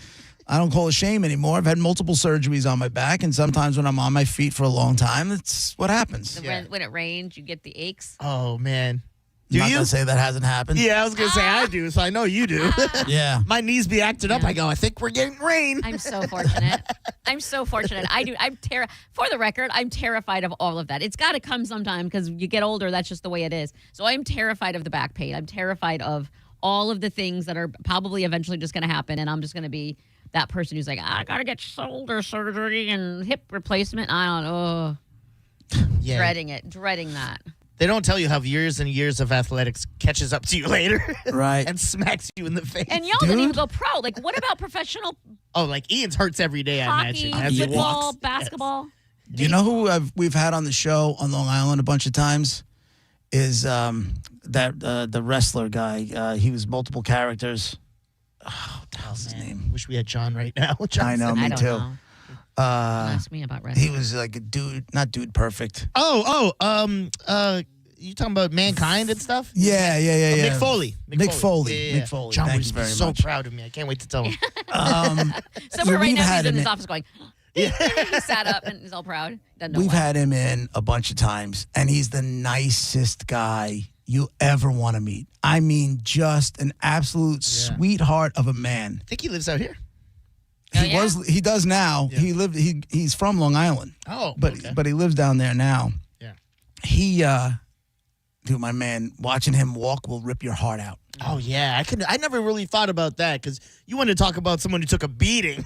I don't call it shame anymore. I've had multiple surgeries on my back, and sometimes when I'm on my feet for a long time, that's what happens. When it rains, you get the aches. Oh man. I'm not going to say that hasn't happened. Yeah, I was gonna say I do, so I know you do. Yeah. My knees be acting up. I go, I think we're getting rain. I'm so fortunate. I'm so fortunate. For the record, I'm terrified of all of that. It's got to come sometime because you get older. That's just the way it is. So I'm terrified of the back pain. I'm terrified of all of the things that are probably eventually just going to happen, and I'm just going to be that person who's like, I got to get shoulder surgery and hip replacement. I don't know. Yeah. Dreading that. They don't tell you how years and years of athletics catches up to you later. Right. And smacks you in the face. And y'all didn't even go pro. Like, what about professional Oh, like Ian's hurts every day, I hockey, imagine. As he football, walks. basketball? Do you know who we've had on the show on Long Island a bunch of times? Is the wrestler guy. He was multiple characters. Oh, what's his name? Wish we had John right now. I know, me I don't too. know. Ask me about wrestling. He was like a dude, not dude perfect. You talking about Mankind and stuff? Yeah. Mick Foley. Mick Foley. Yeah. Mick Foley. John Thank would you be very so much. proud of me. I can't wait to tell him. Somewhere right we've now had he's in him his in- office going, he sat up and he's all proud. Doesn't know We've why. had him in a bunch of times, and he's the nicest guy you ever want to meet. I mean, just an absolute sweetheart of a man. I think he lives out here. He does now. Yeah. He's from Long Island. Oh, but okay. but he lives down there now. Yeah. He dude, my man, watching him walk will rip your heart out. Oh yeah, I never really thought about that because you want to talk about someone who took a beating.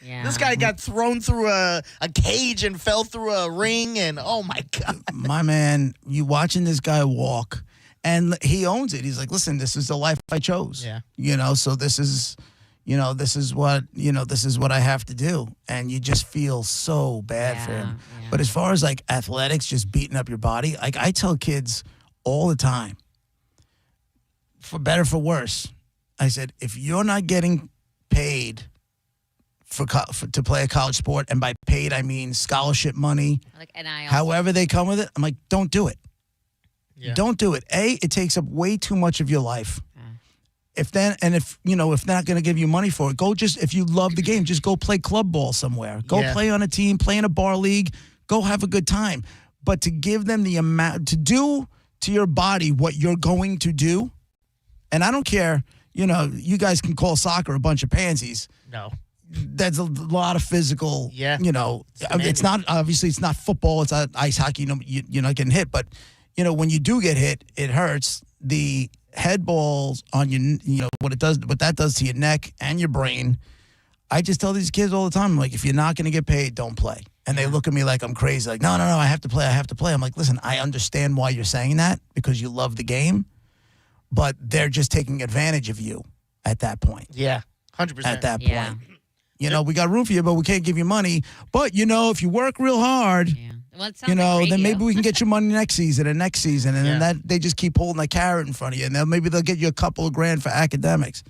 Yeah. This guy got thrown through a cage and fell through a ring, and oh my God. My man, you watching this guy walk, and he owns it. He's like, listen, this is the life I chose. Yeah. So this is what I have to do. And you just feel so bad for him. Yeah. But as far as like athletics, just beating up your body, like I tell kids all the time, for better, for worse, I said, if you're not getting paid to play a college sport, and by paid, I mean scholarship money, Like, and I however they come with it, I'm like, don't do it. Yeah. Don't do it. It takes up way too much of your life. If they're not going to give you money for it, if you love the game, just go play club ball somewhere. Go play on a team, play in a bar league, go have a good time. But to give them the amount, to do to your body what you're going to do, and I don't care, you guys can call soccer a bunch of pansies. No. That's a lot of physical, it's not, obviously it's not football, it's not ice hockey, you're not getting hit, but, when you do get hit, it hurts. The head balls on your, what that does to your neck and your brain. I just tell these kids all the time, I'm like, if you're not going to get paid, don't play. And they look at me like I'm crazy, like, no, I have to play. I'm like, listen, I understand why you're saying that because you love the game, but they're just taking advantage of you at that point. Yeah, 100%. At that point. We got room for you, but we can't give you money. But, if you work real hard, well, it sounds like then radio. maybe we can get you money next season. And then that they just keep holding a carrot in front of you. And then maybe they'll get you a couple of grand for academics.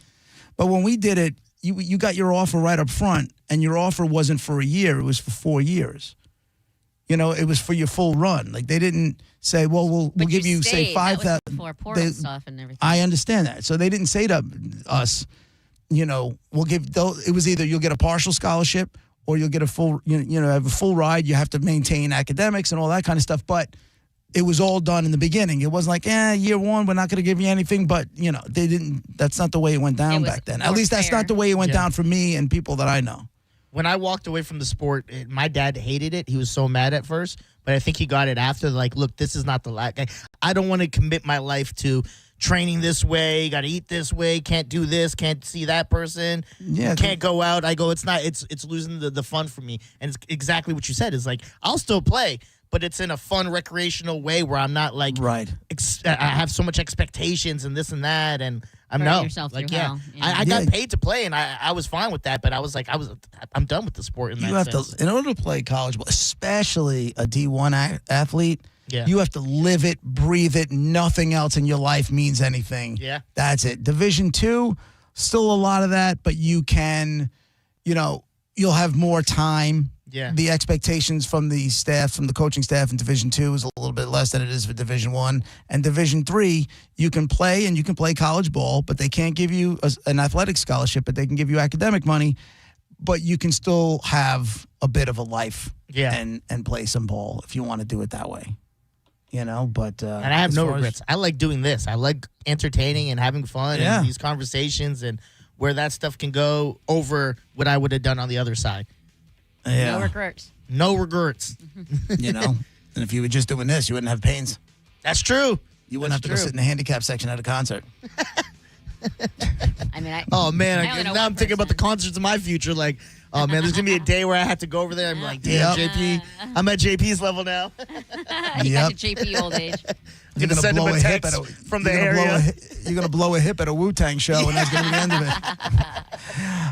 But when we did it, you got your offer right up front, and your offer wasn't for a year. It was for 4 years. It was for your full run. Like, they didn't say, well, we'll give you, say, 5,000. For portal stuff and everything. I understand that. So they didn't say to us, we'll give. It was either you'll get a partial scholarship or you'll get a full, have a full ride. You have to maintain academics and all that kind of stuff. But it was all done in the beginning. It wasn't like, year one, we're not going to give you anything. But, they didn't. That's not the way it went down back then. At least that's not the way it went down for me and people that I know. When I walked away from the sport, my dad hated it. He was so mad at first, but I think he got it after. Like, look, this is not the life. I don't want to commit my life to training this way. Got to eat this way. Can't do this. Can't see that person. Yeah, can't go out. I go. It's not. It's losing the fun for me. And it's exactly what you said. It's like I'll still play, but it's in a fun, recreational way where I'm not like right. I have so much expectations and this and that, and I'm Burning yourself through hell. I got paid to play, and I was fine with that. But I was like, I'm done with the sport. In order to play college ball, especially a D1 athlete. Yeah. You have to live it, breathe it. Nothing else in your life means anything. Yeah. That's it. Division II, still a lot of that, but you can, you'll have more time. Yeah. The expectations from the staff, from the coaching staff in Division II is a little bit less than it is for Division I. And Division III, you can play college ball, but they can't give you an athletic scholarship, but they can give you academic money. But you can still have a bit of a life and play some ball if you want to do it that way. But and I have no regrets. I like doing this. I like entertaining and having fun and these conversations and where that stuff can go over what I would have done on the other side. Yeah. No regrets. No regrets. And if you were just doing this, you wouldn't have pains. That's true. You wouldn't have to go sit in the handicap section at a concert. Oh man! Now I'm thinking about the concerts in my future. Like, oh man, there's gonna be a day where I have to go over there. I'm like, damn, JP. I'm at JP's level now. You got your JP old age. I'm gonna send him a text from the area. You're gonna blow a hip at a Wu-Tang show, and that's gonna be the end of it.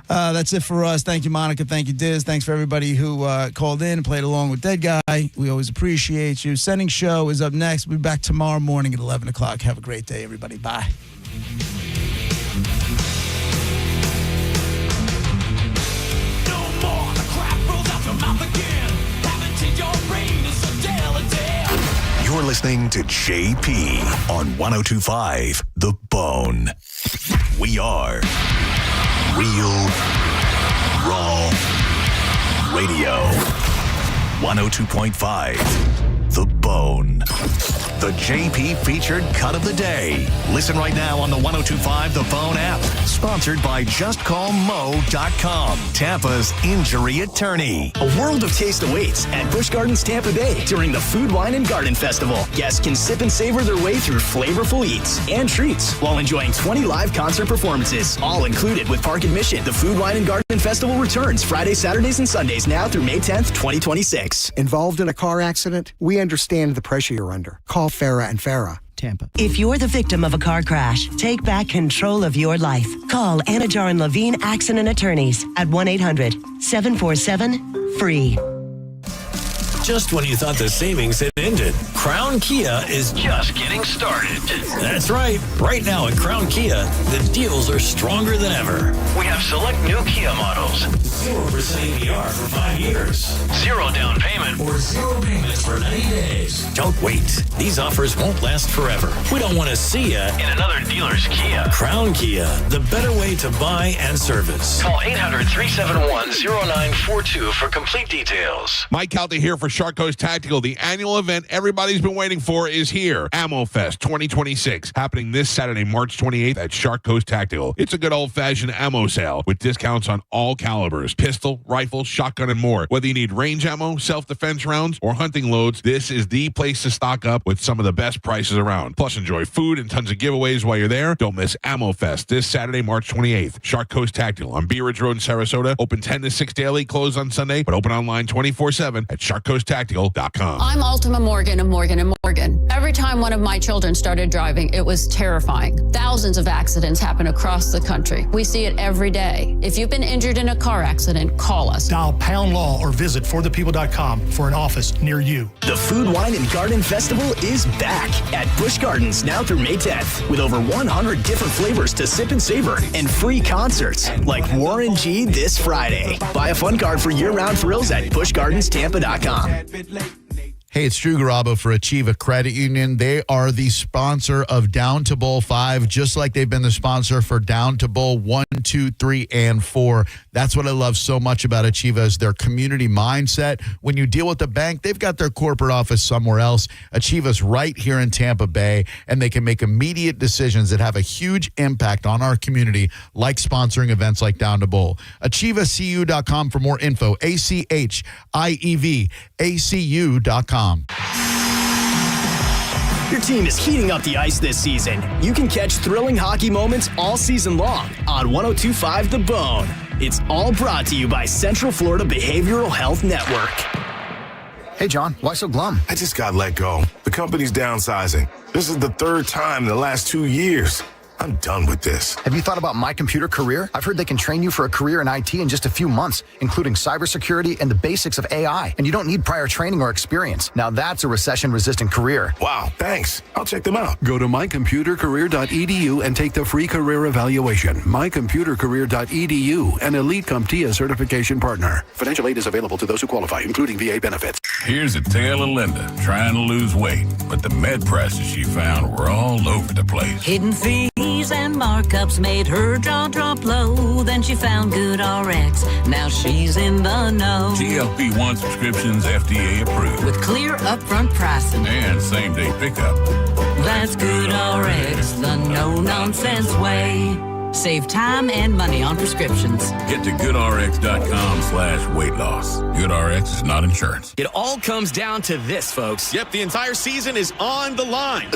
That's it for us. Thank you, Monica. Thank you, Diz. Thanks for everybody who called in and played along with Dead Guy. We always appreciate you. Sending show is up next. We'll be back tomorrow morning at 11 o'clock. Have a great day, everybody. Bye. You're listening to JP on 102.5 The Bone. We are Real Raw Radio. 102.5 The Bone. The JP featured cut of the day. Listen right now on the 102.5 The Bone app. Sponsored by JustCallMo.com, Tampa's injury attorney. A world of taste awaits at Busch Gardens Tampa Bay during the Food, Wine, and Garden Festival. Guests can sip and savor their way through flavorful eats and treats while enjoying 20 live concert performances, all included with park admission. The Food, Wine, and Garden Festival returns Fridays, Saturdays, and Sundays now through May 10th, 2026. Involved in a car accident? We understand the pressure you're under. Call Farah and Farah, Tampa. If you're the victim of a car crash, take back control of your life. Call Anajar and Levine Accident Attorneys at 1-800-747-FREE. Just when you thought the savings had ended, Crown Kia is just getting started. That's right. Right now at Crown Kia, the deals are stronger than ever. We have select new Kia models. 0% APR for 5 years. 0 down payment or 0 payments for 90 days. Don't wait. These offers won't last forever. We don't want to see you in another dealer's Kia. Crown Kia, the better way to buy and service. Call 800-371-0942 for complete details. Mike Calta here for Shark Coast Tactical. The annual event everybody's been waiting for is here. Ammo Fest 2026, happening this Saturday, March 28th at Shark Coast Tactical. It's a good old-fashioned ammo sale with discounts on all calibers, pistol, rifle, shotgun, and more. Whether you need range ammo, self-defense rounds, or hunting loads, this is the place to stock up with some of the best prices around. Plus, enjoy food and tons of giveaways while you're there. Don't miss Ammo Fest this Saturday, March 28th. Shark Coast Tactical on Bee Ridge Road in Sarasota. Open 10 to 6 daily, closed on Sunday, but open online 24/7 at sharkcoasttactical.com. I'm Ultima Morgan of Morgan & Morgan. Every time one of my children started driving, it was terrifying. Thousands of accidents happen across the country. We see it every day. If you've been injured in a car accident, call us. Dial Pound Law or visit forthepeople.com for an office near you. The Food, Wine, and Garden Festival is back at Busch Gardens now through May 10th with over 100 different flavors to sip and savor and free concerts like Warren G this Friday. Buy a fun card for year-round thrills at buschgardenstampa.com. Hey, it's Drew Garabo for Achieva Credit Union. They are the sponsor of Down to Bowl 5, just like they've been the sponsor for Down to Bowl 1, 2, 3, and 4. That's what I love so much about Achieva is their community mindset. When you deal with the bank, they've got their corporate office somewhere else. Achieva's right here in Tampa Bay, and they can make immediate decisions that have a huge impact on our community, like sponsoring events like Down to Bowl. AchievaCU.com for more info. ACHIEVACU.com. Your team is heating up the ice this season. You can catch thrilling hockey moments all season long on 102.5 The Bone. It's all brought to you by Central Florida Behavioral Health Network. Hey, John, why so glum? I just got let go. The company's downsizing. This is the third time in the last 2 years. I'm done with this. Have you thought about My Computer Career? I've heard they can train you for a career in IT in just a few months, including cybersecurity and the basics of AI. And you don't need prior training or experience. Now that's a recession-resistant career. Wow, thanks. I'll check them out. Go to mycomputercareer.edu and take the free career evaluation. mycomputercareer.edu, an elite CompTIA certification partner. Financial aid is available to those who qualify, including VA benefits. Here's a tale of Linda trying to lose weight, but the med prices she found were all over the place. Hidden fees and markups made her jaw drop low. Then she found Good RX. Now she's in the know. GLP-1 subscriptions FDA approved. With clear upfront pricing. And same-day pickup. That's Good RX, the no-nonsense way. Save time and money on prescriptions. Get to goodrx.com/weight loss. GoodRx is not insurance. It all comes down to this, folks. Yep, the entire season is on the line.